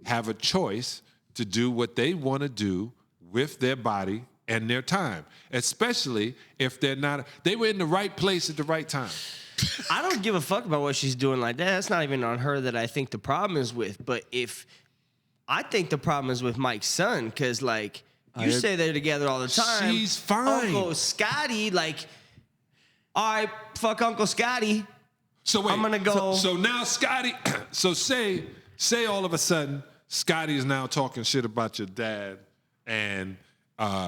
have a choice to do what they want to do with their body and their time, especially if they were in the right place at the right time. I don't give a fuck about what she's doing like that. That's not even on her that I think the problem is with. But I think the problem is with Mike's son, because like you say they're together all the time. She's fine. Uncle Scotty, like, all right, fuck Uncle Scotty. So wait, I'm gonna go. So now Scotty. So say all of a sudden Scotty is now talking shit about your dad, and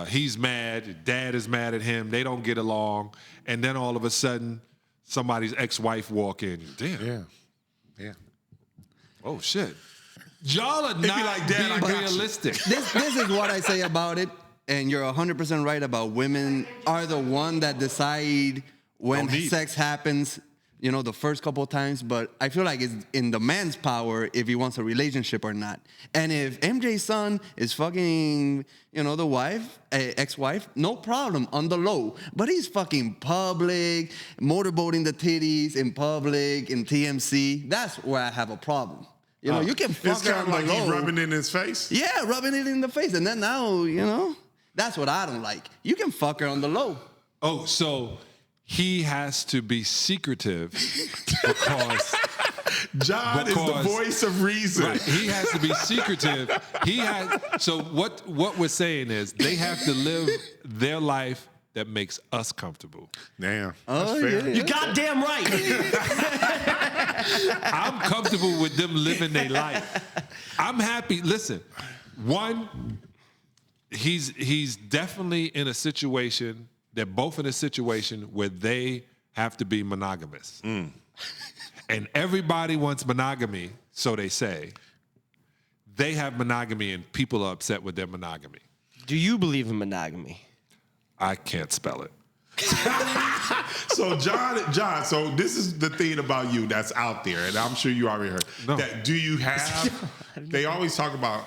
he's mad. Your dad is mad at him. They don't get along, and then all of a sudden somebody's ex-wife walk in. Damn. Yeah. Oh shit. Y'all are be not like, "Dad, I being got you." realistic. This is what I say about it, and you're 100% right about women are the one that decide when Don't need. sex happens, the first couple of times, but I feel like it's in the man's power if he wants a relationship or not. And if MJ's son is fucking, the wife, ex-wife, no problem, on the low. But he's fucking public, motorboating the titties in public, in TMC. That's where I have a problem. You can fuck It's her kind on of the like low. he's rubbing it in his face. Yeah, rubbing it in the face. And then now, that's what I don't like. You can fuck her on the low. Oh, so he has to be secretive because John is the voice of reason. Right. He has to be secretive. So what we're saying is they have to live their life that makes us comfortable. Damn. Oh, That's fair. yeah. You goddamn right. I'm comfortable with them living their life. I'm happy. Listen, one, he's definitely in a situation, they're both in a situation where they have to be monogamous. And everybody wants monogamy, so they say. They have monogamy and people are upset with their monogamy. Do you believe in monogamy? I can't spell it. So John, so this is the thing about you that's out there, and I'm sure you already heard. No. That do you have? They always talk about,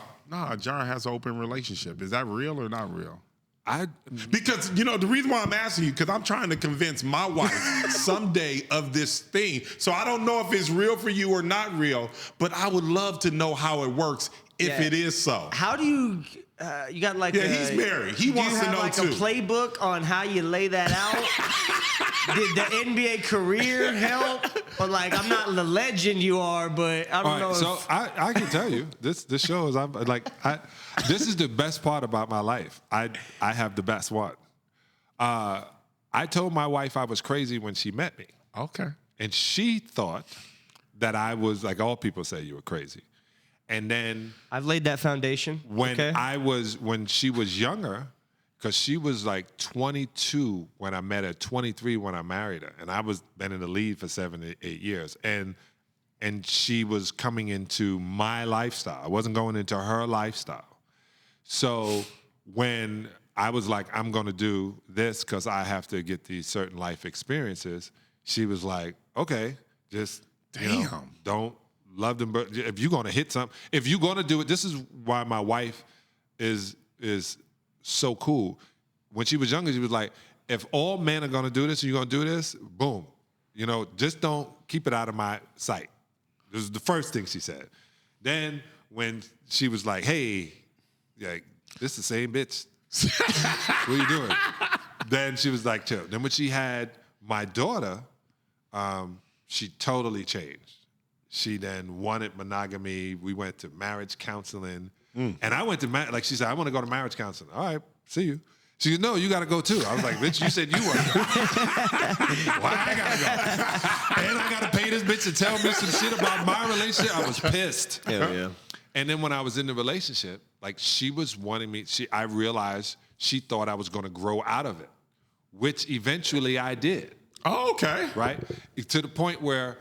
John has an open relationship. Is that real or not real? Because, the reason why I'm asking you, because I'm trying to convince my wife someday of this thing. So I don't know if it's real for you or not real, but I would love to know how it works if it is so. How do you, you got like he's married. He wants to know like too. a playbook on how you lay that out? Did the NBA career help? Or like, I'm not the legend you are, but I don't know. So I can tell you, this show is, this is the best part about my life. I have the best one. I told my wife I was crazy when she met me. Okay. And she thought that I was, like all people say, you were crazy. And then I've laid that foundation. when when she was younger, because she was like 22 when I met her, 23 when I married her. And I was been in the lead for 7 to 8 years. And she was coming into my lifestyle. I wasn't going into her lifestyle. So when I was like, I'm going to do this because I have to get these certain life experiences, she was like, okay, just don't love them. But if you're going to hit something, if you're going to do it, this is why my wife is so cool. When she was younger, she was like, if all men are going to do this and you're going to do this, boom. Just don't keep it out of my sight. This is the first thing she said. Then when she was like, hey, this is the same bitch. What are you doing? Then she was like, chill. Then when she had my daughter, she totally changed. She then wanted monogamy. We went to marriage counseling. And I went to, she said, I want to go to marriage counseling. All right, see you. She said, no, you got to go too. I was like, bitch, you said you were. Why I got to go? And I got to pay this bitch to tell me some shit about my relationship. I was pissed. Hell yeah. And then when I was in the relationship, she was wanting me, I realized she thought I was going to grow out of it, which eventually I did. Oh, okay. Right? To the point where,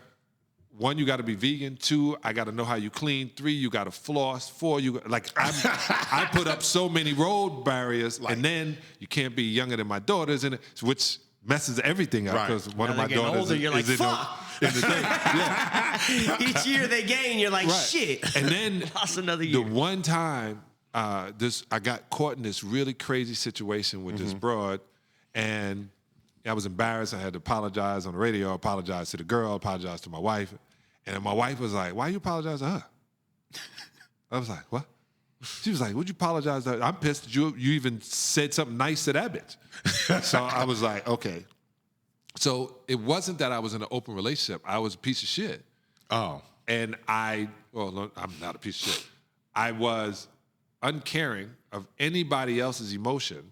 1, you got to be vegan. 2, I got to know how you clean. 3, you got to floss. 4, I put up so many road barriers, and then you can't be younger than my daughters, which messes everything up because one of my daughters older, is in the thing. Yeah. Each year they gain, you're like, shit. And then lost another year. The one time, I got caught in this really crazy situation with this broad, and I was embarrassed. I had to apologize on the radio, apologize to the girl, apologize to my wife. And my wife was like, why you apologize to her? I was like, what? She was like, would you apologize to her? I'm pissed that you even said something nice to that bitch. So I was like, okay. So it wasn't that I was in an open relationship. I was a piece of shit. Oh. And I'm not a piece of shit. I was uncaring of anybody else's emotion.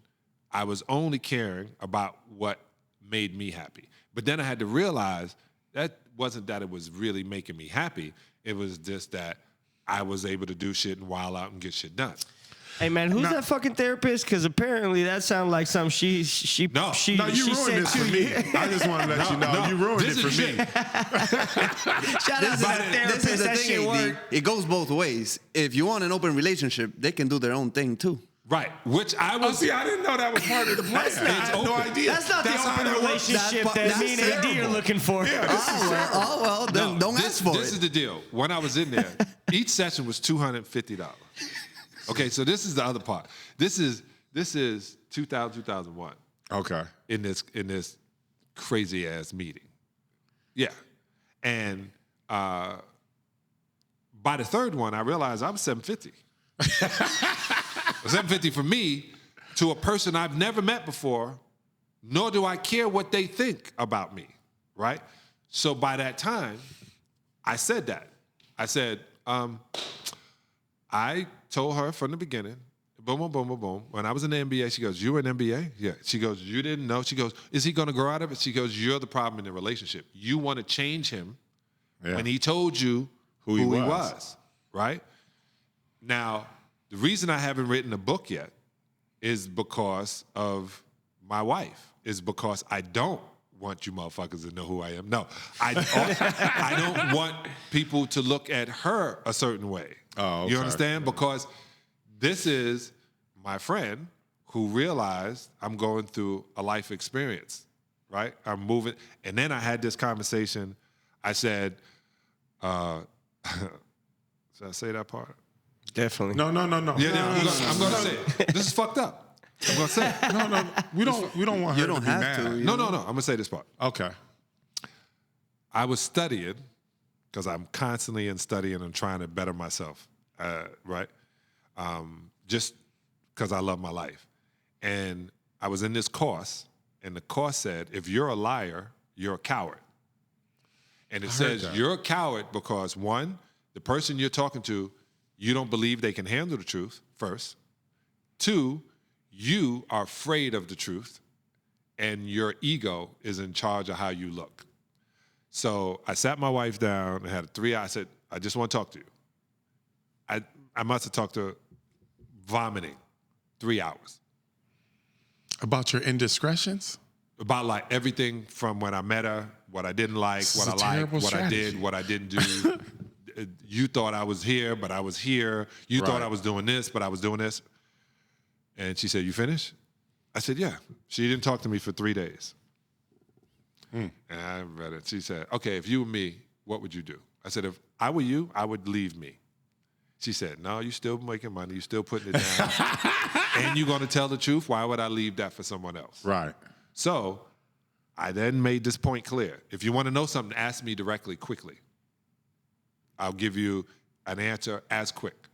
I was only caring about what made me happy. But then I had to realize that wasn't that it was really making me happy. It was just that I was able to do shit and wild out and get shit done. Hey man, who's that fucking therapist? Because apparently that sounded like something she you ruined this for me. I just want to let you know you ruined it for me. Shout out to that therapist. This is the That thing, shit AD. worked. It goes both ways. If you want an open relationship, they can do their own thing too. Right, which I Oh, was. see, I didn't know that was part of the plan. I had no idea. That's not the how open that works. relationship that That's me and AD are terrible. looking for. Then don't ask for This it. is the deal. When I was in there, each session was $250. Okay, so this is the other part. This is 2001. Okay. In this crazy ass meeting. Yeah. And by the third one, I realized I was $750. $750 for me to a person I've never met before, nor do I care what they think about me, right? So by that time, I said that. I said, I told her from the beginning, boom, boom, boom, boom, boom. When I was in the NBA, she goes, you were in NBA? Yeah. She goes, you didn't know? She goes, is he going to grow out of it? She goes, you're the problem in the relationship. You want to change him when he told you who he was, right? Now, the reason I haven't written a book yet is because of my wife, is because I don't want you motherfuckers to know who I am. No, I don't want people to look at her a certain way. Oh, okay. You understand? Because this is my friend who realized I'm going through a life experience, right? I'm moving. And then I had this conversation. I said, should I say that part? Definitely. No. Yeah, I'm going to say it. This is fucked up. I'm going to say it. No. We don't want her You don't to be have mad. to. No. I'm going to say this part. Okay. I was studying, because I'm constantly in studying and trying to better myself, right? Just because I love my life. And I was in this course, and the course said, if you're a liar, you're a coward. And it says that. you're a coward because, one, the person you're talking to, you don't believe they can handle the truth, first. Two, you are afraid of the truth, and your ego is in charge of how you look. So I sat my wife down and had a 3 hour. I said, I just want to talk to you. I must have talked to her vomiting 3 hours. About your indiscretions? About like everything from when I met her, what I didn't like, This what is I a liked, terrible what I did, strategy. what I didn't do. You thought I was here, but I was here. You thought Right. I was doing this, but I was doing this. And she said, you finished? I said, yeah. She didn't talk to me for 3 days. And I read it. She said, okay, if you were me, what would you do? I said, if I were you, I would leave me. She said, no, you still making money. You still putting it down. And you're going to tell the truth? Why would I leave that for someone else? Right. So I then made this point clear. If you want to know something, ask me directly, quickly. I'll give you an answer as quick.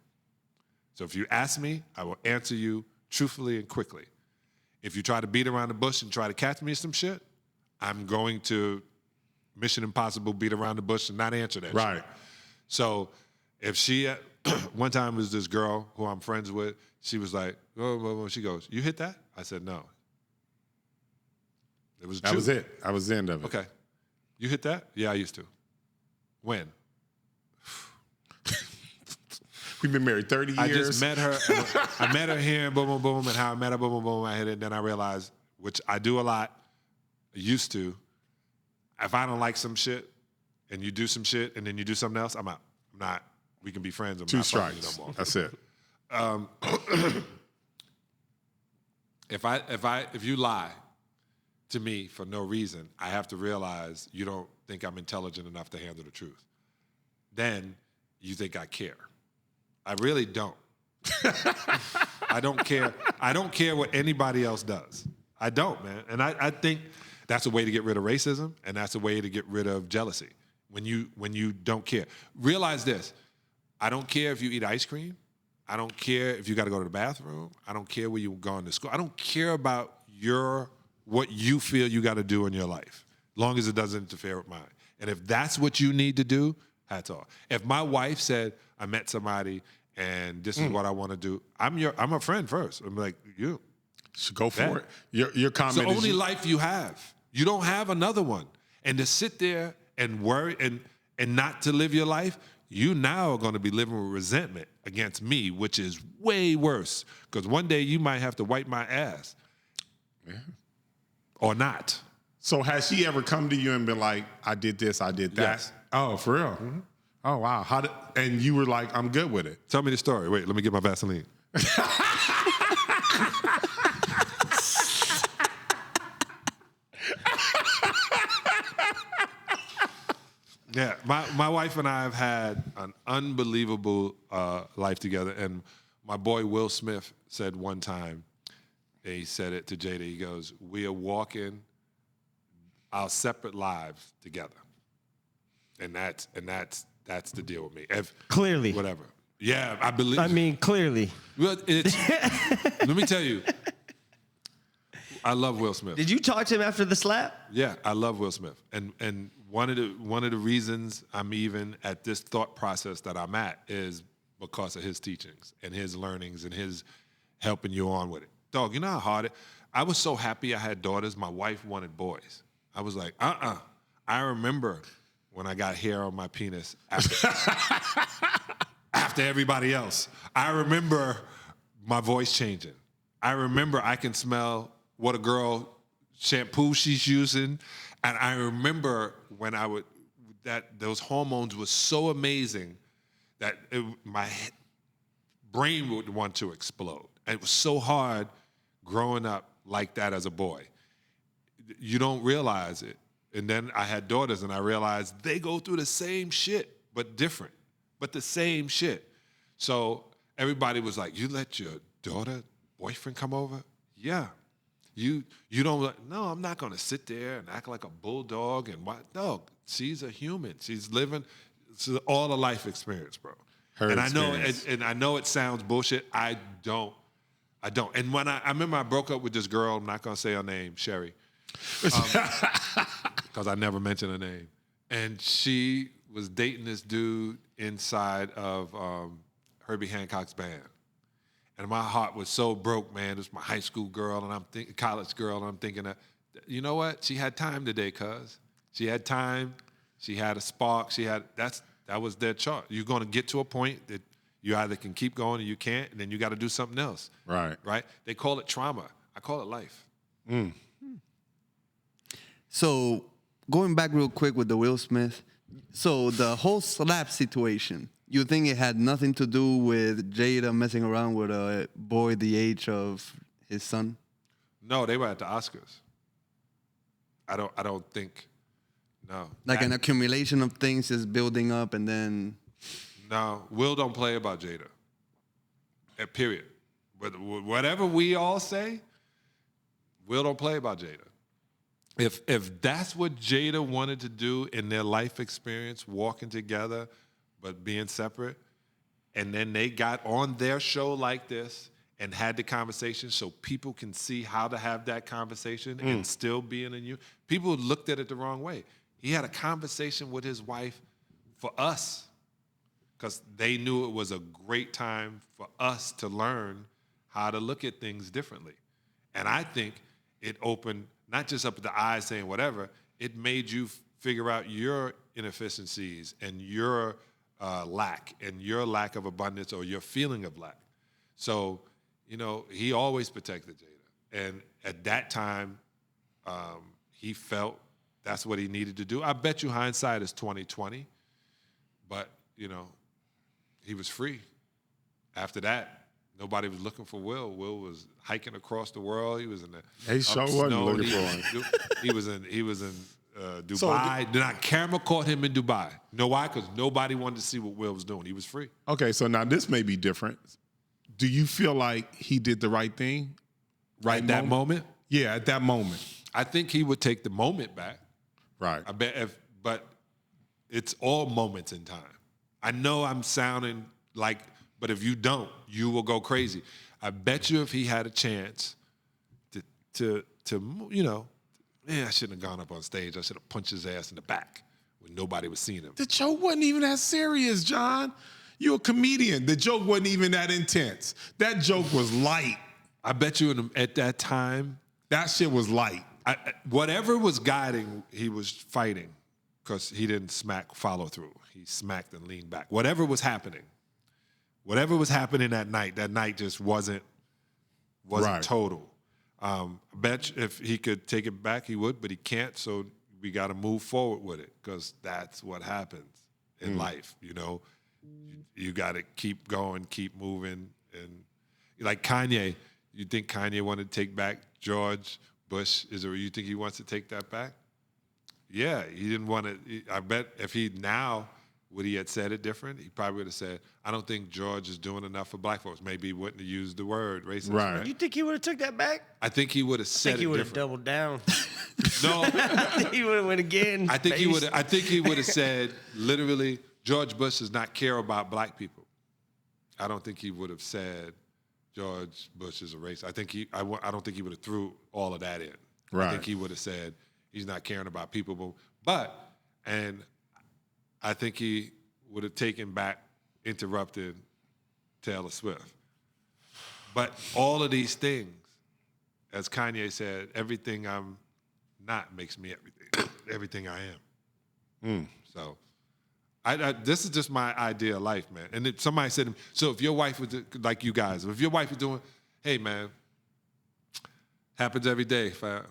So if you ask me, I will answer you truthfully and quickly. If you try to beat around the bush and try to catch me some shit, I'm going to Mission Impossible, beat around the bush and not answer that Right. shit. So if she, one time was this girl who I'm friends with, she was like, oh, she goes, you hit that? I said, no. It was That true. was it. I was the end of it. Okay. You hit that? Yeah, I used to. When? We've been married 30 years. I just met her. I met her here and boom, boom, boom, and how I met her, boom, boom, boom, I hit it. And then I realized, which I do a lot, used to, if I don't like some shit and you do some shit and then you do something else, I'm out. I'm not, we can be friends. I'm 2 not fucking strikes. you no more. That's it. If you lie to me for no reason, I have to realize you don't think I'm intelligent enough to handle the truth. Then you think I care. I really don't. I don't care. I don't care what anybody else does. I don't, man. And I think that's a way to get rid of racism, and that's a way to get rid of jealousy. When you don't care. Realize this. I don't care if you eat ice cream. I don't care if you got to go to the bathroom. I don't care where you're going to school. I don't care about what you feel you got to do in your life, as long as it doesn't interfere with mine. And if that's what you need to do, hats off. If my wife said, I met somebody and this is what I want to do, I'm a friend first. I'm like, you. So go for Bet. it. Your It's comment the is only life you have. You don't have another one. And to sit there and worry and not to live your life, you now are going to be living with resentment against me, which is way worse. Because one day you might have to wipe my ass. Yeah. Or not. So has she ever come to you and been like, I did this, I did that? Yes. Oh, for real? Mm-hmm. Oh, wow. And you were like, I'm good with it. Tell me the story. Wait, let me get my Vaseline. Yeah, my wife and I have had an unbelievable life together. And my boy Will Smith said one time, he said it to Jada, he goes, we are walking our separate lives together. And that's the deal with me. Clearly. Whatever. Yeah, I believe. I mean, clearly. Well, let me tell you, I love Will Smith. Did you talk to him after the slap? Yeah, I love Will Smith, and one of the reasons I'm even at this thought process that I'm at is because of his teachings and his learnings and his helping you on with it. Dog, you know how hard I was so happy I had daughters. My wife wanted boys. I was like, I remember when I got hair on my penis after everybody else. I remember my voice changing. I remember I can smell what a girl shampoo she's using. And I remember when those hormones were so amazing that my brain would want to explode. And it was so hard growing up like that as a boy. You don't realize it. And then I had daughters and I realized they go through the same shit, but different, but the same shit. So everybody was like, you let your boyfriend come over? Yeah. You don't, no, I'm not going to sit there and act like a bulldog and what? No, she's a human. She's living all the life experience, bro. I know it sounds bullshit. I don't. And when I remember I broke up with this girl, I'm not going to say her name, Sherry, because I never mentioned her name. And she was dating this dude inside of Herbie Hancock's band. And my heart was so broke, man. It was my high school girl, and I'm thinking college girl, and I'm thinking that, you know what? She had time today, cuz. She had time. She had a spark. That was their chart. You're going to get to a point that you either can keep going or you can't, and then you got to do something else. Right. Right? They call it trauma. I call it life. So going back real quick with the Will Smith, so the whole slap situation, you think it had nothing to do with Jada messing around with a boy the age of his son? No, they were at the Oscars. I don't think, no. Like an accumulation of things is building up and then... No, Will don't play about Jada. Period. Whatever we all say, Will don't play about Jada. If that's what Jada wanted to do in their life experience, walking together but being separate, and then they got on their show like this and had the conversation so people can see how to have that conversation and still be in a union. People looked at it the wrong way. He had a conversation with his wife for us because they knew it was a great time for us to learn how to look at things differently. And I think it opened not just up the eyes saying whatever, it made you figure out your inefficiencies and your lack and your lack of abundance or your feeling of lack. So, you know, he always protected Jada. And at that time, he felt that's what he needed to do. I bet you hindsight is 20/20, but, you know, he was free. After that, nobody was looking for Will. Will was hiking across the world. He was in the He sure wasn't looking for him. He was in Dubai. Then camera caught him in Dubai. You know why? Because nobody wanted to see what Will was doing. He was free. Okay, so now this may be different. Do you feel like he did the right thing? At that moment? Yeah, at that moment. I think he would take the moment back. Right. I bet but it's all moments in time. I know I'm sounding like, but if you don't, you will go crazy. I bet you if he had a chance to you know, I shouldn't have gone up on stage. I should have punched his ass in the back when nobody was seeing him. The joke wasn't even that serious, John. You're a comedian. The joke wasn't even that intense. That joke was light. I bet you at that time, that shit was light. Whatever was guiding, he was fighting because he didn't follow through. He smacked and leaned back. Whatever was happening that night just wasn't right. Total. I bet if he could take it back, he would, but he can't, so we got to move forward with it because that's what happens in life, you know. You got to keep going, keep moving. And like Kanye, you think Kanye wanted to take back George Bush? You think he wants to take that back? Yeah, he didn't want to. I bet if would he had said it different? He probably would have said, I don't think George is doing enough for black folks. Maybe he wouldn't have used the word racist. Right. You think he would have took that back? I think he would have said it different. I think he would have doubled down. No. I think he would have went again. I think he would have said, literally, George Bush does not care about black people. I don't think he would have said, George Bush is a racist. I don't think he would have threw all of that in. Right. I think he would have said he's not caring about people. And I think he would have interrupted Taylor Swift. But all of these things, as Kanye said, everything I'm not makes me everything I am. So this is just my idea of life, man. And if somebody said, so if your wife was like you guys, if your wife was doing, hey, man, happens every day, fam.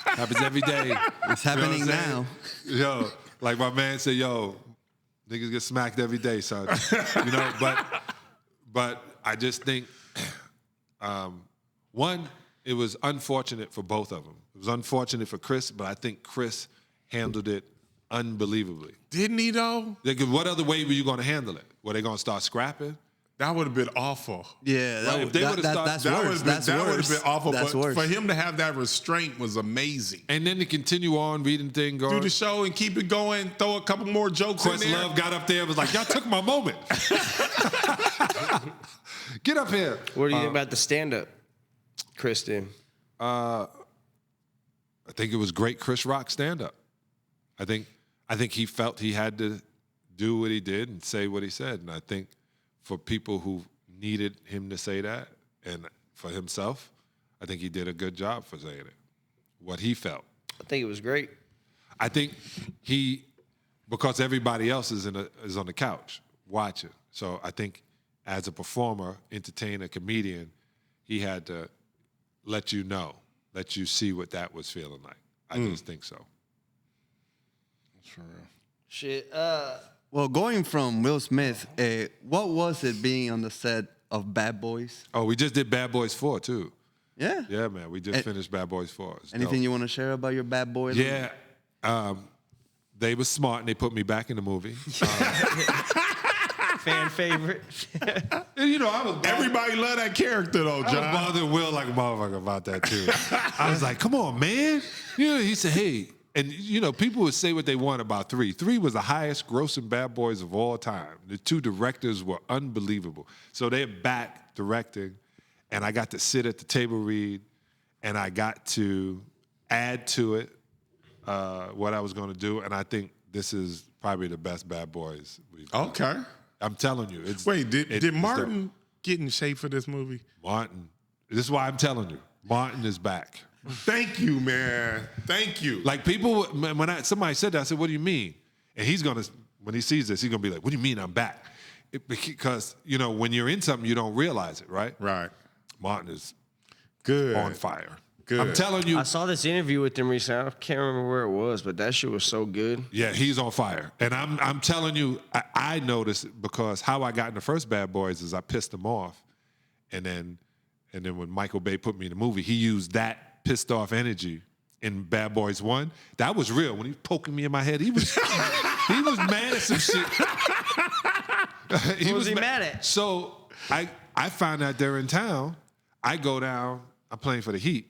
Happens every day. It's happening now. Yo, like my man said, yo, niggas get smacked every day, son. You know, but I just think, one, it was unfortunate for both of them. It was unfortunate for Chris, but I think Chris handled it unbelievably. Didn't he, though? What other way were you going to handle it? Were they going to start scrapping? That would have been awful. Yeah, Right, if they would've started- that's That would worse. have been, That's that would worse. have been awful. That's But worse. for him to have that restraint was amazing. And then to continue on reading the thing, Do going. the show and keep it going. Throw a couple more jokes in there. Questlove got up there and was like, y'all took my moment. Get up here. What do you think about the stand-up, Kristen? I think it was great Chris Rock stand-up. I think he felt he had to do what he did and say what he said. And I think for people who needed him to say that, and for himself, I think he did a good job for saying it, what he felt. I think it was great. I think because everybody else is on the couch watching. So I think as a performer, entertainer, comedian, he had to let you see what that was feeling like. I just think so. That's for real. Shit. Well, going from Will Smith, what was it being on the set of Bad Boys? Oh, we just did Bad Boys 4 too. Yeah. Yeah, man, we just finished Bad Boys 4. It's Anything dope. you want to share about your Bad Boy? Yeah, they were smart and they put me back in the movie. Fan favorite. And, you know, I was Everybody love that character, though, I was John. bothering Will like a motherfucker about that too. I was like, come on, man. You know, he said, hey, and you know, people would say what they want about 3. 3 was the highest grossing Bad Boys of all time. The 2 directors were unbelievable. So they're back directing, and I got to sit at the table read, and I got to add to it what I was going to do, and I think this is probably the best Bad Boys we've done. Okay. I'm telling you. Did Martin get in shape for this movie? Martin. This is why I'm telling you. Martin is back. Thank you, man. Thank you. Like people, when somebody said that, I said, "What do you mean?" And he's gonna, when he sees this, he's gonna be like, "What do you mean I'm back?" Because you know, when you're in something, you don't realize it, right? Right. Martin is Good. on fire. Good. I'm telling you. I saw this interview with him recently. I can't remember where it was, but that shit was so good. Yeah, he's on fire. And I'm telling you, I noticed it because how I got in the first Bad Boys is I pissed him off, and then when Michael Bay put me in the movie, he used that pissed off energy in Bad Boys 1. That was real. When he was poking me in my head, he was mad at some shit. What was he mad at? So I found out they're in town. I go down. I'm playing for the Heat.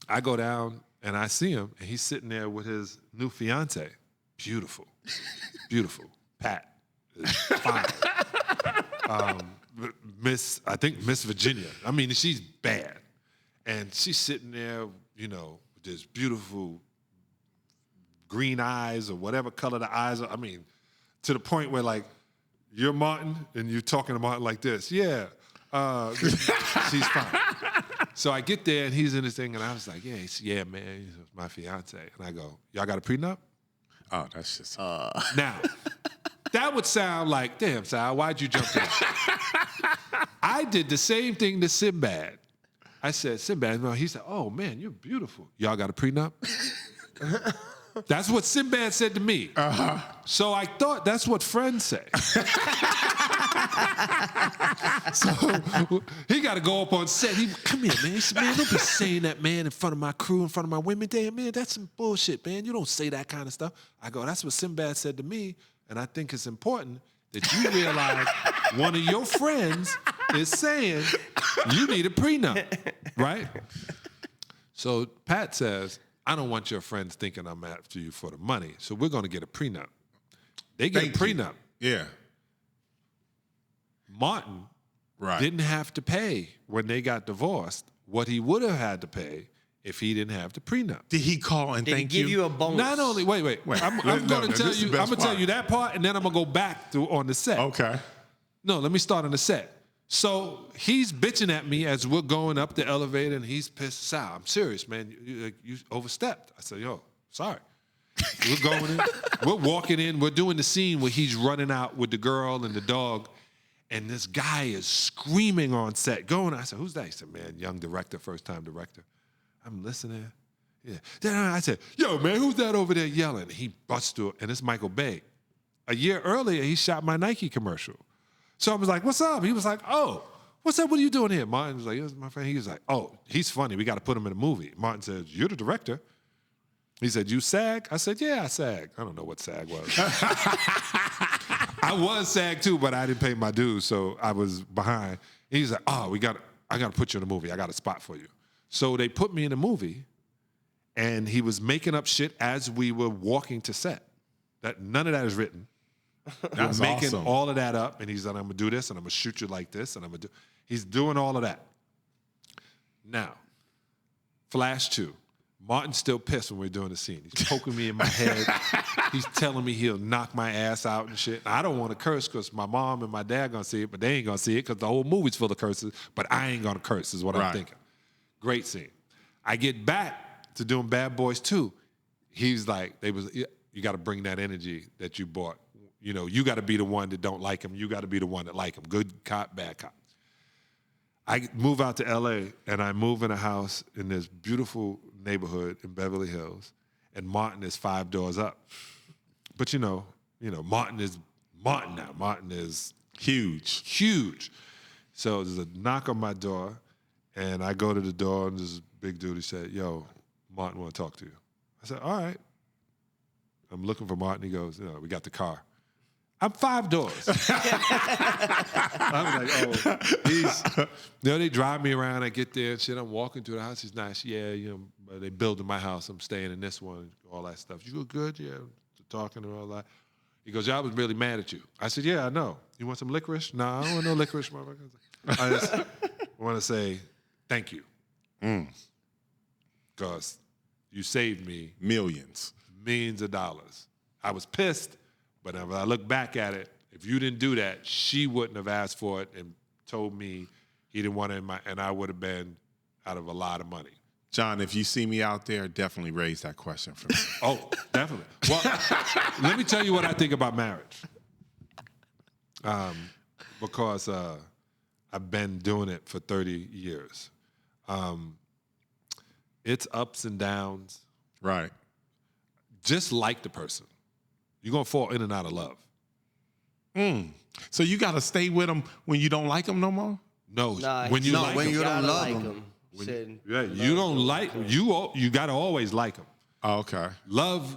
I go down and I see him, and he's sitting there with his new fiance. Beautiful, beautiful. Pat, fine. Miss Virginia. I mean, she's bad, and she's sitting there, you know, with this beautiful green eyes or whatever color the eyes are. I mean, to the point where like you're Martin and you're talking to Martin like this. Yeah, she's fine. So I get there and he's in this thing and I was like, yeah, man, he's my fiance. And I go, y'all got a prenup? Oh, that's just. Now, that would sound like, damn, Sal, why'd you jump in? I did the same thing to Sinbad. I said, Sinbad, no. He said, oh, man, you're beautiful. Y'all got a prenup? That's what Sinbad said to me. Uh-huh. So I thought that's what friends say. So he got to go up on set. Come here, man. He said, man, don't be saying that, man, in front of my crew, in front of my women. Damn, man, that's some bullshit, man. You don't say that kind of stuff. I go, that's what Sinbad said to me, and I think it's important that you realize one of your friends is saying you need a prenup, right? So Pat says, I don't want your friends thinking I'm after you for the money, so we're going to get a prenup. They get a prenup. Yeah. Martin Right. didn't have to pay when they got divorced what he would have had to pay if he didn't have the prenup. Did he call and Did he thank give you a bonus? Not only, wait. I'm going to tell this is you. the I'm best going to tell part. you that part, and then I'm going to go back to on the set. Okay. No, let me start on the set. So he's bitching at me as we're going up the elevator, and he's pissed. Sal, I'm serious, man. You overstepped. I said, yo, sorry. We're going in. We're walking in. We're doing the scene where he's running out with the girl and the dog, and this guy is screaming on set. Going. I said, who's that? He said, man, young director, first-time director. I'm listening. Yeah. Then I said, yo, man, who's that over there yelling? He busts through, and it's Michael Bay. A year earlier, he shot my Nike commercial. So I was like, what's up? He was like, oh, what's up? What are you doing here? Martin was like, yes, my friend. He was like, oh, he's funny. We got to put him in a movie. Martin says, you're the director. He said, you SAG? I said, yeah, I SAG. I don't know what SAG was. I was SAG too, but I didn't pay my dues, so I was behind. He's like, oh, I got to put you in a movie. I got a spot for you. So they put me in a movie, and he was making up shit as we were walking to set. None of that is written. That's making awesome. all of that up, and he's like, I'm going to do this, and I'm going to shoot you like this, and I'm going to do... He's doing all of that. Now, Flash 2. Martin's still pissed when we're doing the scene. He's poking me in my head. He's telling me he'll knock my ass out and shit. I don't want to curse because my mom and my dad going to see it, but they ain't going to see it because the whole movie's full of curses, but I ain't going to curse is what I'm Right. thinking. Great scene. I get back to doing Bad Boys 2. He's like, you got to bring that energy that you brought. You know, you got to be the one that don't like him. You got to be the one that like him. Good cop, bad cop. I move out to L.A., and I move in a house in this beautiful neighborhood in Beverly Hills, and Martin is 5 doors up. But, you know, Martin is Martin now. Martin is huge. So there's a knock on my door, and I go to the door, and this big dude, he said, yo, Martin want to talk to you. I said, all right. I'm looking for Martin. He goes, we got the car. I'm 5 doors. I'm like, oh, they drive me around. I get there and shit. I'm walking through the house. He's nice. Yeah, they building my house. I'm staying in this one, all that stuff. You go good? Yeah, talking and all that. He goes, yeah, I was really mad at you. I said, yeah, I know. You want some licorice? No, I don't want no licorice, motherfucker. I just want to say thank you. Because you saved me Millions of dollars. I was pissed. But if I look back at it, if you didn't do that, she wouldn't have asked for it and told me he didn't want it and I would have been out of a lot of money. John, if you see me out there, definitely raise that question for me. Oh, definitely. Well, let me tell you what I think about marriage. Because I've been doing it for 30 years. It's ups and downs. Right. Just like the person. You're going to fall in and out of love. So you got to stay with them when you don't like them no more? No, Nah, when you no, like when them. you don't gotta love like them. 'em. Said, Yeah, you don't like you got to always like them. Oh, okay. Love,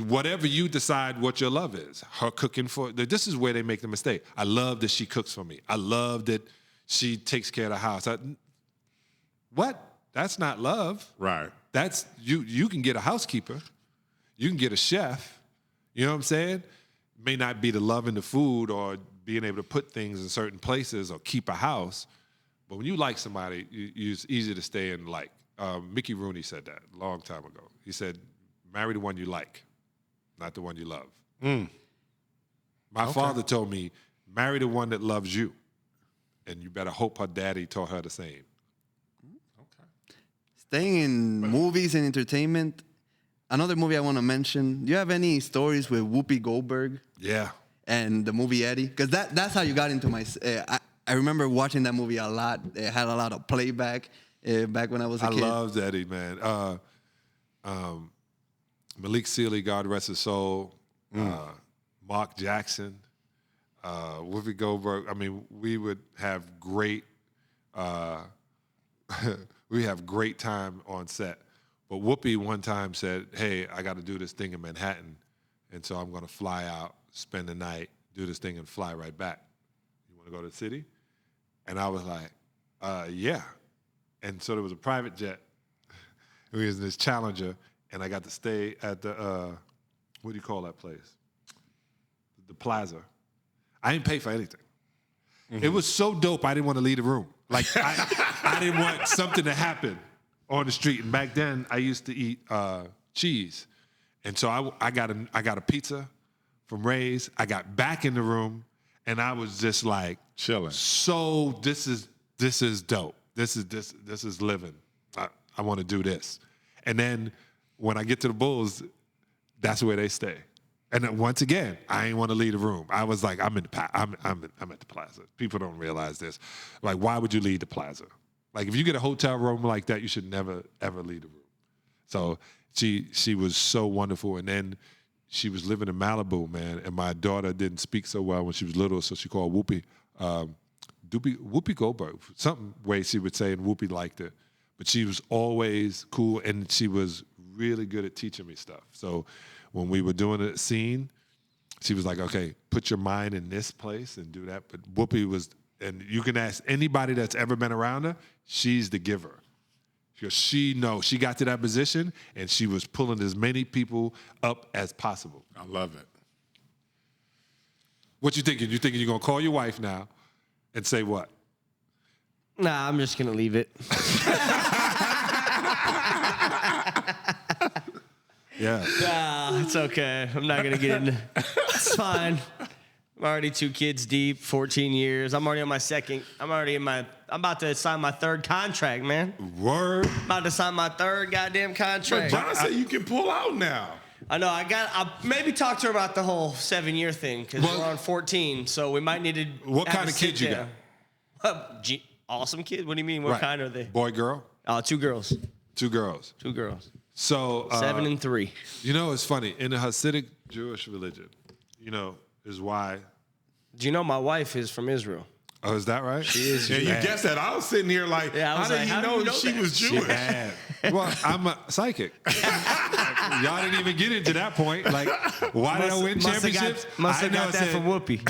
whatever you decide what your love is. Her cooking this is where they make the mistake. I love that she cooks for me. I love that she takes care of the house. What? That's not love. Right. That's you can get a housekeeper. You can get a chef. You know what I'm saying? May not be the love in the food or being able to put things in certain places or keep a house. But when you like somebody, it's easy to stay in like. Mickey Rooney said that a long time ago. He said, marry the one you like, not the one you love. My father told me, marry the one that loves you. And you better hope her daddy taught her the same. Staying in movies and entertainment, another movie I want to mention. Do you have any stories with Whoopi Goldberg Yeah. and the movie Eddie? Because that's how you got into my... I remember watching that movie a lot. It had a lot of playback back when I was a kid. I loved Eddie, man. Malik Sealy, God rest his soul. Mark Jackson. Whoopi Goldberg. I mean, we would have great... we have great time on set. But Whoopi one time said, hey, I got to do this thing in Manhattan, and so I'm going to fly out, spend the night, do this thing, and fly right back. You want to go to the city? And I was like, yeah. And so there was a private jet. We was in this Challenger, and I got to stay at the, what do you call that place? The Plaza. I didn't pay for anything. It was so dope, I didn't want to leave the room. Like, I didn't want something to happen on the street. And back then, I used to eat cheese. And so I got a pizza from Ray's. I got back in the room, and I was just like, chilling. So this is dope. This is living. I want to do this. And then when I get to the Bulls, that's where they stay. And then once again, I ain't want to leave the room. I was like, I'm at the Plaza. People don't realize this. Like, why would you leave the Plaza? Like, if you get a hotel room like that, you should never ever leave the room. So she was so wonderful. And then she was living in Malibu, man. And my daughter didn't speak so well when she was little, so she called Whoopi. Whoopi Goldberg. Something way she would say, and Whoopi liked it. But she was always cool, and she was really good at teaching me stuff. So when we were doing a scene, she was like, okay, put your mind in this place and do that. But Whoopi was, and you can ask anybody that's ever been around her, she's the giver. Because she got to that position, and she was pulling as many people up as possible. I love it. What you thinking? You thinking you're going to call your wife now and say what? Nah, I'm just going to leave it. Yeah. Nah, it's okay. I'm not going to get into It's fine. I'm already 2 kids deep, 14 years. I'm already on my second. I'm about to sign my 3rd contract, man. Word. I'm about to sign my 3rd goddamn But contract. John said you can pull out now. I know. I'll maybe talk to her about the whole 7-year thing because we're on 14, so we might need to. What have kind a of kids you got? Awesome kids. What do you mean? What kind are they? Boy, girl? 2 girls. 2 girls. 2 girls. So 7 and 3. You know, it's funny. In the Hasidic Jewish religion, is why. Do you know my wife is from Israel? Oh, is that right? She is. Yeah, you guessed that. I was sitting here like, Yeah, I was how like, did how you do you know know she that? was Jewish? Well, I'm a psychic. Y'all didn't even get into that point. Like, why did I win championships? Must have got that from Whoopi.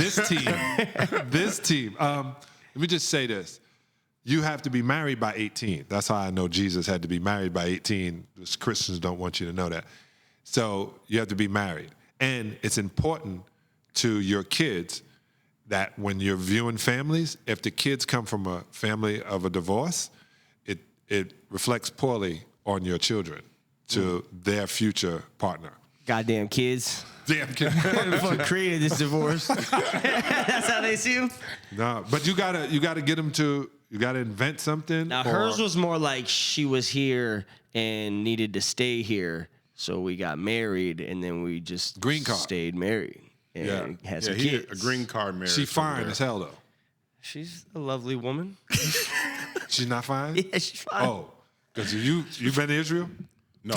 This team. Let me just say this. You have to be married by 18. That's how I know Jesus had to be married by 18. Christians don't want you to know that. So you have to be married. And it's important to your kids that when you're viewing families, if the kids come from a family of a divorce, it reflects poorly on your children to their future partner. Goddamn kids. Damn kids. Fuck created this divorce. That's how they see him. No, but you gotta get them to. You gotta invent something. Now hers was more like she was here and needed to stay here, so we got married, and then we just Green card. stayed married and had some he kids. a green card marriage. She fine as hell though. She's a lovely woman. She's not fine. Yeah, she's fine. Oh, because you been to Israel? No,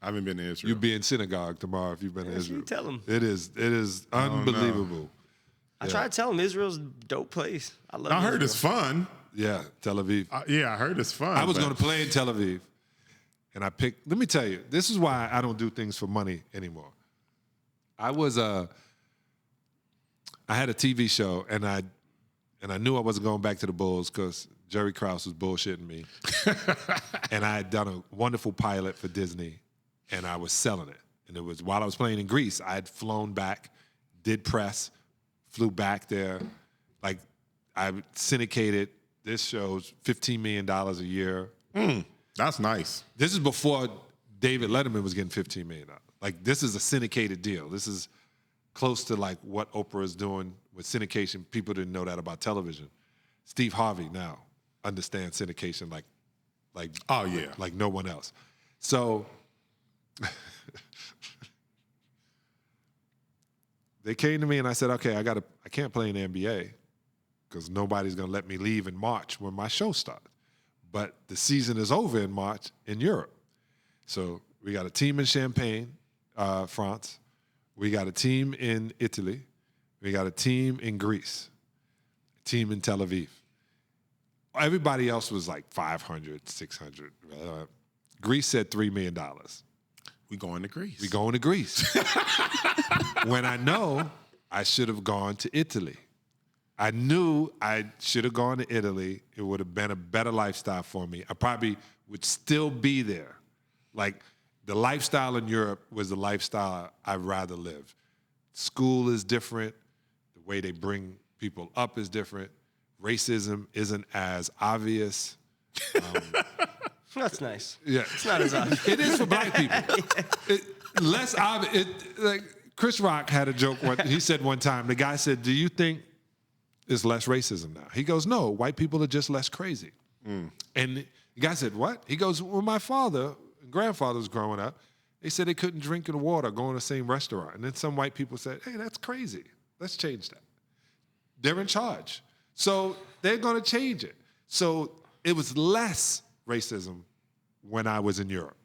I haven't been to Israel. You'll be in synagogue tomorrow if you've been to Israel. you tell 'em. It is unbelievable. I try to tell him Israel's a dope place. I love I heard Israel. it's fun. Yeah, Tel Aviv. Yeah, I heard it's fun. I was but- going to play in Tel Aviv, and I picked. Let me tell you, this is why I don't do things for money anymore. I had a TV show, and I knew I wasn't going back to the Bulls because Jerry Krause was bullshitting me, and I had done a wonderful pilot for Disney, and I was selling it. And it was while I was playing in Greece. I had flown back, did press, flew back there, like I syndicated. This show's $15 million a year. That's nice. This is before David Letterman was getting $15 million. Like, this is a syndicated deal. This is close to like what Oprah is doing with syndication. People didn't know that about television. Steve Harvey now understands syndication like Oh, yeah. like no one else. So they came to me and I said, okay, I can't play in the NBA because nobody's going to let me leave in March when my show starts. But the season is over in March in Europe. So we got a team in Champagne, France. We got a team in Italy. We got a team in Greece, a team in Tel Aviv. Everybody else was like 500, 600. Greece said $3 million. We going to Greece. We going to Greece. When I know I should have gone to Italy. I knew I should have gone to Italy. It would have been a better lifestyle for me. I probably would still be there. Like, the lifestyle in Europe was the lifestyle I'd rather live. School is different. The way they bring people up is different. racism isn't as obvious. That's nice. Yeah, It's not as obvious. it is for black people. Less obvious. Like Chris Rock had a joke. He said one time, the guy said, "Do you think it's less racism now?" He goes, "No, white people are just less crazy." And the guy said, "What?" He goes, "When my father and grandfather was growing up, they said they couldn't drink in the water, go in the same restaurant. And then some white people said, hey, that's crazy. Let's change that." They're in charge. So they're going to change it. So it was less racism when I was in Europe.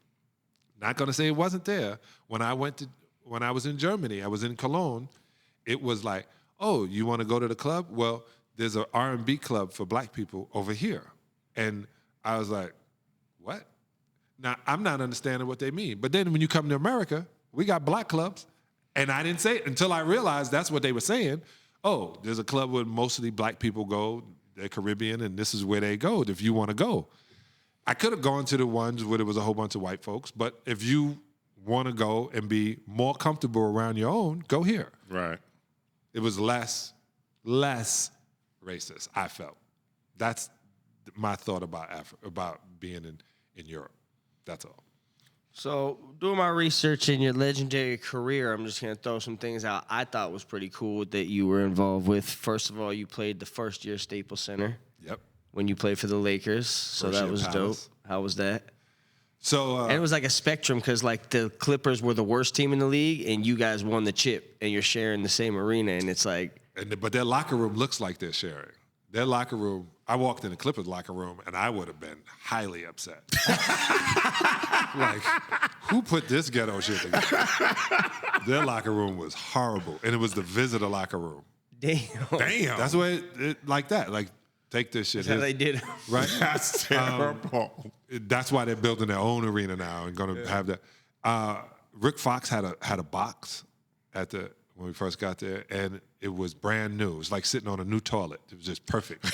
Not going to say it wasn't there. When I was in Germany, I was in Cologne, it was like, oh, you want to go to the club? Well, there's an R&B club for black people over here. And I was like, what? Now, I'm not understanding what they mean. But then when you come to America, we got black clubs. And I didn't say it until I realized that's what they were saying. Oh, there's a club where mostly black people go. They're Caribbean, and this is where they go if you want to go. I could have gone to the ones where there was a whole bunch of white folks, but if you want to go and be more comfortable around your own, go here. Right. It was less racist, I felt. That's my thought about being in Europe. That's all. So, doing my research in your legendary career, I'm just going to throw some things out I thought was pretty cool that you were involved with. First of all, you played the first year Staples Center. Yep. When you played for the Lakers. So First that year was Palace. dope. How was that? So And it was like a spectrum because, like, the Clippers were the worst team in the league, and you guys won the chip, and you're sharing the same arena, and it's like... but their locker room looks like they're sharing. Their locker room, I walked in the Clippers locker room, and I would have been highly upset. Like, who put this ghetto shit together? Their locker room was horrible, and it was the visitor locker room. Damn. That's why like that. Like, take this shit. That's how they did. Right? That's terrible. That's why they're building their own arena now and going to have that. Rick Fox had a box when we first got there, and it was brand new. It was like sitting on a new toilet. It was just perfect.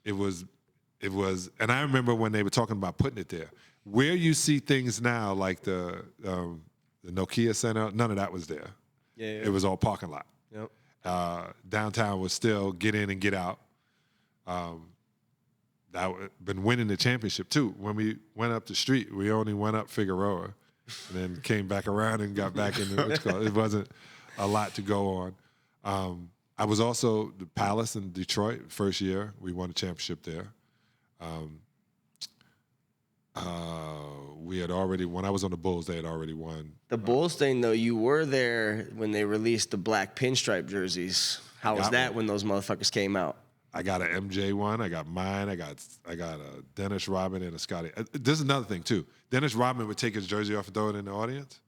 It was, and I remember when they were talking about putting it there. Where you see things now, like the Nokia Center, none of that was there. Yeah. It was all parking lot. Yep. Downtown was still get in and get out. Been winning the championship too. When we went up the street, we only went up Figueroa, and then came back around and got back in it wasn't a lot to go on. I was also the Palace in Detroit first year. We won a championship there. We had already, when I was on the Bulls, they had already won. The Bulls thing, though, you were there when they released the black pinstripe jerseys. How was that when those motherfuckers came out? I got an MJ one. I got mine. I got a Dennis Rodman and a Scotty. This is another thing too. Dennis Rodman would take his jersey off and throw it in the audience,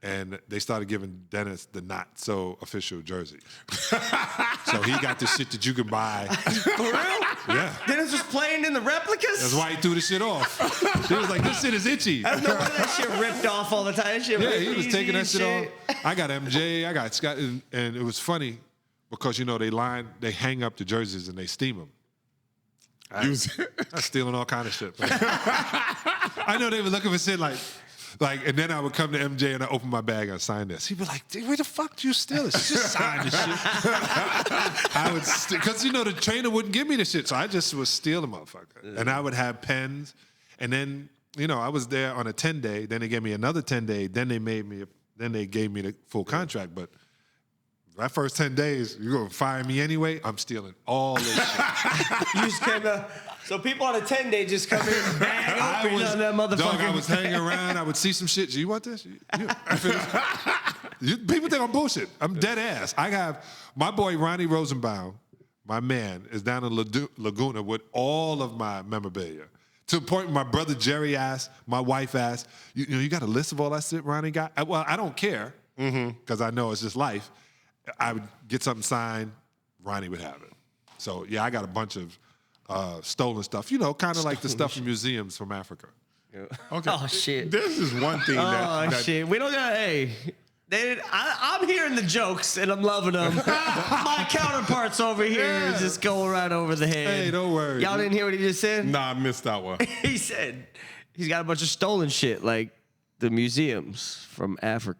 and they started giving Dennis the not so official jerseys. So he got the shit that you can buy. For real? Yeah. Dennis was playing in the replicas? That's why he threw the shit off. He was like, "This shit is itchy." I don't know why that shit ripped off all the time. That shit Yeah, ripped he was easy taking that and shit off. I got MJ. I got Scott, and it was funny. Because, they hang up the jerseys and they steam them. I'm stealing all kind of shit. I know they were looking for shit like, and then I would come to MJ and I open my bag and I sign this. He'd be like, "Dude, where the fuck do you steal this? Just sign this shit." I would, because the trainer wouldn't give me the shit, so I just would steal the motherfucker. And I would have pens, and then I was there on a 10-day. Then they gave me another 10-day. Then they gave me the full contract, but. That first 10 days, you're going to fire me anyway? I'm stealing all this shit. You just came to, so people on a 10-day just come in and bag open on that motherfucker. Dog, I was hanging around. I would see some shit. You want this? People think I'm bullshit. I'm dead ass. I have my boy Ronnie Rosenbaum, my man, is down in Laguna with all of my memorabilia. To the point where my brother Jerry asked, my wife asked, you got a list of all that shit Ronnie got? Well, I don't care because I know it's just life. I would get something signed, Ronnie would have it. So, yeah, I got a bunch of stolen stuff, kind of like the stuff in museums from Africa. Yeah. Okay. Oh, shit. This is one thing shit. We don't got, I'm hearing the jokes, and I'm loving them. My counterparts over here is just going right over the head. Hey, don't worry. Y'all didn't hear what he just said? Nah, I missed that one. He said he's got a bunch of stolen shit, like the museums from Africa.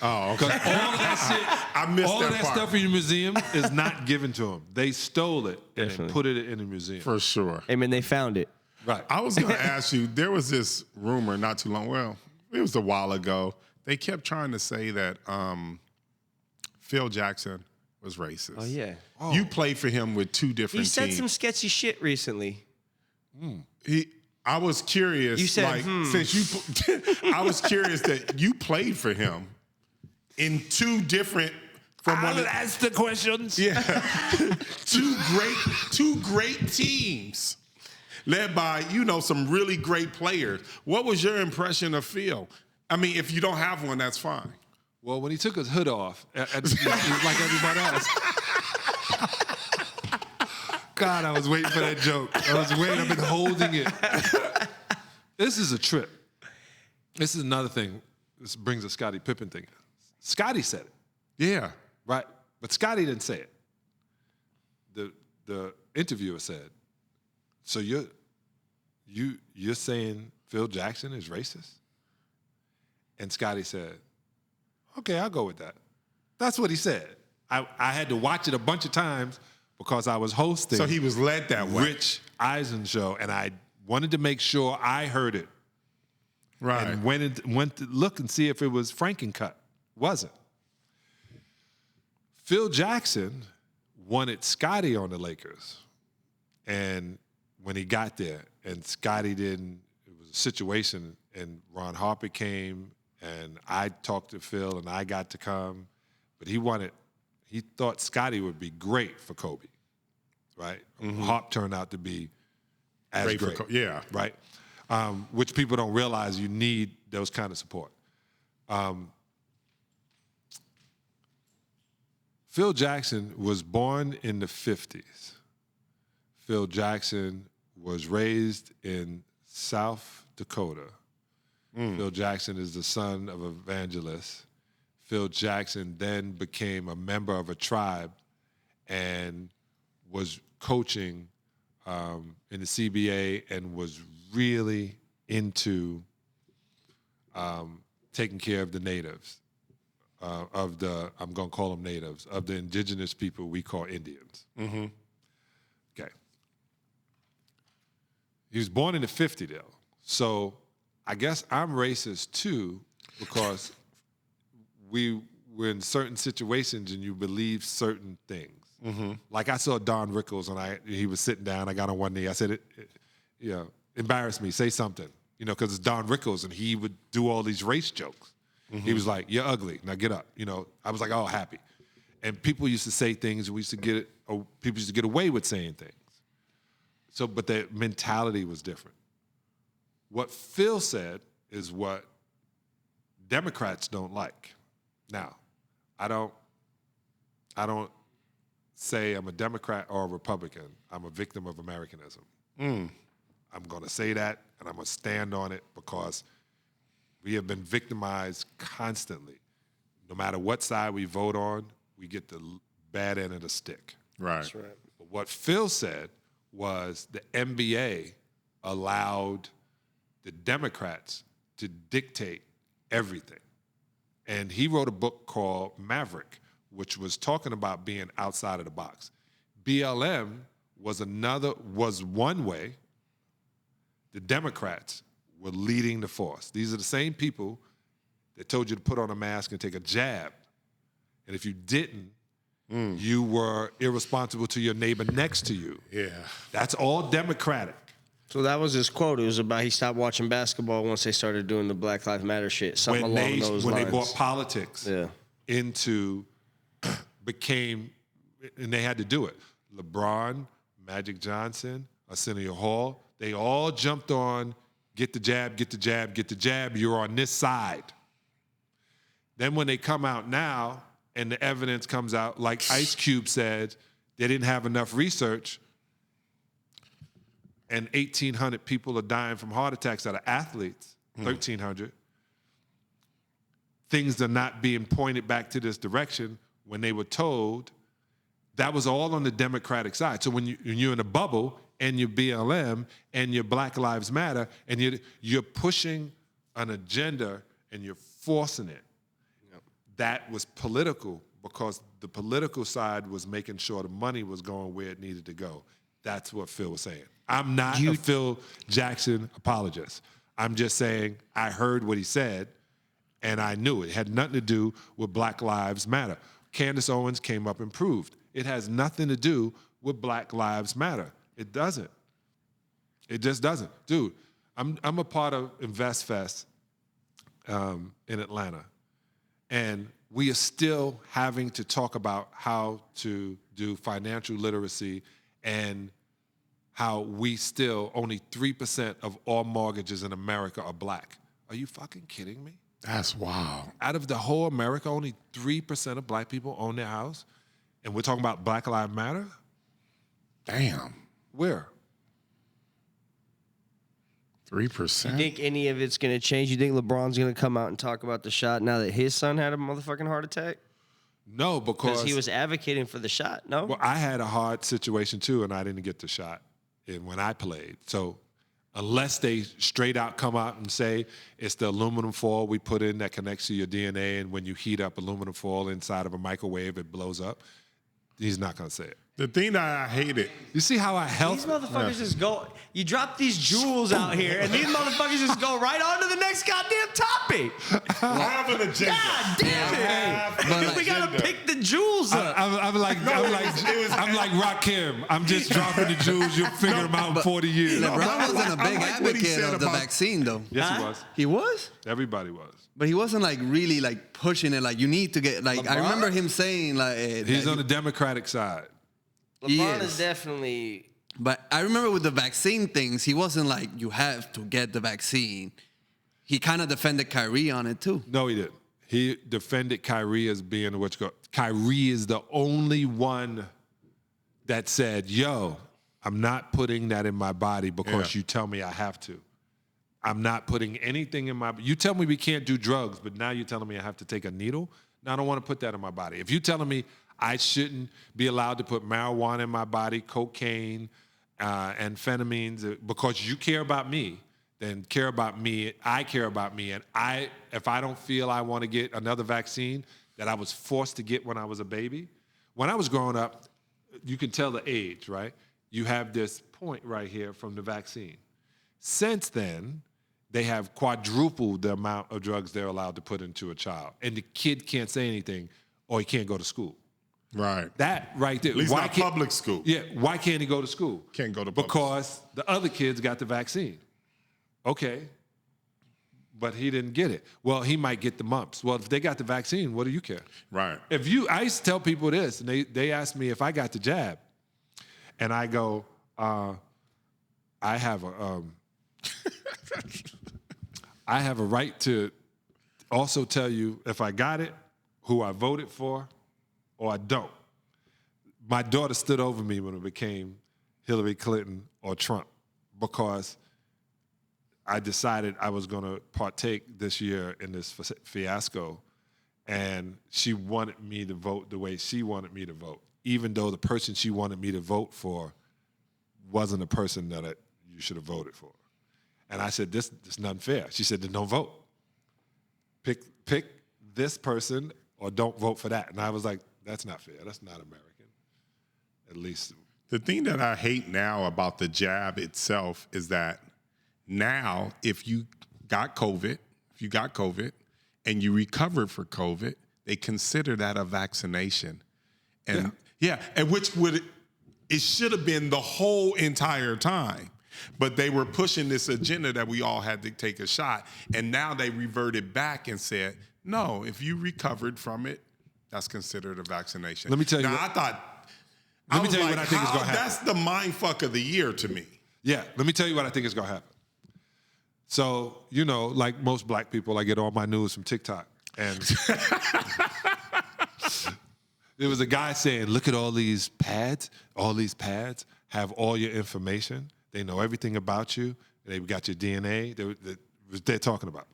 Oh, okay. All of that shit, I missed all of that that part. stuff in your museum is not given to them. They stole it and then Definitely. put it in the museum. For sure. I mean, they found it. Right. I was going to ask you, there was this rumor not too long, well, it was a while ago. They kept trying to say that Phil Jackson was racist. Oh, yeah. You played for him with two different He said teams. some sketchy shit recently. I was curious. You said, like, since you, I was curious that you played for him in two different. From one of, ask the questions. yeah, two great teams, led by some really great players. What was your impression of Phil? I mean, if you don't have one, that's fine. Well, when he took his hood off, he was like everybody else. God, I was waiting for that joke. I was waiting. I've been holding it. This is a trip. This is another thing. This brings a Scottie-Pippen thing. Scottie said it, Yeah. right? But Scottie didn't say it. The interviewer said, "So you're saying Phil Jackson is racist?" And Scottie said, "Okay, I'll go with that." That's what he said. I had to watch it a bunch of times because I was hosting. So he was led that way. Rich Eisen show, and I wanted to make sure I heard it. Right. And went to look and see if it was Frankencut. Wasn't. Phil Jackson wanted Scottie on the Lakers. And when he got there, and Scottie didn't, it was a situation, and Ron Harper came, and I talked to Phil, and I got to come, but he thought Scottie would be great for Kobe, right? Harp turned out to be as Great great. for yeah. Right? Which people don't realize you need those kind of support. Phil Jackson was born in the 50s. Phil Jackson was raised in South Dakota. Phil Jackson is the son of an evangelist. Phil Jackson then became a member of a tribe and was coaching in the CBA and was really into taking care of the natives, I'm going to call them natives, of the indigenous people we call Indians. Okay. He was born in the 50s, though. So I guess I'm racist, too, because we were in certain situations and you believe certain things. Like I saw Don Rickles and he was sitting down. I got on one knee. I said, embarrass me, say something, because it's Don Rickles and he would do all these race jokes. He was like, "You're ugly. Now get up." I was like, "Oh, happy." And people used to say things. People used to get away with saying things. So, but their mentality was different. What Phil said is what Democrats don't like. Now, I don't say I'm a Democrat or a Republican. I'm a victim of Americanism. I'm going to say that, and I'm going to stand on it because we have been victimized constantly. No matter what side we vote on, we get the bad end of the stick. Right. That's right. But what Phil said was the NBA allowed the Democrats to dictate everything. And he wrote a book called Maverick, which was talking about being outside of the box. BLM was one way. The Democrats were leading the force. These are the same people that told you to put on a mask and take a jab. And if you didn't, you were irresponsible to your neighbor next to you. Yeah. That's all Democratic. So that was his quote. It was about he stopped watching basketball once they started doing the Black Lives Matter shit. Something along those when lines. they brought politics Yeah. into, and they had to do it. LeBron, Magic Johnson, Arsenio Hall, they all jumped on, get the jab, get the jab, get the jab, you're on this side. Then when they come out now and the evidence comes out, like Ice Cube said, they didn't have enough research and 1,800 people are dying from heart attacks that are athletes, 1,300. Things are not being pointed back to this direction when they were told that was all on the Democratic side. So when you're in a bubble and you're BLM and you're Black Lives Matter and you're pushing an agenda and you're forcing it. That was political because the political side was making sure the money was going where it needed to go. That's what Phil was saying. I'm not a Phil Jackson apologist. I'm just saying I heard what he said, and I knew it. It had nothing to do with Black Lives Matter. Candace Owens came up and proved it has nothing to do with Black Lives Matter. It doesn't. It just doesn't. Dude, I'm a part of Invest Fest in Atlanta. And we are still having to talk about how to do financial literacy and how we still, only 3% of all mortgages in America are black. Are you fucking kidding me? That's wild. Out of the whole America, only 3% of black people own their house. And we're talking about Black Lives Matter? Damn. Where? 3%? You think any of it's going to change? You think LeBron's going to come out and talk about the shot now that his son had a motherfucking heart attack? No, because he was advocating for the shot, no? Well, I had a hard situation too, and I didn't get the shot when I played. So unless they straight out come out and say it's the aluminum foil we put in that connects to your DNA, and when you heat up aluminum foil inside of a microwave, it blows up, he's not going to say it. The thing that I hated. You see how I help? These motherfuckers just go, you drop these jewels out here, and these motherfuckers just go right on to the next goddamn topic. I have an agenda. God damn it. We got to pick the jewels up. I'm like Rakim. I'm just dropping the jewels. You'll figure them out in 40 years. LeBron wasn't a big advocate of the vaccine, though. Yes, he was. He was? Everybody was. But he wasn't like really like pushing it. Like you need to get like. LeBron? I remember him saying like. He's on the Democratic side. LeBron is definitely. But I remember with the vaccine things, he wasn't like you have to get the vaccine. He kind of defended Kyrie on it too. No, he didn't. He defended Kyrie as being what you call. Kyrie is the only one that said, "Yo, I'm not putting that in my body because you tell me I have to. I'm not putting anything in my. You tell me we can't do drugs, but now you're telling me I have to take a needle. Now I don't want to put that in my body. If you're telling me I shouldn't be allowed to put marijuana in my body, cocaine, amphetamines, because you care about me, then care about me. I care about me, and if I don't feel I want to get another vaccine that I was forced to get when I was a baby, when I was growing up, you can tell the age, right? You have this point right here from the vaccine. Since then, they have quadrupled the amount of drugs they're allowed to put into a child, and the kid can't say anything or he can't go to school. Right. That right there. At least not public school. Yeah. Why can't he go to school? Can't go to public because the other kids got the vaccine. Okay. But he didn't get it. Well, he might get the mumps. Well, if they got the vaccine, what do you care? Right. I used to tell people this, and they asked me if I got the jab, and I go, I have a I have a right to also tell you if I got it, who I voted for, or I don't. My daughter stood over me when it became Hillary Clinton or Trump because I decided I was going to partake this year in this fiasco, and she wanted me to vote the way she wanted me to vote, even though the person she wanted me to vote for wasn't a person that you should have voted for. And I said, this is not fair. She said, then don't vote. Pick this person or don't vote for that. And I was like, that's not fair. That's not American. At least. The thing that I hate now about the jab itself is that now if you got COVID and you recovered for COVID, they consider that a vaccination. And and which it should have been the whole entire time. But they were pushing this agenda that we all had to take a shot. And now they reverted back and said, no, if you recovered from it, that's considered a vaccination. Let me tell you. Now, Let me tell you what I think is going to happen. That's the mind fuck of the year to me. Yeah, let me tell you what I think is going to happen. So, like most black people, I get all my news from TikTok. And there was a guy saying, look at all these pads. All these pads have all your information. They know everything about you. They've got your DNA. They're talking about.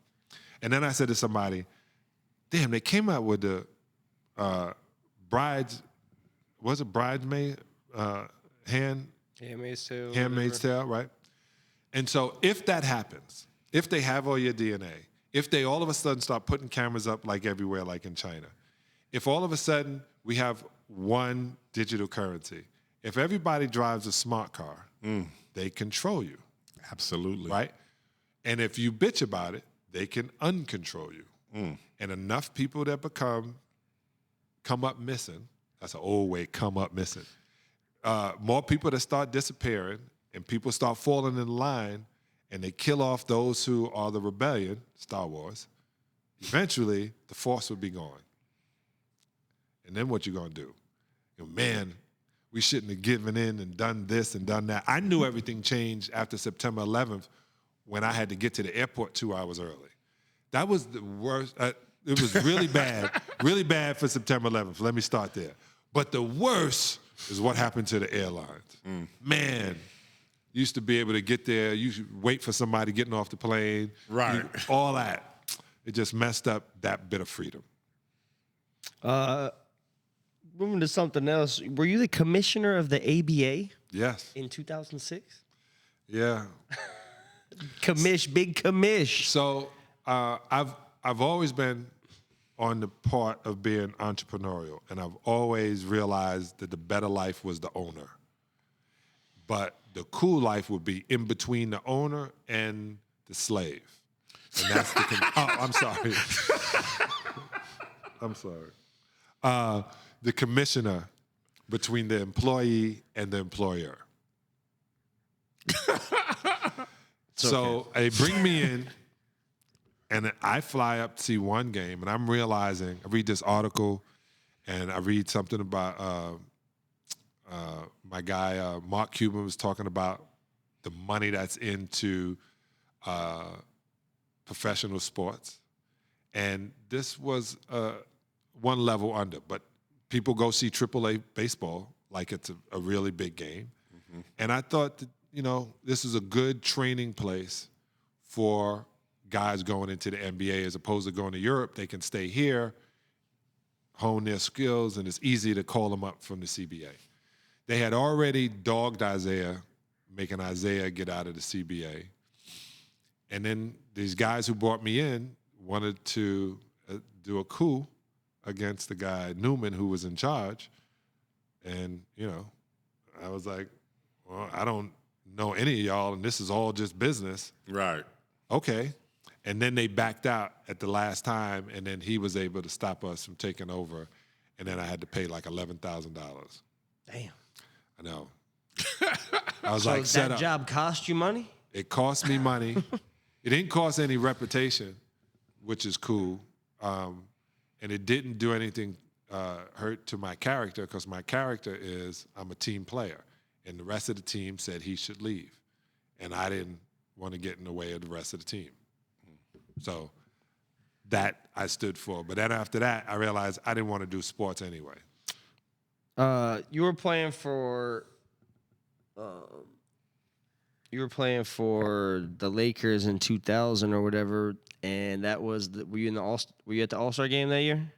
And then I said to somebody, damn, they came out with the bridesmaid Handmaid's Tale. Handmaid's Tale, right? And so if that happens, if they have all your DNA, if they all of a sudden start putting cameras up like everywhere, like in China, if all of a sudden we have one digital currency, if everybody drives a smart car, they control you. Absolutely. Right? And if you bitch about it, they can uncontrol you. And enough people that come up missing, that's an old way, come up missing. More people that start disappearing and people start falling in line and they kill off those who are the rebellion, Star Wars, eventually the Force will be gone. And then what you gonna do? Man, we shouldn't have given in and done this and done that. I knew everything changed after September 11th when I had to get to the airport 2 hours early. That was the worst. It was really bad for September 11th. Let me start there. But the worst is what happened to the airlines. Man, you used to be able to get there. You should wait for somebody getting off the plane. Right. All that. It just messed up that bit of freedom. Moving to something else. Were you the commissioner of the ABA Yes. in 2006? Yeah. Big commish. So I've always been on the part of being entrepreneurial, and I've always realized that the better life was the owner. But the cool life would be in between the owner and the slave. And that's the I'm sorry. I'm sorry. The commissioner between the employee and the employer. So they bring me in, and I fly up to see one game, and I'm realizing, I read this article, and I read something about my guy, Mark Cuban, was talking about the money that's into professional sports. And this was one level under, but people go see AAA baseball like it's a really big game. And I thought that, this is a good training place for guys going into the NBA as opposed to going to Europe. They can stay here, hone their skills, and it's easy to call them up from the CBA. They had already dogged Isaiah, making Isaiah get out of the CBA. And then these guys who brought me in wanted to do a coup against the guy, Newman, who was in charge. And, I was like, well, I don't know any of y'all, and this is all just business. Right. Okay. And then they backed out at the last time, and then he was able to stop us from taking over. And then I had to pay like $11,000. Damn. I know. I was So like, set that up. job cost you money? It cost me money. It didn't cost any reputation, which is cool. And it didn't do anything hurt to my character, because my character is I'm a team player. And the rest of the team said he should leave. And I didn't want to get in the way of the rest of the team. So that I stood for. But then after that, I realized I didn't want to do sports anyway. You were playing for the Lakers in 2000 or whatever, and that was were you at the All-Star game that year?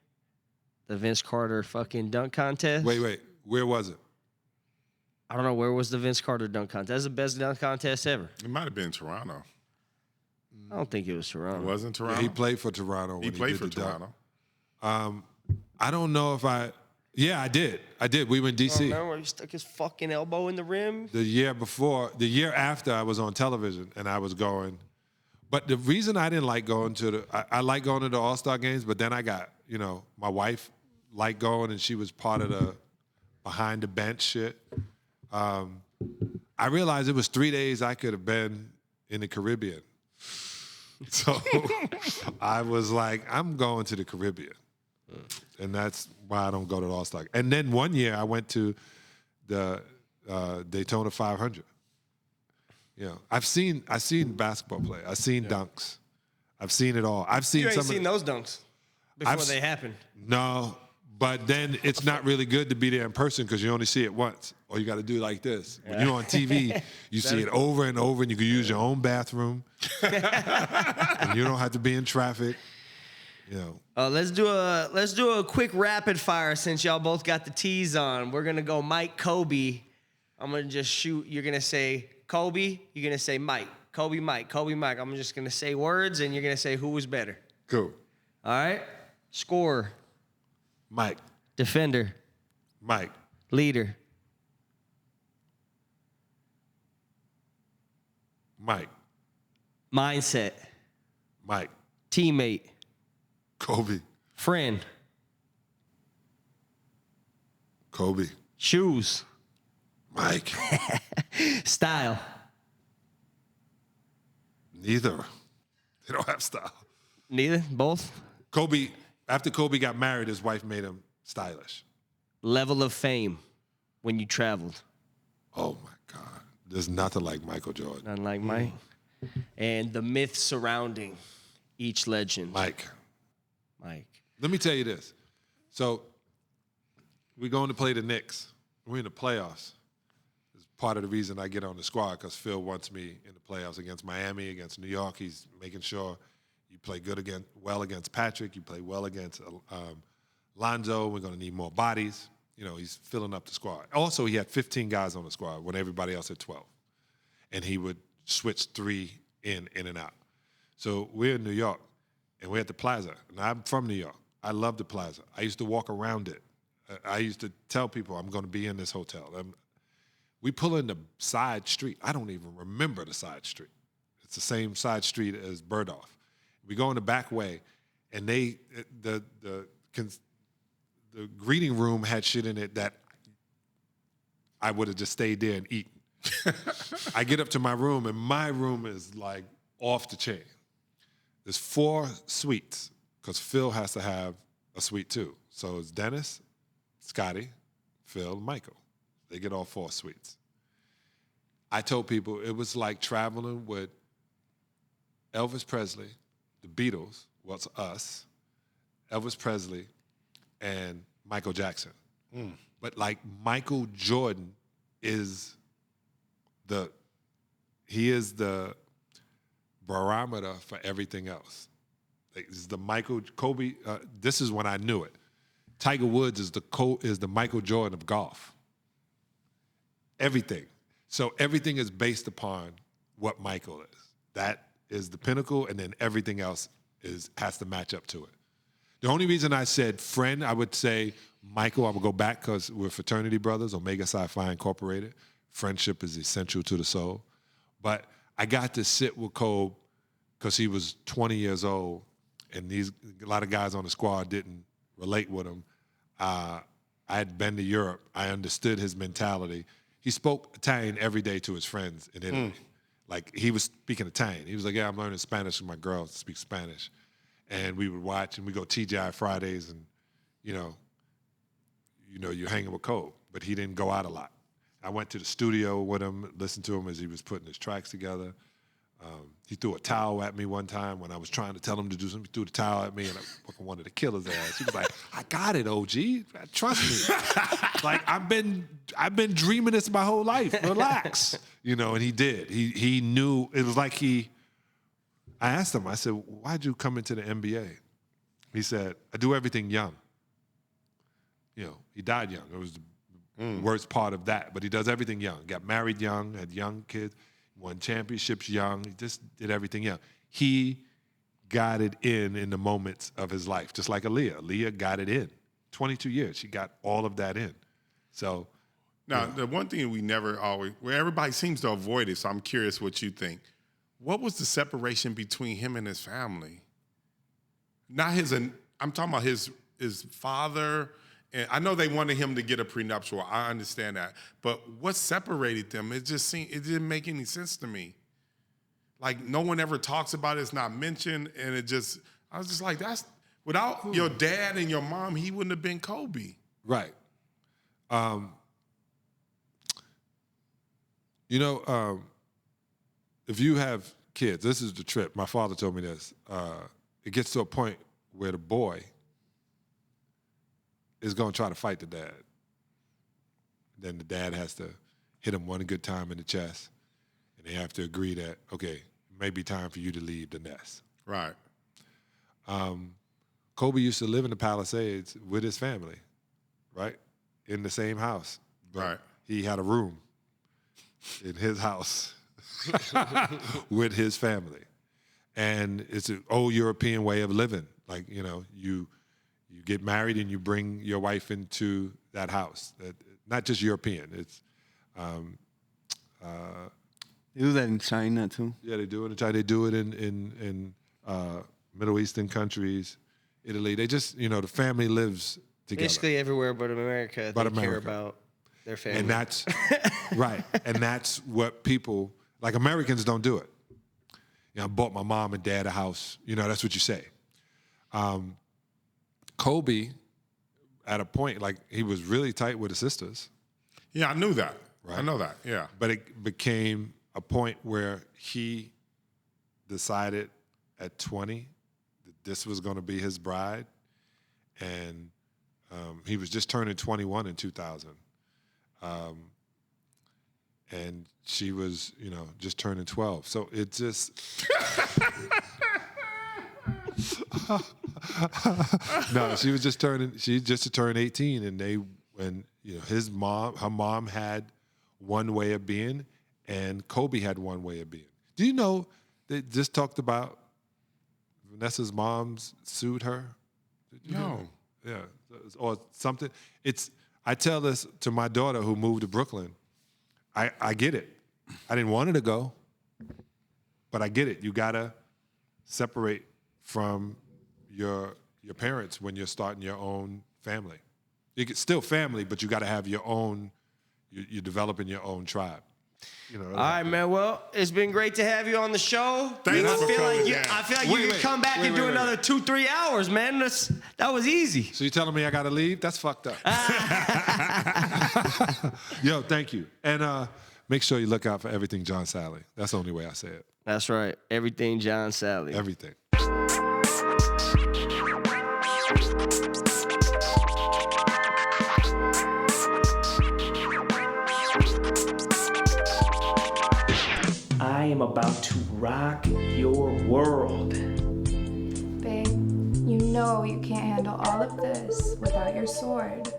The Vince Carter fucking dunk contest? Wait, where was it? I don't know, where was the Vince Carter dunk contest? That's the best dunk contest ever. It might have been Toronto. I don't think it was Toronto. It wasn't Toronto? Yeah, he played for Toronto. He when played did for the dunk. Toronto. I don't know if yeah, I did. We were in D.C. Remember where he stuck his fucking elbow in the rim? The year after, I was on television, and I was going. But the reason I didn't like going I like going to the All-Star games, but then I got, my wife liked going, and she was part of the behind the bench shit. I realized it was 3 days I could have been in the Caribbean. So I was like, I'm going to the Caribbean. And that's why I don't go to the All-Star. And then one year I went to the Daytona 500. I've seen basketball play. I've seen dunks. I've seen it all. I've seen You ain't some seen those dunks before they happened. No, but then it's not really good to be there in person because you only see it once. Or you got to do like this. When you're on TV, you see it over and over, and you can use your own bathroom. And you don't have to be in traffic. Let's do a quick rapid fire since y'all both got the T's on. We're gonna go Mike, Kobe. I'm gonna just shoot. You're gonna say Kobe. You're gonna say Mike. Kobe, Mike. Kobe, Mike. I'm just going to say words, and you're going to say who was better. Cool. All right? Scorer. Mike. Defender. Mike. Leader. Mike. Mindset. Mike. Teammate. Kobe. Friend. Kobe. Shoes. Mike. Style. Neither. They don't have style. Neither? Both? Kobe, after Kobe got married, his wife made him stylish. Level of fame when you traveled. Oh my God. There's nothing like Michael Jordan. Nothing like Mike. And the myth surrounding each legend. Mike. Let me tell you this. So we're going to play the Knicks. We're in the playoffs. It's part of the reason I get on the squad because Phil wants me in the playoffs against Miami, against New York. He's making sure you play well against Patrick. You play well against Lonzo. We're going to need more bodies. You know, he's filling up the squad. Also, he had 15 guys on the squad when everybody else had 12. And he would switch 3 in and out. So we're in New York, and we're at the Plaza. And I'm from New York. I love the Plaza. I used to walk around it. I used to tell people I'm going to be in this hotel. We pull in the side street. I don't even remember the side street. It's the same side street as Bergdorf. We go in the back way, and the greeting room had shit in it that I would have just stayed there and eaten. I get up to my room, and my room is like off the chain. There's 4 suites because Phil has to have a suite too. So it's Dennis, Scotty, Phil, Michael. They get all 4 suites. I told people it was like traveling with Elvis Presley, the Beatles, was us, Elvis Presley, and Michael Jackson. But like Michael Jordan is the barometer for everything else. It's the Kobe. This is when I knew it. Tiger Woods is the Michael Jordan of golf. Everything. So everything is based upon what Michael is. That is the pinnacle, and then everything else has to match up to it. The only reason I said friend, I would say Michael. I would go back because we're fraternity brothers, Omega Psi Phi Incorporated. Friendship is essential to the soul. But I got to sit with Kobe because he was 20 years old, and a lot of guys on the squad didn't relate with him. I had been to Europe. I understood his mentality. He spoke Italian every day to his friends in Italy. Like, he was speaking Italian. He was like, yeah, I'm learning Spanish with my girls to speak Spanish. And we would watch, and we go TGI Fridays, and, you're hanging with Kobe. But he didn't go out a lot. I went to the studio with him, listened to him as he was putting his tracks together. He threw a towel at me one time when I was trying to tell him to do something. He threw the towel at me, and I fucking wanted to kill his ass. He was like, I got it, OG. Trust me. Like, I've been dreaming this my whole life. Relax. And he did. He knew. It was like I asked him, I said, why'd you come into the NBA? He said, I do everything young. He died young. It was the worst part of that. But he does everything young. Got married young, had young kids, won championships young. He just did everything young. He got it in the moments of his life, just like Aaliyah. Aaliyah got it in. 22 years, she got all of that in. So now, the one thing we never always, where everybody seems to avoid it, so I'm curious what you think. What was the separation between him and his family? Not I'm talking about his father. And I know they wanted him to get a prenuptial. I understand that. But what separated them? It didn't make any sense to me. Like, no one ever talks about it. It's not mentioned. And I was just like, without your dad and your mom, he wouldn't have been Kobe. Right. If you have kids, this is the trip. My father told me this. It gets to a point where the boy is going to try to fight the dad. Then the dad has to hit him one good time in the chest, and they have to agree that, okay, it may be time for you to leave the nest. Right. Kobe used to live in the Palisades with his family, right? In the same house. But right. He had a room in his house with his family. And it's an old European way of living. Like, you know, you get married and you bring your wife into that house. Not just European. It's They do that in China too. yeah, they do it in China. They do it in Middle Eastern countries, Italy. They just, you know, the family lives together. Basically everywhere but America, But they care America. about their family. And that's right. And that's what people, like Americans don't do it. You know, I bought my mom and dad a house. You know, that's what you say. Kobe, at a point, like he was really tight with his sisters. Yeah, I knew that. Right. I know that. Yeah. But it became a point where he decided at 20 that this was going to be his bride. And he was just turning 21 in 2000. And she was, you know, just turning 12. So it just... No, she just turned 18, and you know, her mom had one way of being, and Kobe had one way of being. Do you know they just talked about Vanessa's mom's sued her? No. Yeah, or something. I tell this to my daughter who moved to Brooklyn. I get it. I didn't want her to go, but I get it. You gotta separate from your parents when you're starting your own family. It's still family, but you got to have your own. You're developing your own tribe. You know. All right, man. Well, it's been great to have you on the show. Thanks for coming, man. I feel like you could come back and do another 2-3 hours, man. That was easy. So you telling me I got to leave? That's fucked up. Yo, thank you. And make sure you look out for everything John Salley. That's the only way I say it. That's right. Everything John Salley. Everything. I am about to rock your world. Babe, you know you can't handle all of this without your sword.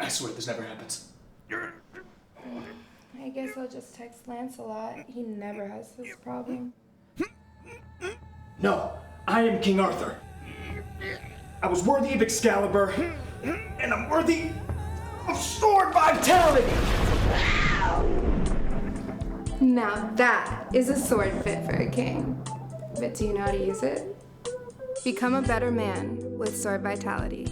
I swear this never happens. I guess I'll just text Lancelot. He never has this problem. No, I am King Arthur. I was worthy of Excalibur, and I'm worthy of sword vitality. Now that is a sword fit for a king. But do you know how to use it? Become a better man with sword vitality.